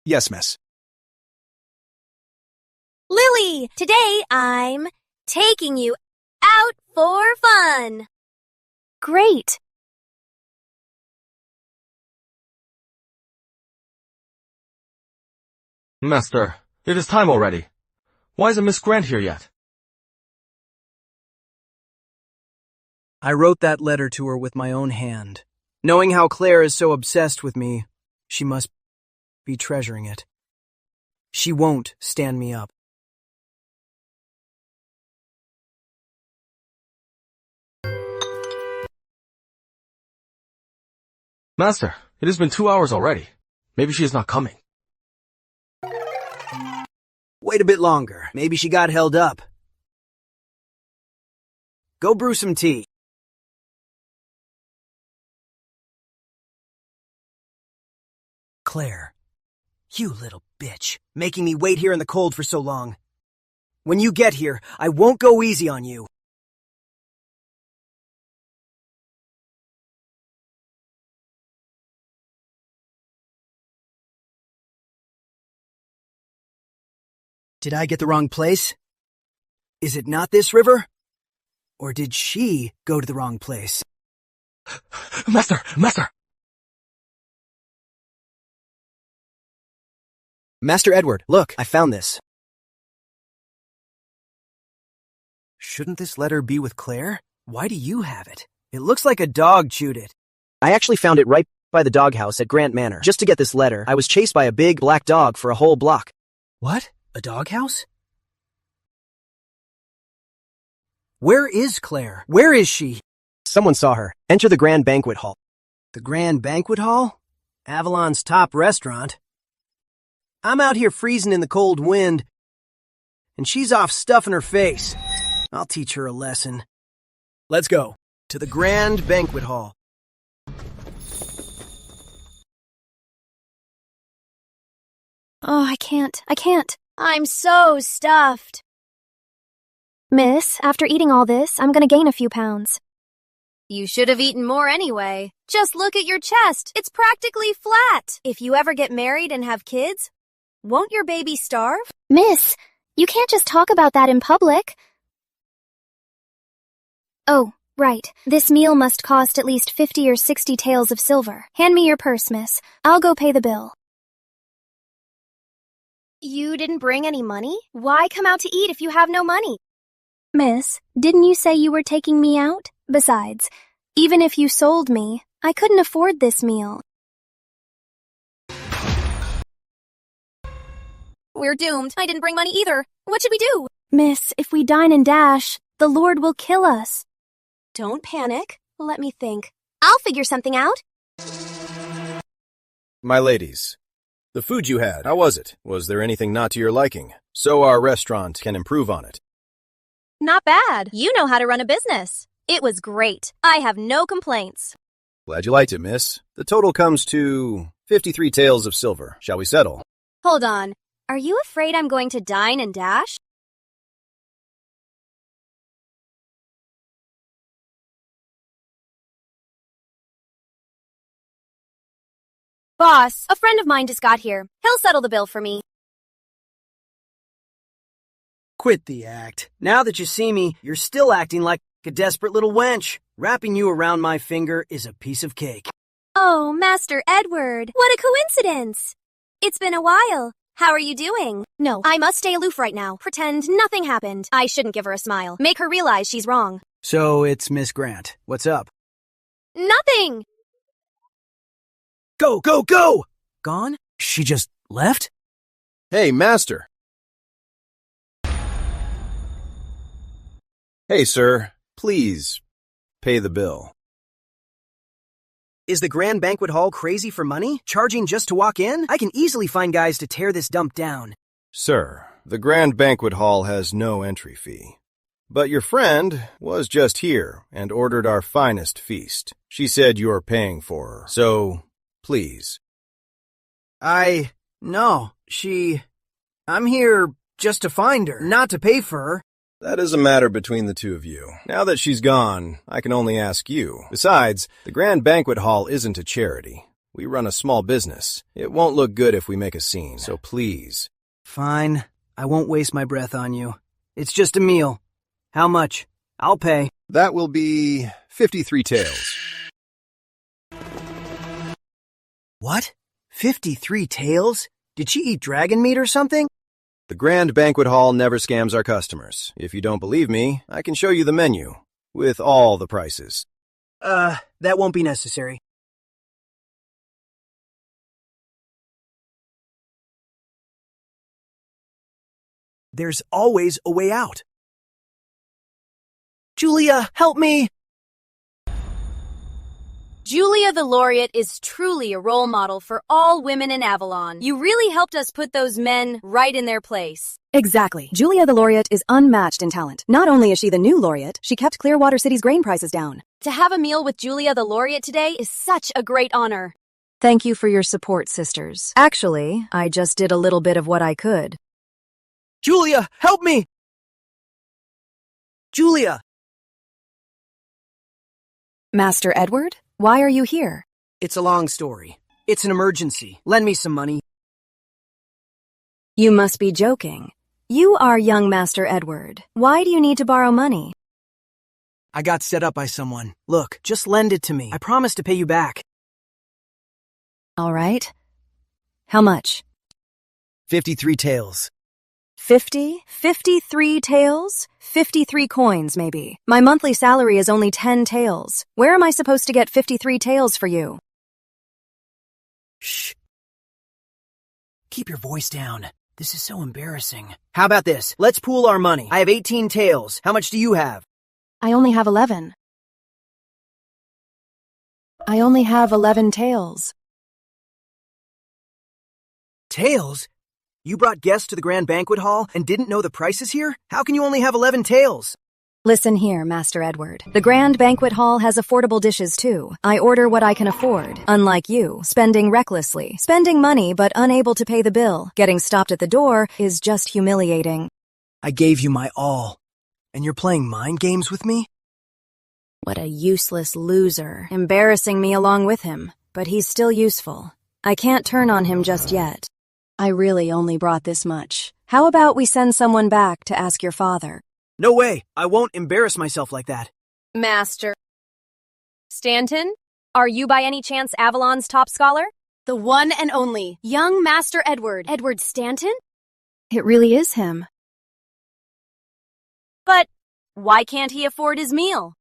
Yes, miss. Lily, today I'm taking you out for fun. Great. Master, it is time already. Why isn't Miss Grant here yet? I wrote that letter to her with my own hand. Knowing how Claire is so obsessed with me, she must be treasuring it. She won't stand me up. Master, it has been 2 hours already. Maybe she is not coming. Wait a bit longer. Maybe she got held up. Go brew some tea. Claire, you little bitch, making me wait here in the cold for so long. When you get here, I won't go easy on you. Did I get the wrong place? Is it not this river? Or did she go to the wrong place? Master! Master! Master Edward, look, I found this. Shouldn't this letter be with Claire? Why do you have it? It looks like a dog chewed it. I actually found it right by the doghouse at Grant Manor. Just to get this letter, I was chased by a big black dog for a whole block. What? A doghouse? Where is Claire? Where is she? Someone saw her. Enter the Grand Banquet Hall. The Grand Banquet Hall? Avalon's top restaurant. I'm out here freezing in the cold wind, and she's off stuffing her face. I'll teach her a lesson. Let's go to the Grand Banquet Hall. Oh, I can't. I'm so stuffed. Miss, after eating all this, I'm gonna gain a few pounds. You should have eaten more anyway. Just look at your chest. It's practically flat. If you ever get married and have kids, Won't your baby starve? Miss, you can't just talk about that in public. Oh, right. This meal must cost at least 50 or 60 taels of silver. Hand me your purse, miss. I'll go pay the bill. You didn't bring any money? Why come out to eat if you have no money? Miss, didn't you say you were taking me out? Besides, even if you sold me, I couldn't afford this meal. We're doomed. I didn't bring money either. What should we do? Miss, if we dine and dash, the Lord will kill us. Don't panic. Let me think. I'll figure something out. My ladies, the food you had, how was it? Was there anything not to your liking? So our restaurant can improve on it. Not bad. You know how to run a business. It was great. I have no complaints. Glad you liked it, miss. The total comes to 53 taels of silver. Shall we settle? Hold on. Are you afraid I'm going to dine and dash? Boss, a friend of mine just got here. He'll settle the bill for me. Quit the act. Now that you see me, you're still acting like a desperate little wench. Wrapping you around my finger is a piece of cake. Oh, Master Edward, what a coincidence! It's been a while. How are you doing? No, I must stay aloof right now. Pretend nothing happened. I shouldn't give her a smile. Make her realize she's wrong. So it's Miss Grant. What's up? Nothing! Go, go, go! Gone? She just left? Hey, master. Hey, sir. Please, pay the bill. Is the Grand Banquet Hall crazy for money? Charging just to walk in? I can easily find guys to tear this dump down. Sir, the Grand Banquet Hall has no entry fee. But your friend was just here and ordered our finest feast. She said you're paying for her, so please. No, I'm here just to find her, not to pay for her. That is a matter between the two of you. Now that she's gone, I can only ask you. Besides, the Grand Banquet Hall isn't a charity. We run a small business. It won't look good if we make a scene, so please. Fine. I won't waste my breath on you. It's just a meal. How much? I'll pay. That will be 53 taels. What? 53 taels? Did she eat dragon meat or something? The Grand Banquet Hall never scams our customers. If you don't believe me, I can show you the menu, with all the prices. That won't be necessary. There's always a way out. Julia, help me! Julia the Laureate is truly a role model for all women in Avalon. You really helped us put those men right in their place. Exactly. Julia the Laureate is unmatched in talent. Not only is she the new laureate, she kept Clearwater City's grain prices down. To have a meal with Julia the Laureate today is such a great honor. Thank you for your support, sisters. Actually, I just did a little bit of what I could. Julia, help me! Julia! Master Edward? Why are you here? It's a long story. It's an emergency. Lend me some money. You must be joking. You are young Master Edward. Why do you need to borrow money? I got set up by someone. Look, just lend it to me. I promise to pay you back. All right. How much? 53 taels. 50? 53 taels? 53 coins, maybe. My monthly salary is only 10 taels. Where am I supposed to get 53 taels for you? Shh. Keep your voice down. This is so embarrassing. How about this? Let's pool our money. I have 18 taels. How much do you have? I only have 11. I only have 11 taels. Taels? You brought guests to the Grand Banquet Hall and didn't know the prices here? How can you only have 11 taels? Listen here, Master Edward. The Grand Banquet Hall has affordable dishes, too. I order what I can afford. Unlike you, spending recklessly. Spending money but unable to pay the bill. Getting stopped at the door is just humiliating. I gave you my all. And you're playing mind games with me? What a useless loser. Embarrassing me along with him. But he's still useful. I can't turn on him just yet. I really only brought this much. How about we send someone back to ask your father? No way! I won't embarrass myself like that. Master. Stanton, are you by any chance Avalon's top scholar? The one and only, young Master Edward. Edward Stanton? It really is him. But why can't he afford his meal?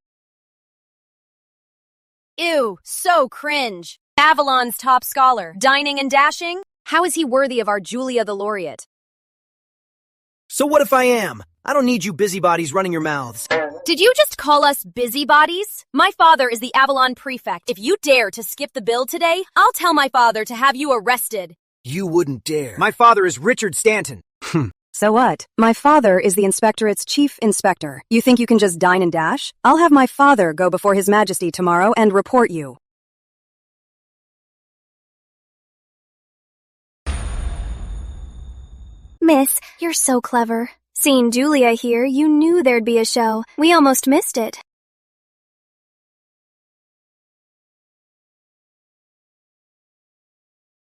Ew, so cringe. Avalon's top scholar, dining and dashing? How is he worthy of our Julia the Laureate? So what if I am? I don't need you busybodies running your mouths. Did you just call us busybodies? My father is the Avalon prefect. If you dare to skip the bill today, I'll tell my father to have you arrested. You wouldn't dare. My father is Richard Stanton. So what? My father is the inspectorate's chief inspector. You think you can just dine and dash? I'll have my father go before His Majesty tomorrow and report you. Miss, you're so clever. Seeing Julia here, you knew there'd be a show. We almost missed it.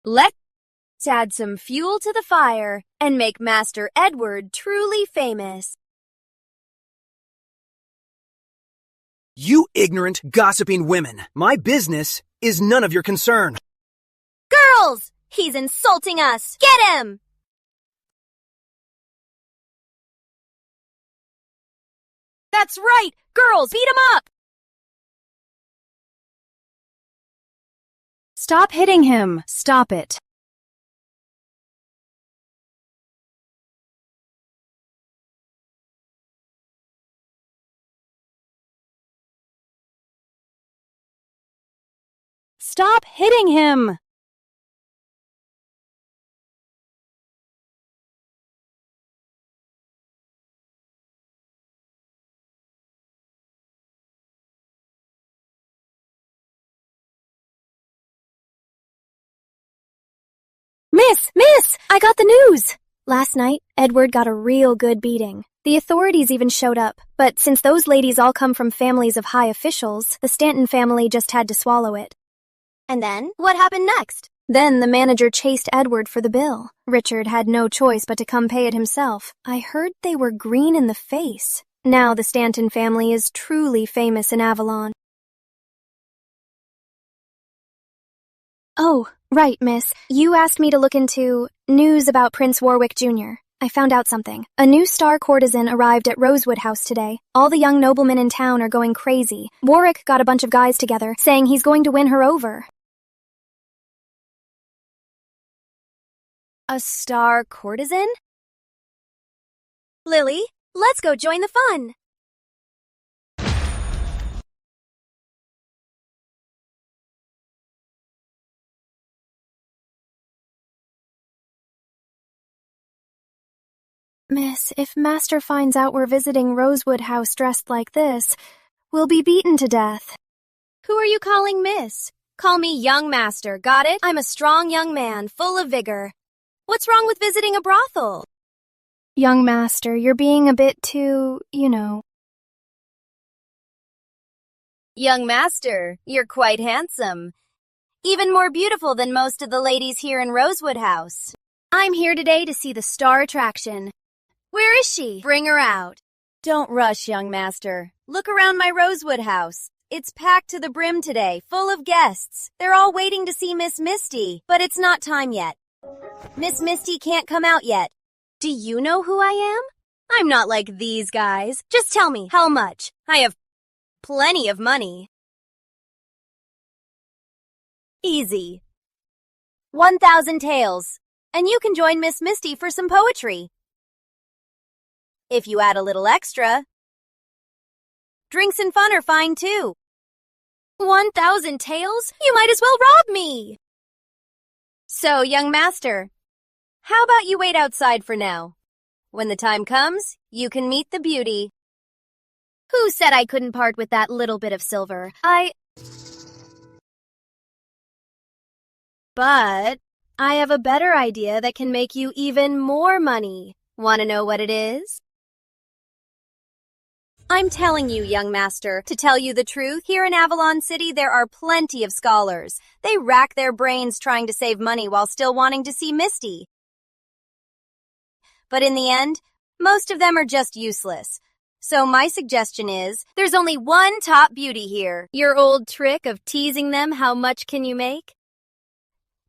Let's add some fuel to the fire and make Master Edward truly famous. You ignorant, gossiping women. My business is none of your concern. Girls! He's insulting us! Get him! That's right! Girls, beat him up! Stop hitting him. Stop it. Stop hitting him! Miss! I got the news! Last night, Edward got a real good beating. The authorities even showed up, but since those ladies all come from families of high officials, the Stanton family just had to swallow it. And then, what happened next? Then the manager chased Edward for the bill. Richard had no choice but to come pay it himself. I heard they were green in the face. Now the Stanton family is truly famous in Avalon. Oh, right, miss. You asked me to look into news about Prince Warwick Jr. I found out something. A new star courtesan arrived at Rosewood House today. All the young noblemen in town are going crazy. Warwick got a bunch of guys together, saying he's going to win her over. A star courtesan? Lily, let's go join the fun. Miss, if Master finds out we're visiting Rosewood House dressed like this, we'll be beaten to death. Who are you calling Miss? Call me Young Master, got it? I'm a strong young man, full of vigor. What's wrong with visiting a brothel? Young Master, you're being a bit too, Young Master, you're quite handsome. Even more beautiful than most of the ladies here in Rosewood House. I'm here today to see the star attraction. Where is she? Bring her out. Don't rush, young master. Look around my Rosewood house. It's packed to the brim today, full of guests. They're all waiting to see Miss Misty, but it's not time yet. Miss Misty can't come out yet. Do you know who I am? I'm not like these guys. Just tell me, how much? I have plenty of money. Easy. 1,000 taels. And you can join Miss Misty for some poetry. If you add a little extra, drinks and fun are fine too. 1,000 taels? You might as well rob me! So, young master, how about you wait outside for now? When the time comes, you can meet the beauty. Who said I couldn't part with that little bit of silver? But I have a better idea that can make you even more money. Want to know what it is? I'm telling you, young master, to tell you the truth, here in Avalon City there are plenty of scholars. They rack their brains trying to save money while still wanting to see Misty. but in the end, most of them are just useless. So my suggestion is, there's only one top beauty here. Your old trick of teasing them how much can you make?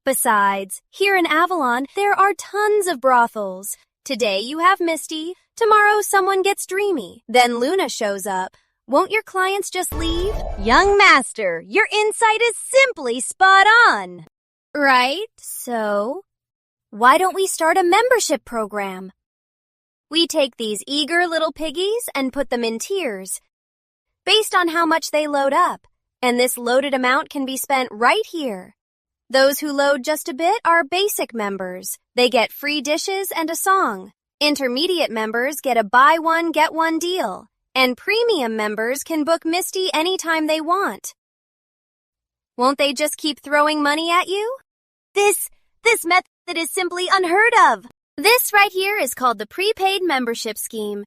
Besides, here in Avalon, there are tons of brothels. Today you have Misty, tomorrow someone gets dreamy, then Luna shows up. Won't your clients just leave? Young Master, your insight is simply spot on. Right, so why don't we start a membership program? We take these eager little piggies and put them in tiers, based on how much they load up, and this loaded amount can be spent right here. Those who load just a bit are basic members. They get free dishes and a song. Intermediate members get a buy one, get one deal. And premium members can book Misty anytime they want. Won't they just keep throwing money at you? This method is simply unheard of. This right here is called the prepaid membership scheme.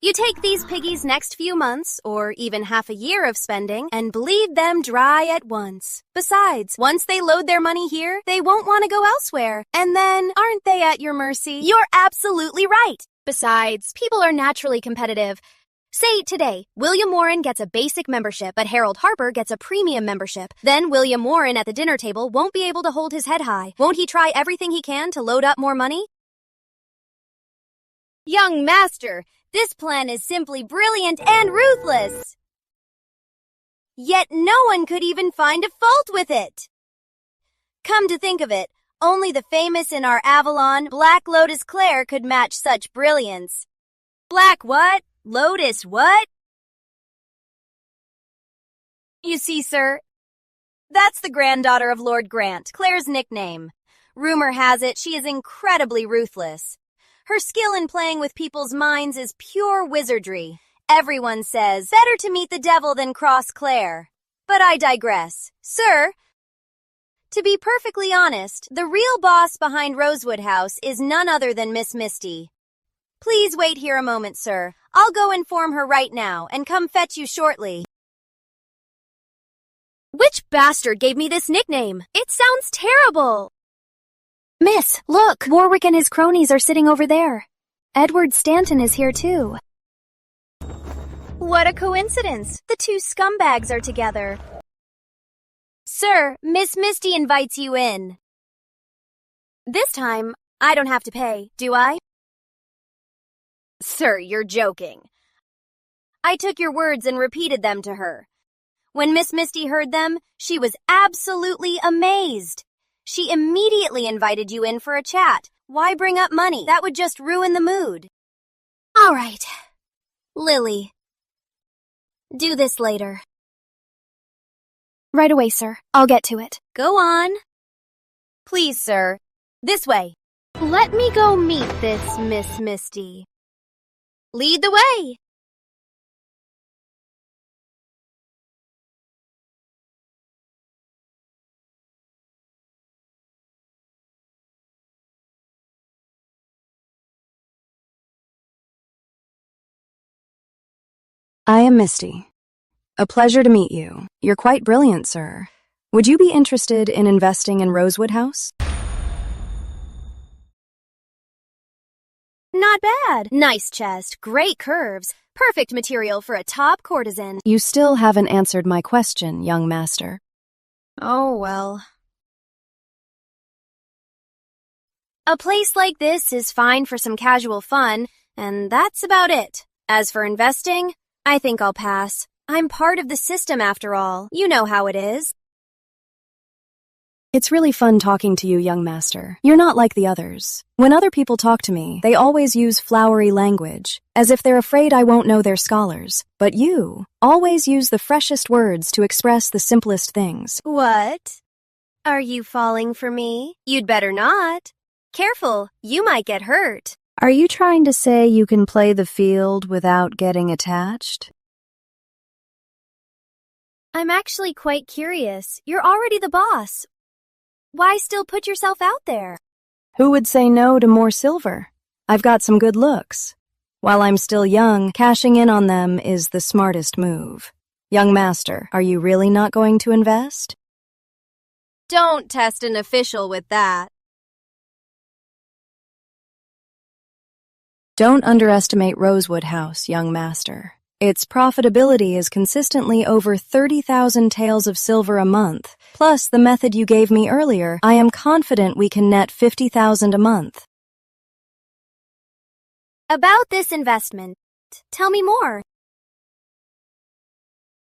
You take these piggies' next few months, or even half a year of spending, and bleed them dry at once. Besides, once they load their money here, they won't want to go elsewhere. And then, aren't they at your mercy? You're absolutely right. Besides, people are naturally competitive. Say today, William Warren gets a basic membership, but Harold Harper gets a premium membership. Then William Warren at the dinner table won't be able to hold his head high. Won't he try everything he can to load up more money? Young Master, this plan is simply brilliant and ruthless. Yet no one could even find a fault with it. Come to think of it, only the famous in our Avalon, Black Lotus Claire, could match such brilliance. Black what? Lotus what? You see, sir, that's the granddaughter of Lord Grant, Claire's nickname. Rumor has it she is incredibly ruthless. Her skill in playing with people's minds is pure wizardry. Everyone says, better to meet the devil than cross Claire. But I digress. Sir, to be perfectly honest, the real boss behind Rosewood House is none other than Miss Misty. Please wait here a moment, sir. I'll go inform her right now and come fetch you shortly. Which bastard gave me this nickname? It sounds terrible. Miss, look, Warwick and his cronies are sitting over there. Edward Stanton is here too. What a coincidence. The two scumbags are together. Sir, Miss Misty invites you in. This time, I don't have to pay, do I? Sir, you're joking. I took your words and repeated them to her. When Miss Misty heard them, she was absolutely amazed. She immediately invited you in for a chat. Why bring up money? That would just ruin the mood. All right. Lily, do this later. Right away, sir. I'll get to it. Go on. Please, sir. This way. Let me go meet this Miss Misty. Lead the way. I am Misty. A pleasure to meet you. You're quite brilliant, sir. Would you be interested in investing in Rosewood House? Not bad. Nice chest, great curves, perfect material for a top courtesan. You still haven't answered my question, young master. Oh, well. A place like this is fine for some casual fun, and that's about it. As for investing, I think I'll pass. I'm part of the system after all. You know how it is. It's really fun talking to you, young master. You're not like the others. When other people talk to me, they always use flowery language, as if they're afraid I won't know their scholars. But you always use the freshest words to express the simplest things. What? Are you falling for me? You'd better not. Careful, you might get hurt. Are you trying to say you can play the field without getting attached? I'm actually quite curious. You're already the boss. Why still put yourself out there? Who would say no to more silver? I've got some good looks. While I'm still young, cashing in on them is the smartest move. Young master, are you really not going to invest? Don't test an official with that. Don't underestimate Rosewood House, young master. Its profitability is consistently over 30,000 taels of silver a month. Plus, the method you gave me earlier, I am confident we can net 50,000 a month. About this investment, tell me more.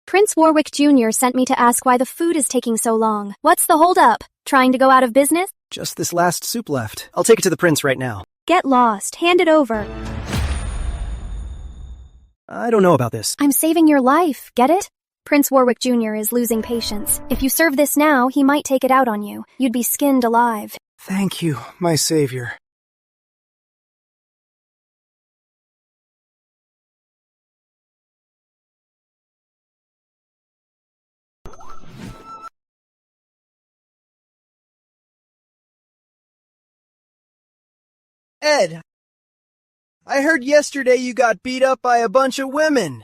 Prince Warwick Jr. sent me to ask why the food is taking so long. What's the holdup? Trying to go out of business? Just this last soup left. I'll take it to the prince right now. Get lost. Hand it over. I don't know about this. I'm saving your life. Get it? Prince Warwick Jr. is losing patience. If you serve this now, he might take it out on you. You'd be skinned alive. Thank you, my savior. Ed, I heard yesterday you got beat up by a bunch of women.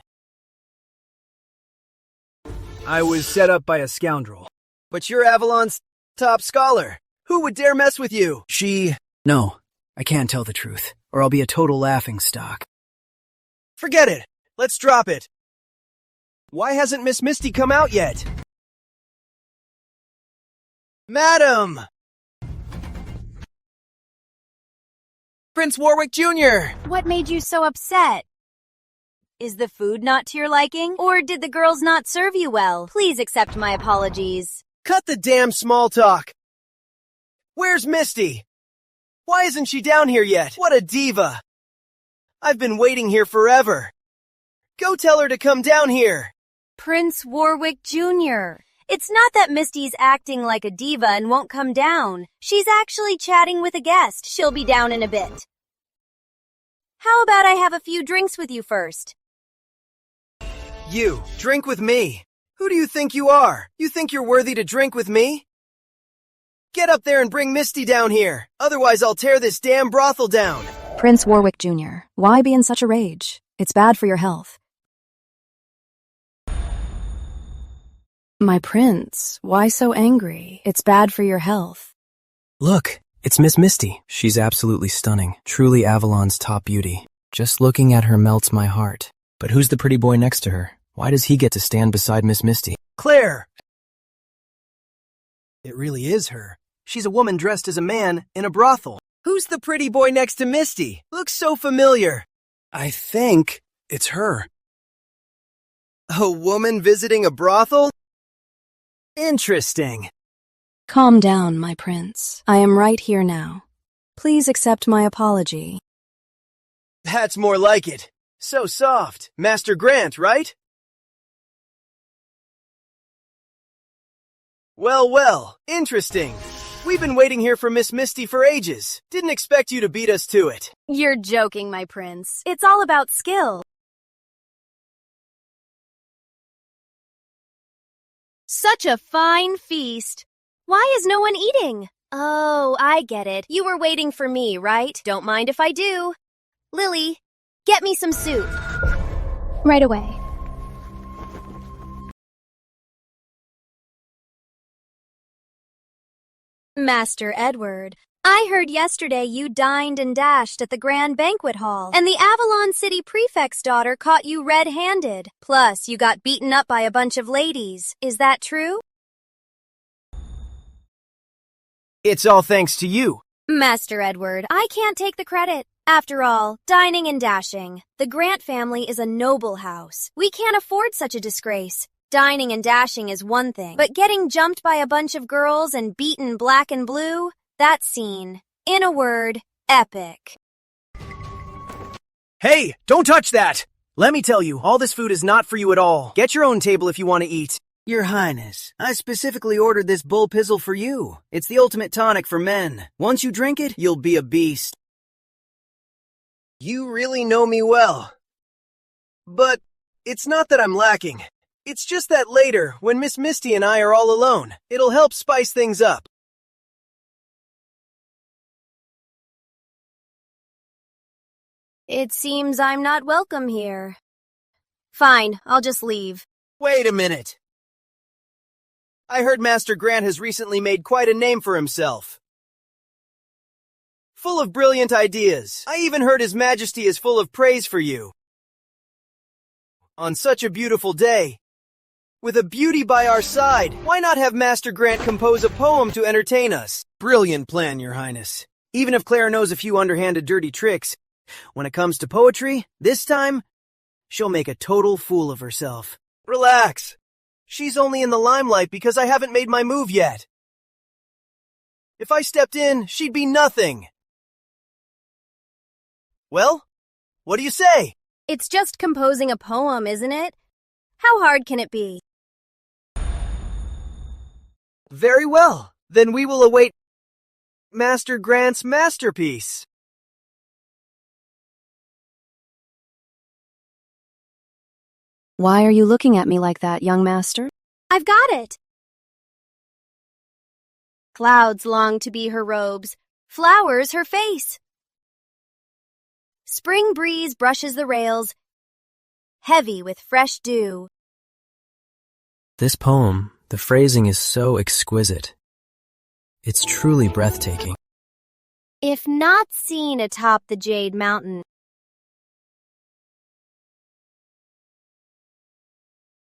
I was set up by a scoundrel. But you're Avalon's top scholar. Who would dare mess with you? No, I can't tell the truth, or I'll be a total laughingstock. Forget it. Let's drop it. Why hasn't Miss Misty come out yet? Madam! Prince Warwick Jr. What made you so upset? Is the food not to your liking? Or did the girls not serve you well? Please accept my apologies. Cut the damn small talk. Where's Misty? Why isn't she down here yet? What a diva. I've been waiting here forever. Go tell her to come down here. Prince Warwick Jr. It's not that Misty's acting like a diva and won't come down. She's actually chatting with a guest. She'll be down in a bit. How about I have a few drinks with you first? You, drink with me. Who do you think you are? You think you're worthy to drink with me? Get up there and bring Misty down here. Otherwise I'll tear this damn brothel down. Prince Warwick Jr., why be in such a rage? It's bad for your health. My prince, why so angry? It's bad for your health. Look, it's Miss Misty. She's absolutely stunning. Truly Avalon's top beauty. Just looking at her melts my heart. But who's the pretty boy next to her? Why does he get to stand beside Miss Misty? Claire! It really is her. She's a woman dressed as a man in a brothel. Who's the pretty boy next to Misty? Looks so familiar. I think it's her. A woman visiting a brothel? Interesting. Calm down, my prince. I am right here now. Please accept my apology. That's more like it. So soft. Master Grant, right? Well, interesting. We've been waiting here for Miss Misty for ages. Didn't expect you to beat us to it. You're joking, my prince. It's all about skill. Such a fine feast. Why is no one eating? Oh, I get it. You were waiting for me, right? Don't mind if I do. Lily, get me some soup. Right away. Master Edward, I heard yesterday you dined and dashed at the Grand Banquet Hall, and the Avalon City Prefect's daughter caught you red-handed. Plus, you got beaten up by a bunch of ladies. Is that true? It's all thanks to you. Master Edward, I can't take the credit. After all, dining and dashing. The Grant family is a noble house. We can't afford such a disgrace. Dining and dashing is one thing, but getting jumped by a bunch of girls and beaten black and blue, that scene, in a word, epic. Hey, don't touch that! Let me tell you, all this food is not for you at all. Get your own table if you want to eat. Your Highness, I specifically ordered this bull pizzle for you. It's the ultimate tonic for men. Once you drink it, you'll be a beast. You really know me well. But it's not that I'm lacking. It's just that later, when Miss Misty and I are all alone, it'll help spice things up. It seems I'm not welcome here. Fine, I'll just leave. Wait a minute. I heard Master Grant has recently made quite a name for himself. full of brilliant ideas. I even heard His Majesty is full of praise for you. On such a beautiful day, with a beauty by our side, why not have Master Grant compose a poem to entertain us? Brilliant plan, Your Highness. Even if Claire knows a few underhanded dirty tricks, when it comes to poetry, this time, she'll make a total fool of herself. Relax. She's only in the limelight because I haven't made my move yet. If I stepped in, she'd be nothing. Well, what do you say? It's just composing a poem, isn't it? How hard can it be? Very well. Then we will await Master Grant's masterpiece. Why are you looking at me like that, young master? I've got it. Clouds long to be her robes, flowers her face. Spring breeze brushes the rails, heavy with fresh dew. This poem, the phrasing is so exquisite. It's truly breathtaking. If not seen atop the Jade Mountain,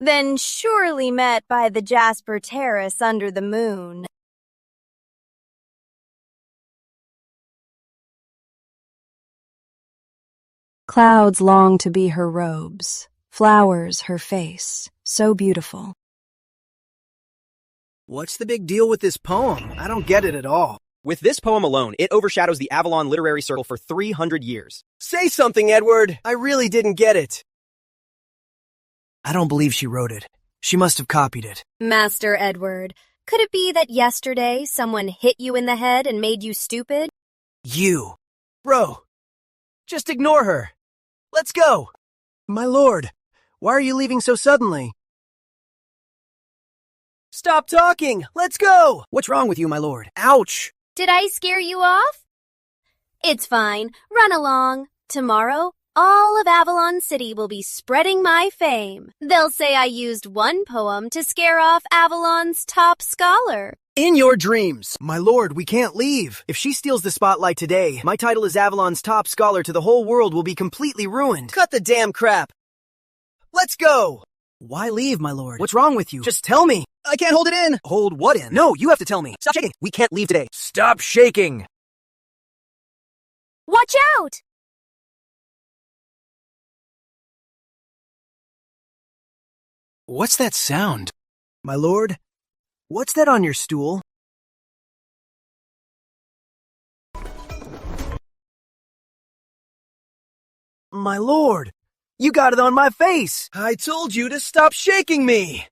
then surely met by the Jasper Terrace under the moon. Clouds long to be her robes, flowers her face, so beautiful. What's the big deal with this poem? I don't get it at all. With this poem alone, it overshadows the Avalon Literary Circle for 300 years. Say something, Edward. I really didn't get it. I don't believe she wrote it. She must have copied it. Master Edward, could it be that yesterday someone hit you in the head and made you stupid? You. Bro, just ignore her. Let's go. My lord, why are you leaving so suddenly? Stop talking. Let's go. What's wrong with you, my lord? Ouch. Did I scare you off? It's fine. Run along. Tomorrow, all of Avalon City will be spreading my fame. They'll say I used one poem to scare off Avalon's top scholar. In your dreams. My lord, we can't leave. If she steals the spotlight today, my title as Avalon's top scholar to the whole world will be completely ruined. Cut the damn crap. Let's go. Why leave, my lord? What's wrong with you? Just tell me. I can't hold it in. Hold what in? No, you have to tell me. Stop shaking. We can't leave today. Stop shaking. Watch out! What's that sound? My lord, what's that on your stool? My lord, you got it on my face. I told you to stop shaking me,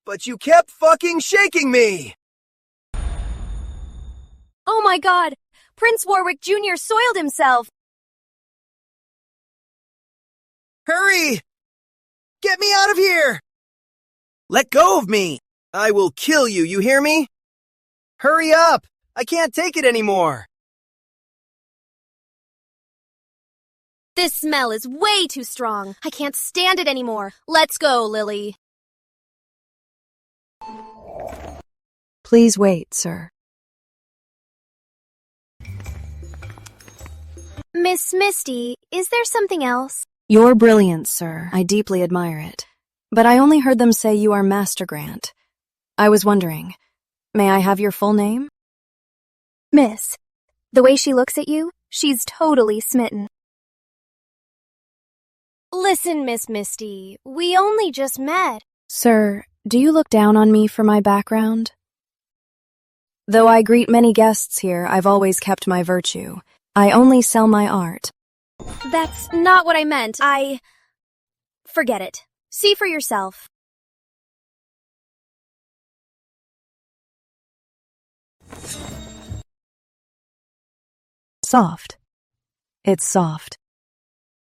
but you kept fucking shaking me. Oh my God! Prince Warwick Jr. soiled himself. Hurry! Get me out of here! Let go of me! I will kill you, you hear me? Hurry up! I can't take it anymore! This smell is way too strong. I can't stand it anymore. Let's go, Lily. Please wait, sir. Miss Misty, is there something else? You're brilliant, sir. I deeply admire it. But I only heard them say you are Master Grant. I was wondering, may I have your full name? Miss, the way she looks at you, she's totally smitten. Listen, Miss Misty, we only just met. Sir, do you look down on me for my background? Though I greet many guests here, I've always kept my virtue. I only sell my art. That's not what I meant. Forget it. See for yourself. Soft. It's soft.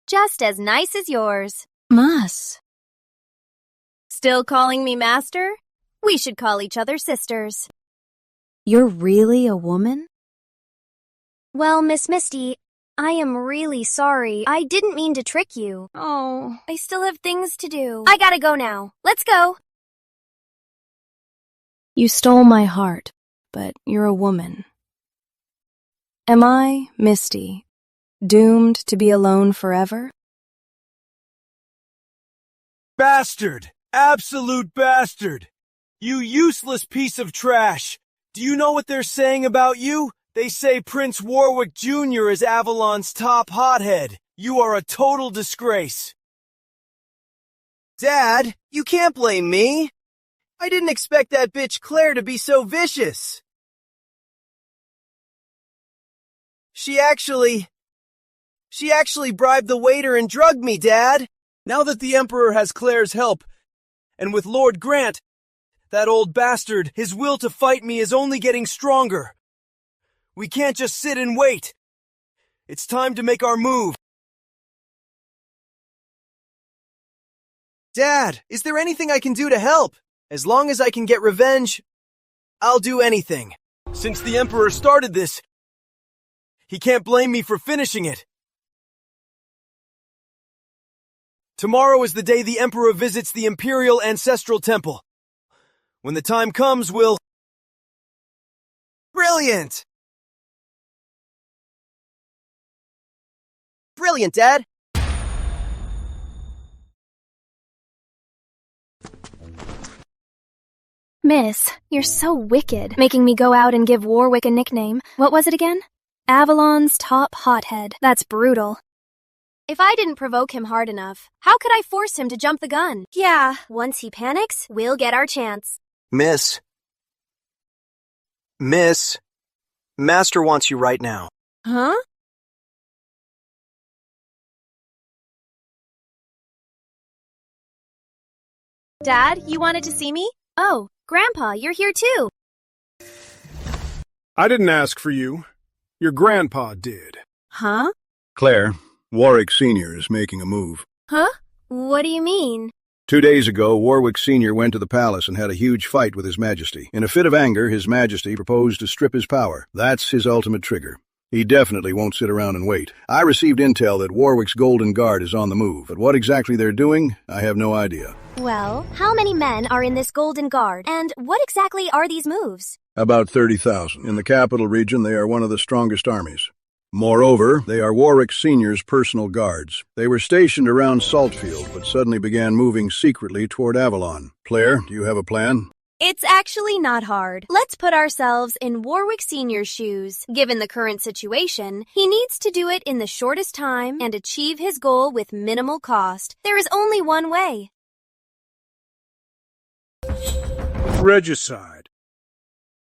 Just as nice as yours. Mas. Still calling me master? We should call each other sisters. You're really a woman? Well, Miss Misty, I am really sorry. I didn't mean to trick you. Oh, I still have things to do. I gotta go now. Let's go. You stole my heart, but you're a woman. Am I, Misty, doomed to be alone forever? Bastard! Absolute bastard! You useless piece of trash! Do you know what they're saying about you? They say Prince Warwick Jr. is Avalon's top hothead. You are a total disgrace. Dad, you can't blame me. I didn't expect that bitch Claire to be so vicious. She actually bribed the waiter and drugged me, Dad. Now that the Emperor has Claire's help, and with Lord Grant, that old bastard, his will to fight me is only getting stronger. We can't just sit and wait. It's time to make our move. Dad, is there anything I can do to help? As long as I can get revenge, I'll do anything. Since the Emperor started this, he can't blame me for finishing it. Tomorrow is the day the Emperor visits the Imperial Ancestral Temple. When the time comes, we'll... Brilliant! Brilliant, Dad! Miss, you're so wicked, making me go out and give Warwick a nickname. What was it again? Avalon's top hothead. That's brutal. If I didn't provoke him hard enough, how could I force him to jump the gun? Yeah, once he panics, we'll get our chance. Miss, Master wants you right now. Huh? Dad, you wanted to see me? Oh, Grandpa, you're here too. I didn't ask for you. Your grandpa did. Huh? Claire, Warwick Sr. is making a move. Huh? What do you mean? 2 days ago, Warwick Sr. went to the palace and had a huge fight with His Majesty. In a fit of anger, His Majesty proposed to strip his power. That's his ultimate trigger. He definitely won't sit around and wait. I received intel that Warwick's Golden Guard is on the move, but what exactly they're doing, I have no idea. Well, how many men are in this Golden Guard, and what exactly are these moves? About 30,000. In the capital region, they are one of the strongest armies. Moreover, they are Warwick Sr.'s personal guards. They were stationed around Saltfield, but suddenly began moving secretly toward Avalon. Claire, do you have a plan? It's actually not hard. Let's put ourselves in Warwick Sr.'s shoes. Given the current situation, he needs to do it in the shortest time and achieve his goal with minimal cost. There is only one way. Regicide.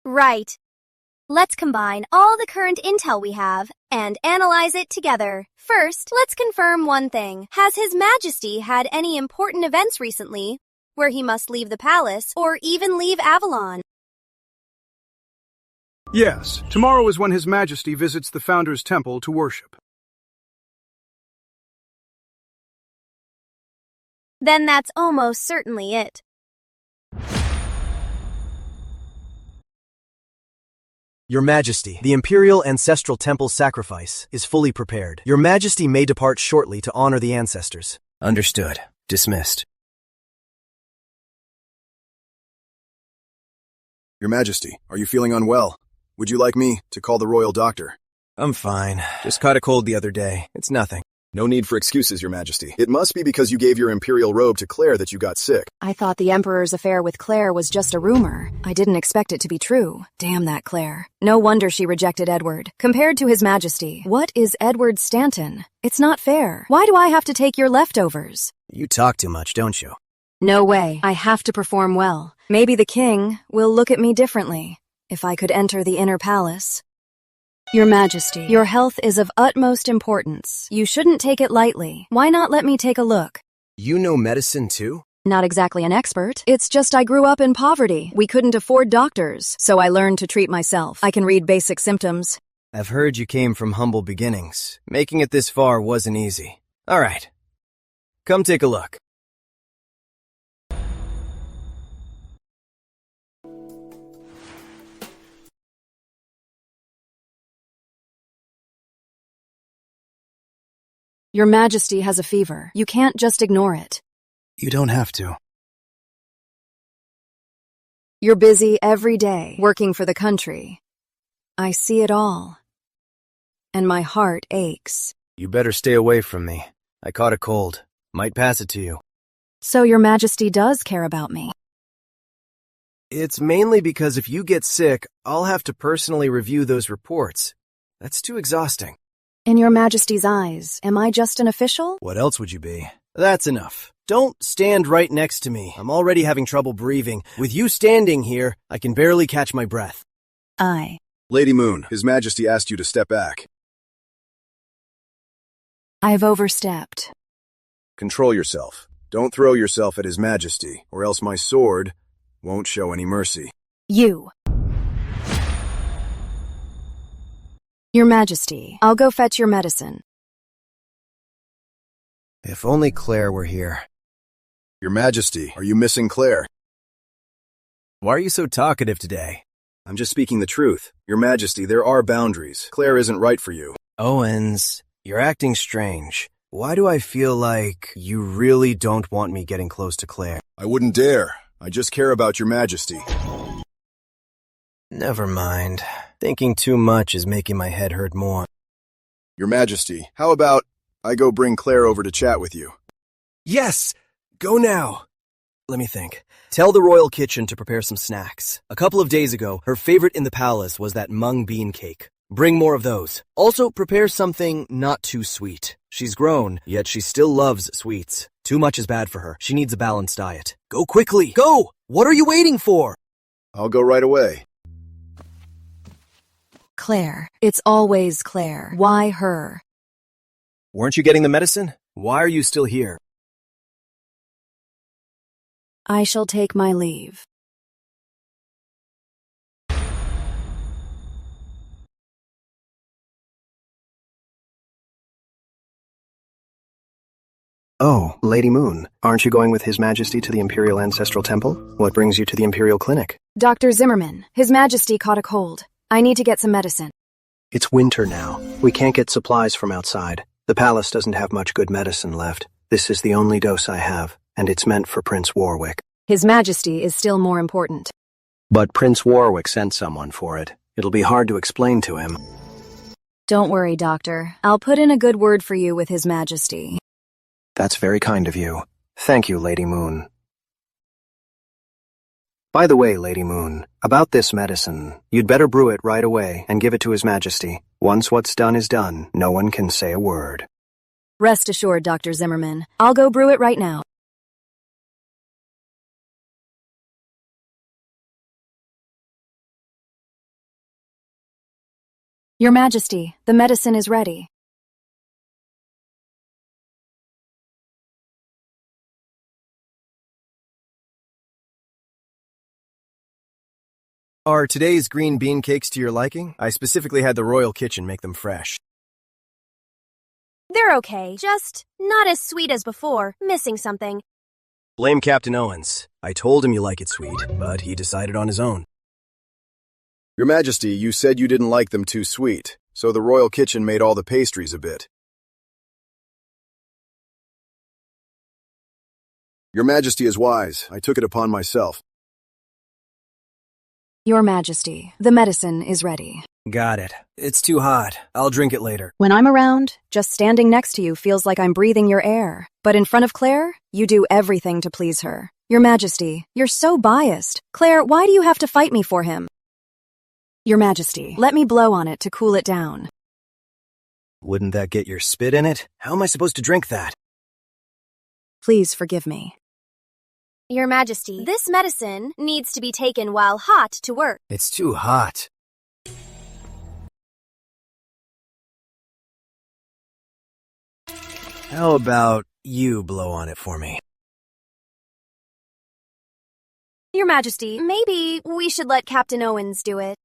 Right. Let's combine all the current intel we have and analyze it together. First, let's confirm one thing. Has His Majesty had any important events recently where he must leave the palace or even leave Avalon? Yes, tomorrow is when His Majesty visits the Founder's Temple to worship. Then that's almost certainly it. Your Majesty, the Imperial Ancestral Temple sacrifice is fully prepared. Your Majesty may depart shortly to honor the ancestors. Understood. Dismissed. Your Majesty, are you feeling unwell? Would you like me to call the royal doctor? I'm fine. Just caught a cold the other day. It's nothing. No need for excuses, Your Majesty. It must be because you gave your imperial robe to Claire that you got sick. I thought the Emperor's affair with Claire was just a rumor. I didn't expect it to be true. Damn that Claire. No wonder she rejected Edward. Compared to His Majesty, what is Edward Stanton? It's not fair. Why do I have to take your leftovers? You talk too much, don't you? No way. I have to perform well. Maybe the king will look at me differently if I could enter the inner palace. Your Majesty, your health is of utmost importance. You shouldn't take it lightly. Why not let me take a look? You know medicine too? Not exactly an expert. It's just I grew up in poverty. We couldn't afford doctors, so I learned to treat myself. I can read basic symptoms. I've heard you came from humble beginnings. Making it this far wasn't easy. All right. Come take a look. Your Majesty has a fever. You can't just ignore it. You don't have to. You're busy every day, working for the country. I see it all. and my heart aches. You better stay away from me. I caught a cold. Might pass it to you. So your Majesty does care about me. It's mainly because if you get sick, I'll have to personally review those reports. That's too exhausting. In your Majesty's eyes, am I just an official? What else would you be? That's enough. Don't stand right next to me. I'm already having trouble breathing. With you standing here, I can barely catch my breath. Lady Moon, His Majesty asked you to step back. I've overstepped. Control yourself. Don't throw yourself at His Majesty, or else my sword won't show any mercy. You. Your Majesty, I'll go fetch your medicine. If only Claire were here. Your Majesty, are you missing Claire? Why are you so talkative today? I'm just speaking the truth. Your Majesty, there are boundaries. Claire isn't right for you. Owens, you're acting strange. Why do I feel like you really don't want me getting close to Claire? I wouldn't dare. I just care about Your Majesty. Never mind. Thinking too much is making my head hurt more. Your Majesty, how about I go bring Claire over to chat with you? Yes! Go now! Let me think. Tell the royal kitchen to prepare some snacks. A couple of days ago, her favorite in the palace was that mung bean cake. Bring more of those. Also, prepare something not too sweet. She's grown, yet she still loves sweets. Too much is bad for her. She needs a balanced diet. Go quickly! Go! What are you waiting for? I'll go right away. Claire. It's always Claire. Why her? Weren't you getting the medicine? Why are you still here? I shall take my leave. Oh, Lady Moon, aren't you going with His Majesty to the Imperial Ancestral Temple? What brings you to the Imperial Clinic? Dr. Zimmerman, His Majesty caught a cold. I need to get some medicine. It's winter now. We can't get supplies from outside. The palace doesn't have much good medicine left. This is the only dose I have, and it's meant for Prince Warwick. His Majesty is still more important. But Prince Warwick sent someone for it. It'll be hard to explain to him. Don't worry, Doctor. I'll put in a good word for you with His Majesty. That's very kind of you. Thank you, Lady Moon. By the way, Lady Moon, about this medicine, you'd better brew it right away and give it to His Majesty. Once what's done is done, no one can say a word. Rest assured, Dr. Zimmerman. I'll go brew it right now. Your Majesty, the medicine is ready. Are today's green bean cakes to your liking? I specifically had the royal kitchen make them fresh. They're okay, just not as sweet as before, missing something. Blame Captain Owens. I told him you like it sweet, but he decided on his own. Your Majesty, you said you didn't like them too sweet, so the royal kitchen made all the pastries a bit. Your Majesty is wise. I took it upon myself. Your Majesty, the medicine is ready. Got it. It's too hot. I'll drink it later. When I'm around, just standing next to you feels like I'm breathing your air. But in front of Claire, you do everything to please her. Your Majesty, you're so biased. Claire, why do you have to fight me for him? Your Majesty, let me blow on it to cool it down. Wouldn't that get your spit in it? How am I supposed to drink that? Please forgive me. Your Majesty, this medicine needs to be taken while hot to work. It's too hot. How about you blow on it for me? Your Majesty, maybe we should let Captain Owens do it.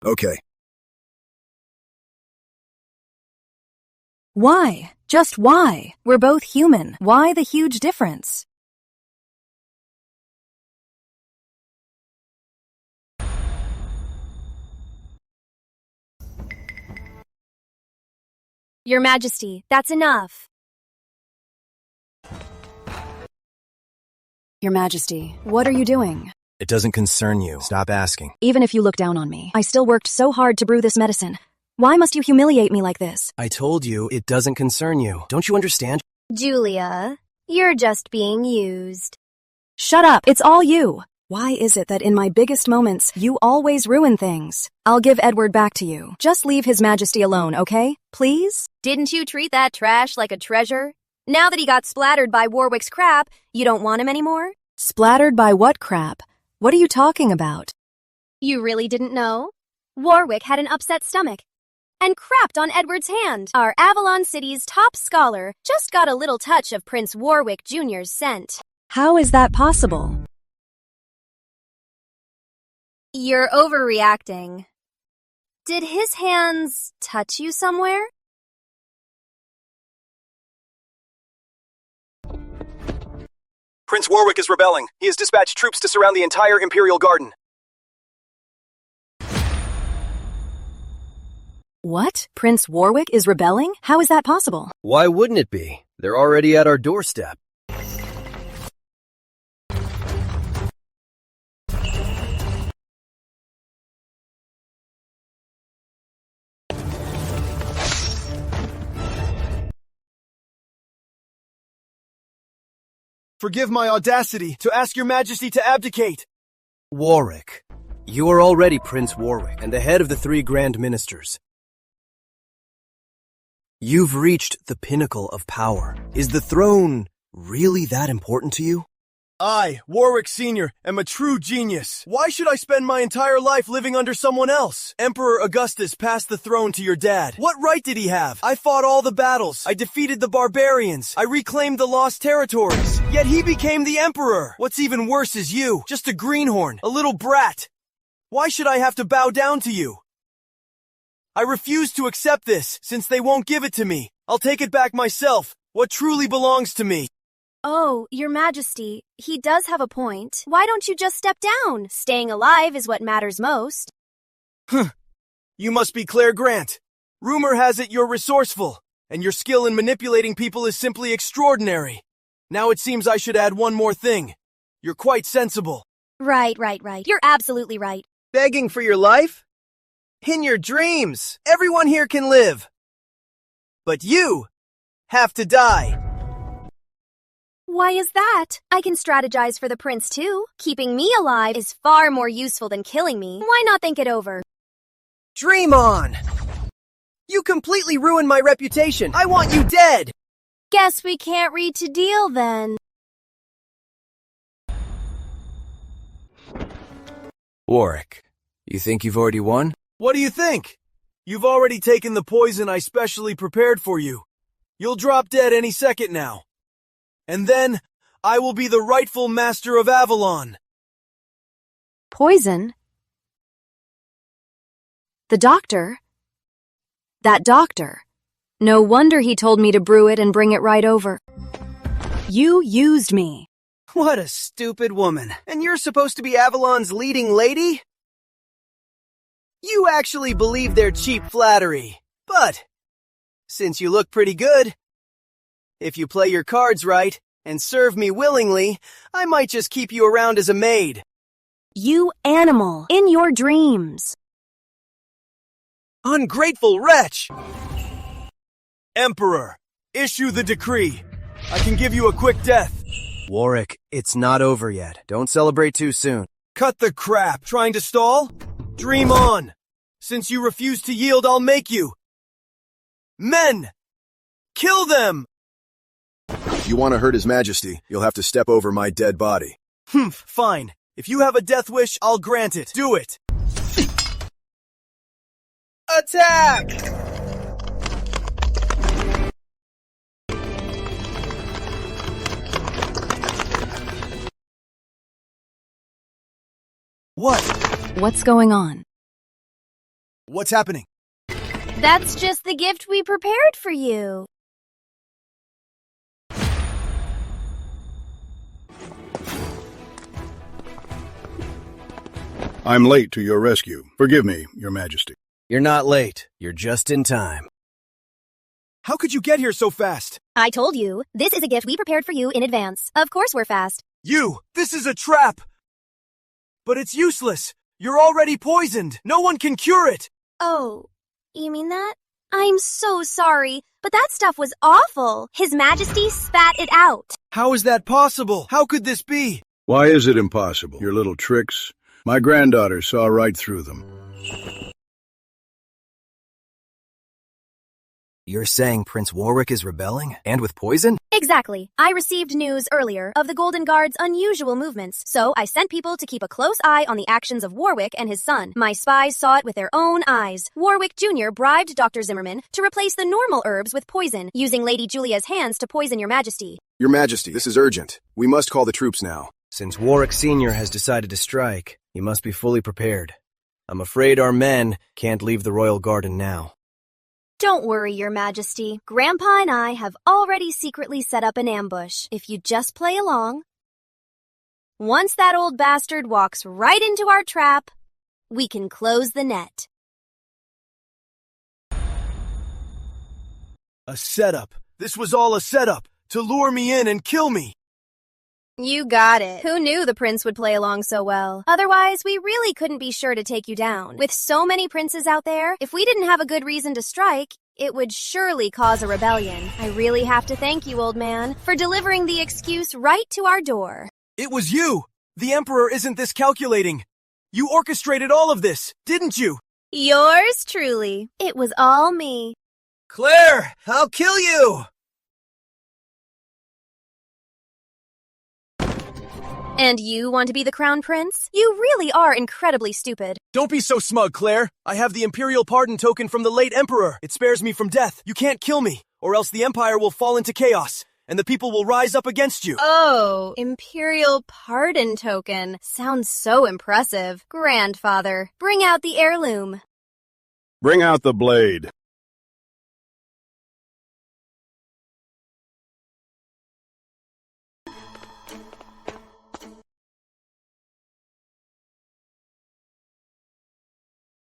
Okay. Why? Just why? We're both human. Why the huge difference? Your Majesty, that's enough. Your Majesty, what are you doing? It doesn't concern you. Stop asking. Even if you look down on me, I still worked so hard to brew this medicine. Why must you humiliate me like this? I told you it doesn't concern you. Don't you understand? Julia, you're just being used. Shut up, it's all you. Why is it that in my biggest moments, you always ruin things? I'll give Edward back to you. Just leave His Majesty alone, okay? Please? Didn't you treat that trash like a treasure? Now that he got splattered by Warwick's crap, you don't want him anymore? Splattered by what crap? What are you talking about? You really didn't know? Warwick had an upset stomach and crapped on Edward's hand. Our Avalon City's top scholar just got a little touch of Prince Warwick Jr.'s scent. How is that possible? You're overreacting. Did his hands touch you somewhere? Prince Warwick is rebelling. He has dispatched troops to surround the entire Imperial Garden. What? Prince Warwick is rebelling? How is that possible? Why wouldn't it be? They're already at our doorstep. Forgive my audacity to ask your majesty to abdicate. Warwick. You are already Prince Warwick and the head of the 3 Grand Ministers. You've reached the pinnacle of power. Is the throne really that important to you? I, Warwick Sr., am a true genius. Why should I spend my entire life living under someone else? Emperor Augustus passed the throne to your dad. What right did he have? I fought all the battles. I defeated the barbarians. I reclaimed the lost territories. Yet he became the emperor. What's even worse is you. Just a greenhorn, a little brat. Why should I have to bow down to you? I refuse to accept this, since they won't give it to me. I'll take it back myself. What truly belongs to me. Oh, Your Majesty, he does have a point. Why don't you just step down? Staying alive is what matters most. You must be Claire Grant. Rumor has it you're resourceful, and your skill in manipulating people is simply extraordinary. Now it seems I should add one more thing. You're quite sensible. Right. You're absolutely right. Begging for your life? In your dreams, everyone here can live. But you have to die. Why is that? I can strategize for the prince too. Keeping me alive is far more useful than killing me. Why not think it over? Dream on! You completely ruined my reputation. I want you dead! Guess we can't read to deal then. Warwick, you think you've already won? What do you think? You've already taken the poison I specially prepared for you. You'll drop dead any second now. And then, I will be the rightful master of Avalon. Poison? The doctor? That doctor. No wonder he told me to brew it and bring it right over. You used me. What a stupid woman. And you're supposed to be Avalon's leading lady? You actually believe their cheap flattery. But, since you look pretty good, if you play your cards right and serve me willingly, I might just keep you around as a maid. You animal, in your dreams. Ungrateful wretch! Emperor, issue the decree. I can give you a quick death. Warwick, it's not over yet. Don't celebrate too soon. Cut the crap. Trying to stall? Dream on. Since you refuse to yield, I'll make you. Men! Kill them! If you want to hurt His Majesty, you'll have to step over my dead body. Fine. If you have a death wish, I'll grant it. Do it. Attack! What? What's going on? What's happening? That's just the gift we prepared for you. I'm late to your rescue. Forgive me, Your Majesty. You're not late. You're just in time. How could you get here so fast? I told you, this is a gift we prepared for you in advance. Of course we're fast. This is a trap! But it's useless. You're already poisoned. No one can cure it. Oh, You mean that? I'm so sorry, but that stuff was awful. His Majesty spat it out. How is that possible? How could this be? Why is it impossible? Your little tricks? My granddaughter saw right through them. You're saying Prince Warwick is rebelling? And with poison? Exactly. I received news earlier of the Golden Guard's unusual movements, so I sent people to keep a close eye on the actions of Warwick and his son. My spies saw it with their own eyes. Warwick Jr. bribed Dr. Zimmerman to replace the normal herbs with poison, using Lady Julia's hands to poison your Majesty. Your Majesty, this is urgent. We must call the troops now. Since Warwick Sr. has decided to strike, he must be fully prepared. I'm afraid our men can't leave the royal garden now. Don't worry, Your Majesty. Grandpa and I have already secretly set up an ambush. If you just play along. Once that old bastard walks right into our trap, we can close the net. A setup. This was all a setup to lure me in and kill me. You got it. Who knew the prince would play along so well? Otherwise, we really couldn't be sure to take you down. With so many princes out there, if we didn't have a good reason to strike, it would surely cause a rebellion. I really have to thank you, old man, for delivering the excuse right to our door. It was you! The Emperor isn't this calculating. You orchestrated all of this, didn't you? Yours truly. It was all me. Claire, I'll kill you! And you want to be the crown prince? You really are incredibly stupid. Don't be so smug, Claire. I have the Imperial Pardon Token from the late Emperor. It spares me from death. You can't kill me, or else the Empire will fall into chaos, and the people will rise up against you. Oh, Imperial Pardon Token. Sounds so impressive. Grandfather, bring out the heirloom. Bring out the blade.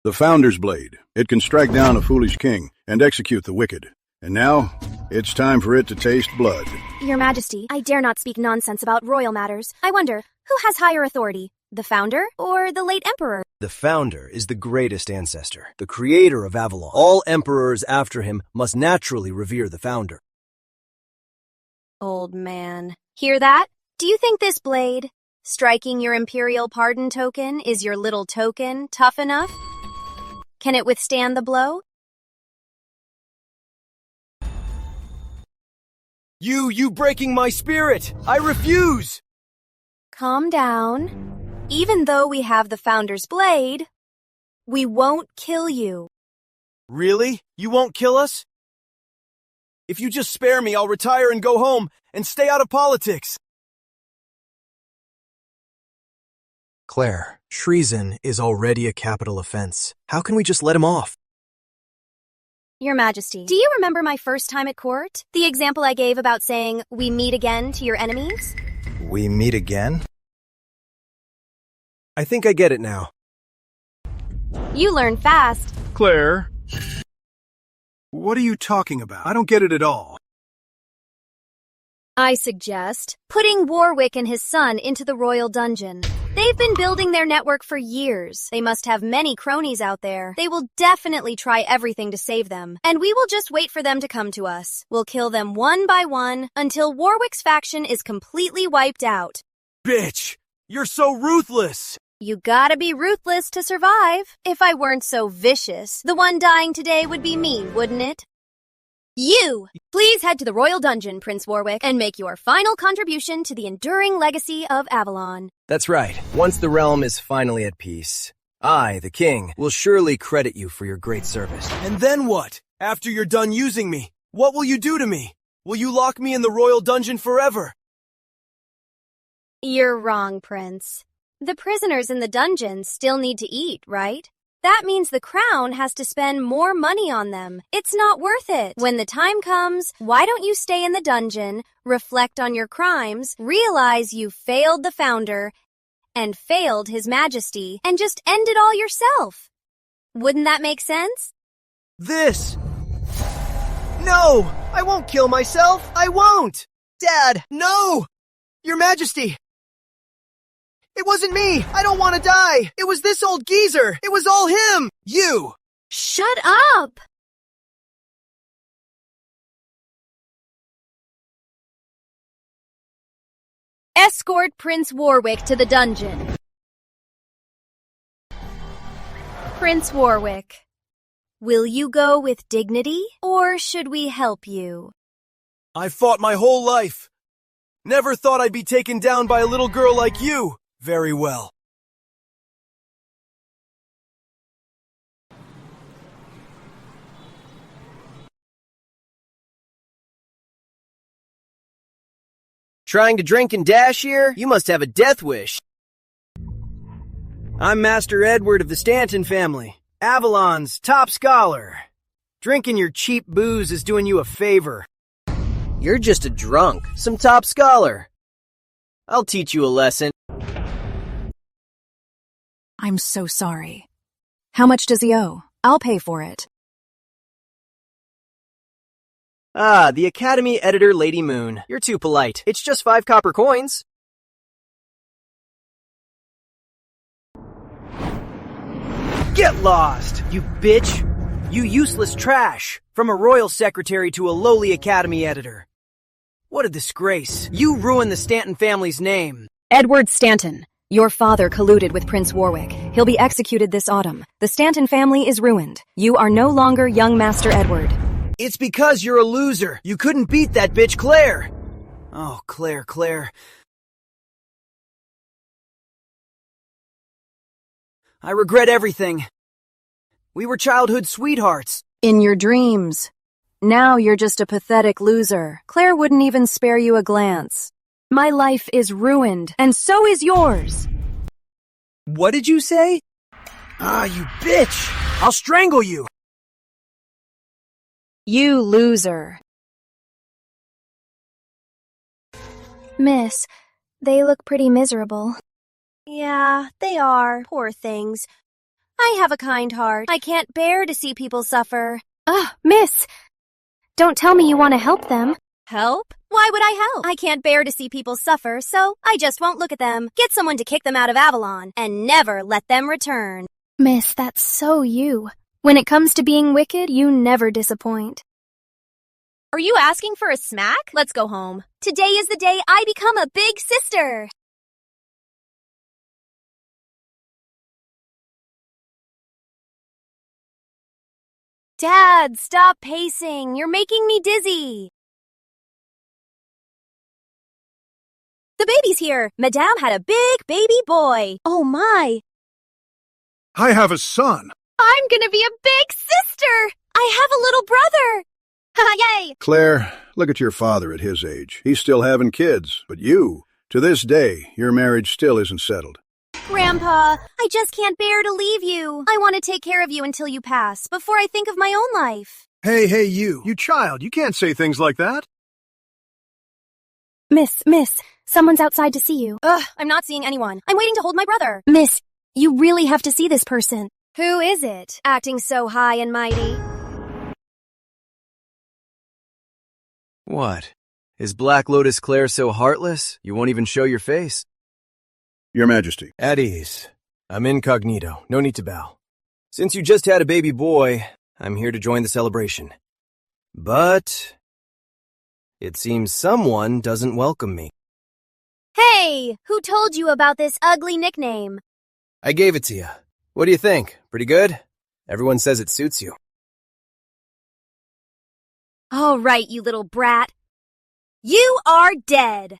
The Founder's Blade. It can strike down a foolish king and execute the wicked. And now, it's time for it to taste blood. Your Majesty, I dare not speak nonsense about royal matters. I wonder, who has higher authority? The Founder or the late Emperor? The Founder is the greatest ancestor, the creator of Avalon. All emperors after him must naturally revere the Founder. Old man. Hear that? Do you think this blade, striking your Imperial Pardon Token, is your little token tough enough? Can it withstand the blow? You breaking my spirit! I refuse! Calm down. Even though we have the Founder's blade, we won't kill you. Really? You won't kill us? If you just spare me, I'll retire and go home and stay out of politics. Claire, treason is already a capital offense. How can we just let him off? Your Majesty, do you remember my first time at court? The example I gave about saying, "We meet again" to your enemies? We meet again? I think I get it now. You learn fast. Claire. What are you talking about? I don't get it at all. I suggest putting Warwick and his son into the royal dungeon. They've been building their network for years. They must have many cronies out there. They will definitely try everything to save them. And we will just wait for them to come to us. We'll kill them one by one until Warwick's faction is completely wiped out. Bitch! You're so ruthless! You gotta be ruthless to survive. If I weren't so vicious, the one dying today would be me, wouldn't it? You! Please head to the royal dungeon, Prince Warwick, and make your final contribution to the enduring legacy of Avalon. That's right. Once the realm is finally at peace, I, the king, will surely credit you for your great service. And then what? After you're done using me, what will you do to me? Will you lock me in the royal dungeon forever? You're wrong, Prince. The prisoners in the dungeon still need to eat, right? That means the crown has to spend more money on them. It's not worth it. When the time comes, why don't you stay in the dungeon, reflect on your crimes, realize you failed the Founder and failed His Majesty, and just end it all yourself? Wouldn't that make sense? This! No! I won't kill myself! I won't! Dad, no! Your Majesty! It wasn't me! I don't want to die! It was this old geezer! It was all him! You! Shut up! Escort Prince Warwick to the dungeon. Prince Warwick, will you go with dignity, or should we help you? I fought my whole life. Never thought I'd be taken down by a little girl like you. Very well. Trying to drink and dash here? You must have a death wish. I'm Master Edward of the Stanton family, Avalon's top scholar. Drinking your cheap booze is doing you a favor. You're just a drunk, some top scholar. I'll teach you a lesson. I'm so sorry. How much does he owe? I'll pay for it. Ah, the Academy editor Lady Moon. You're too polite. It's just 5 copper coins. Get lost, you bitch! You useless trash! From a royal secretary to a lowly Academy editor. What a disgrace. You ruined the Stanton family's name. Edward Stanton. Your father colluded with Prince Warwick. He'll be executed this autumn. The Stanton family is ruined. You are no longer young Master Edward. It's because you're a loser. You couldn't beat that bitch Claire. Oh, Claire. I regret everything. We were childhood sweethearts. In your dreams. Now you're just a pathetic loser. Claire wouldn't even spare you a glance. My life is ruined, and so is yours. What did you say? Ah, you bitch! I'll strangle you! You loser. Miss, they look pretty miserable. Yeah, they are. Poor things. I have a kind heart. I can't bear to see people suffer. Miss, don't tell me you want to help them. Help? Why would I help? I can't bear to see people suffer, so I just won't look at them. Get someone to kick them out of Avalon, and never let them return. Miss, that's so you. When it comes to being wicked, you never disappoint. Are you asking for a smack? Let's go home. Today is the day I become a big sister. Dad, stop pacing. You're making me dizzy. The baby's here. Madame had a big baby boy. Oh my. I have a son. I'm gonna be a big sister. I have a little brother. Yay! Claire, look at your father at his age. He's still having kids, but you, to this day, your marriage still isn't settled. Grandpa, I just can't bear to leave you. I want to take care of you until you pass, before I think of my own life. Hey, you child, you can't say things like that. Miss, someone's outside to see you. I'm not seeing anyone. I'm waiting to hold my brother. Miss, you really have to see this person. Who is it, acting so high and mighty? What? Is Black Lotus Claire so heartless, you won't even show your face? Your Majesty. At ease. I'm incognito. No need to bow. Since you just had a baby boy, I'm here to join the celebration. But it seems someone doesn't welcome me. Hey, who told you about this ugly nickname? I gave it to you. What do you think? Pretty good? Everyone says it suits you. All right, you little brat. You are dead.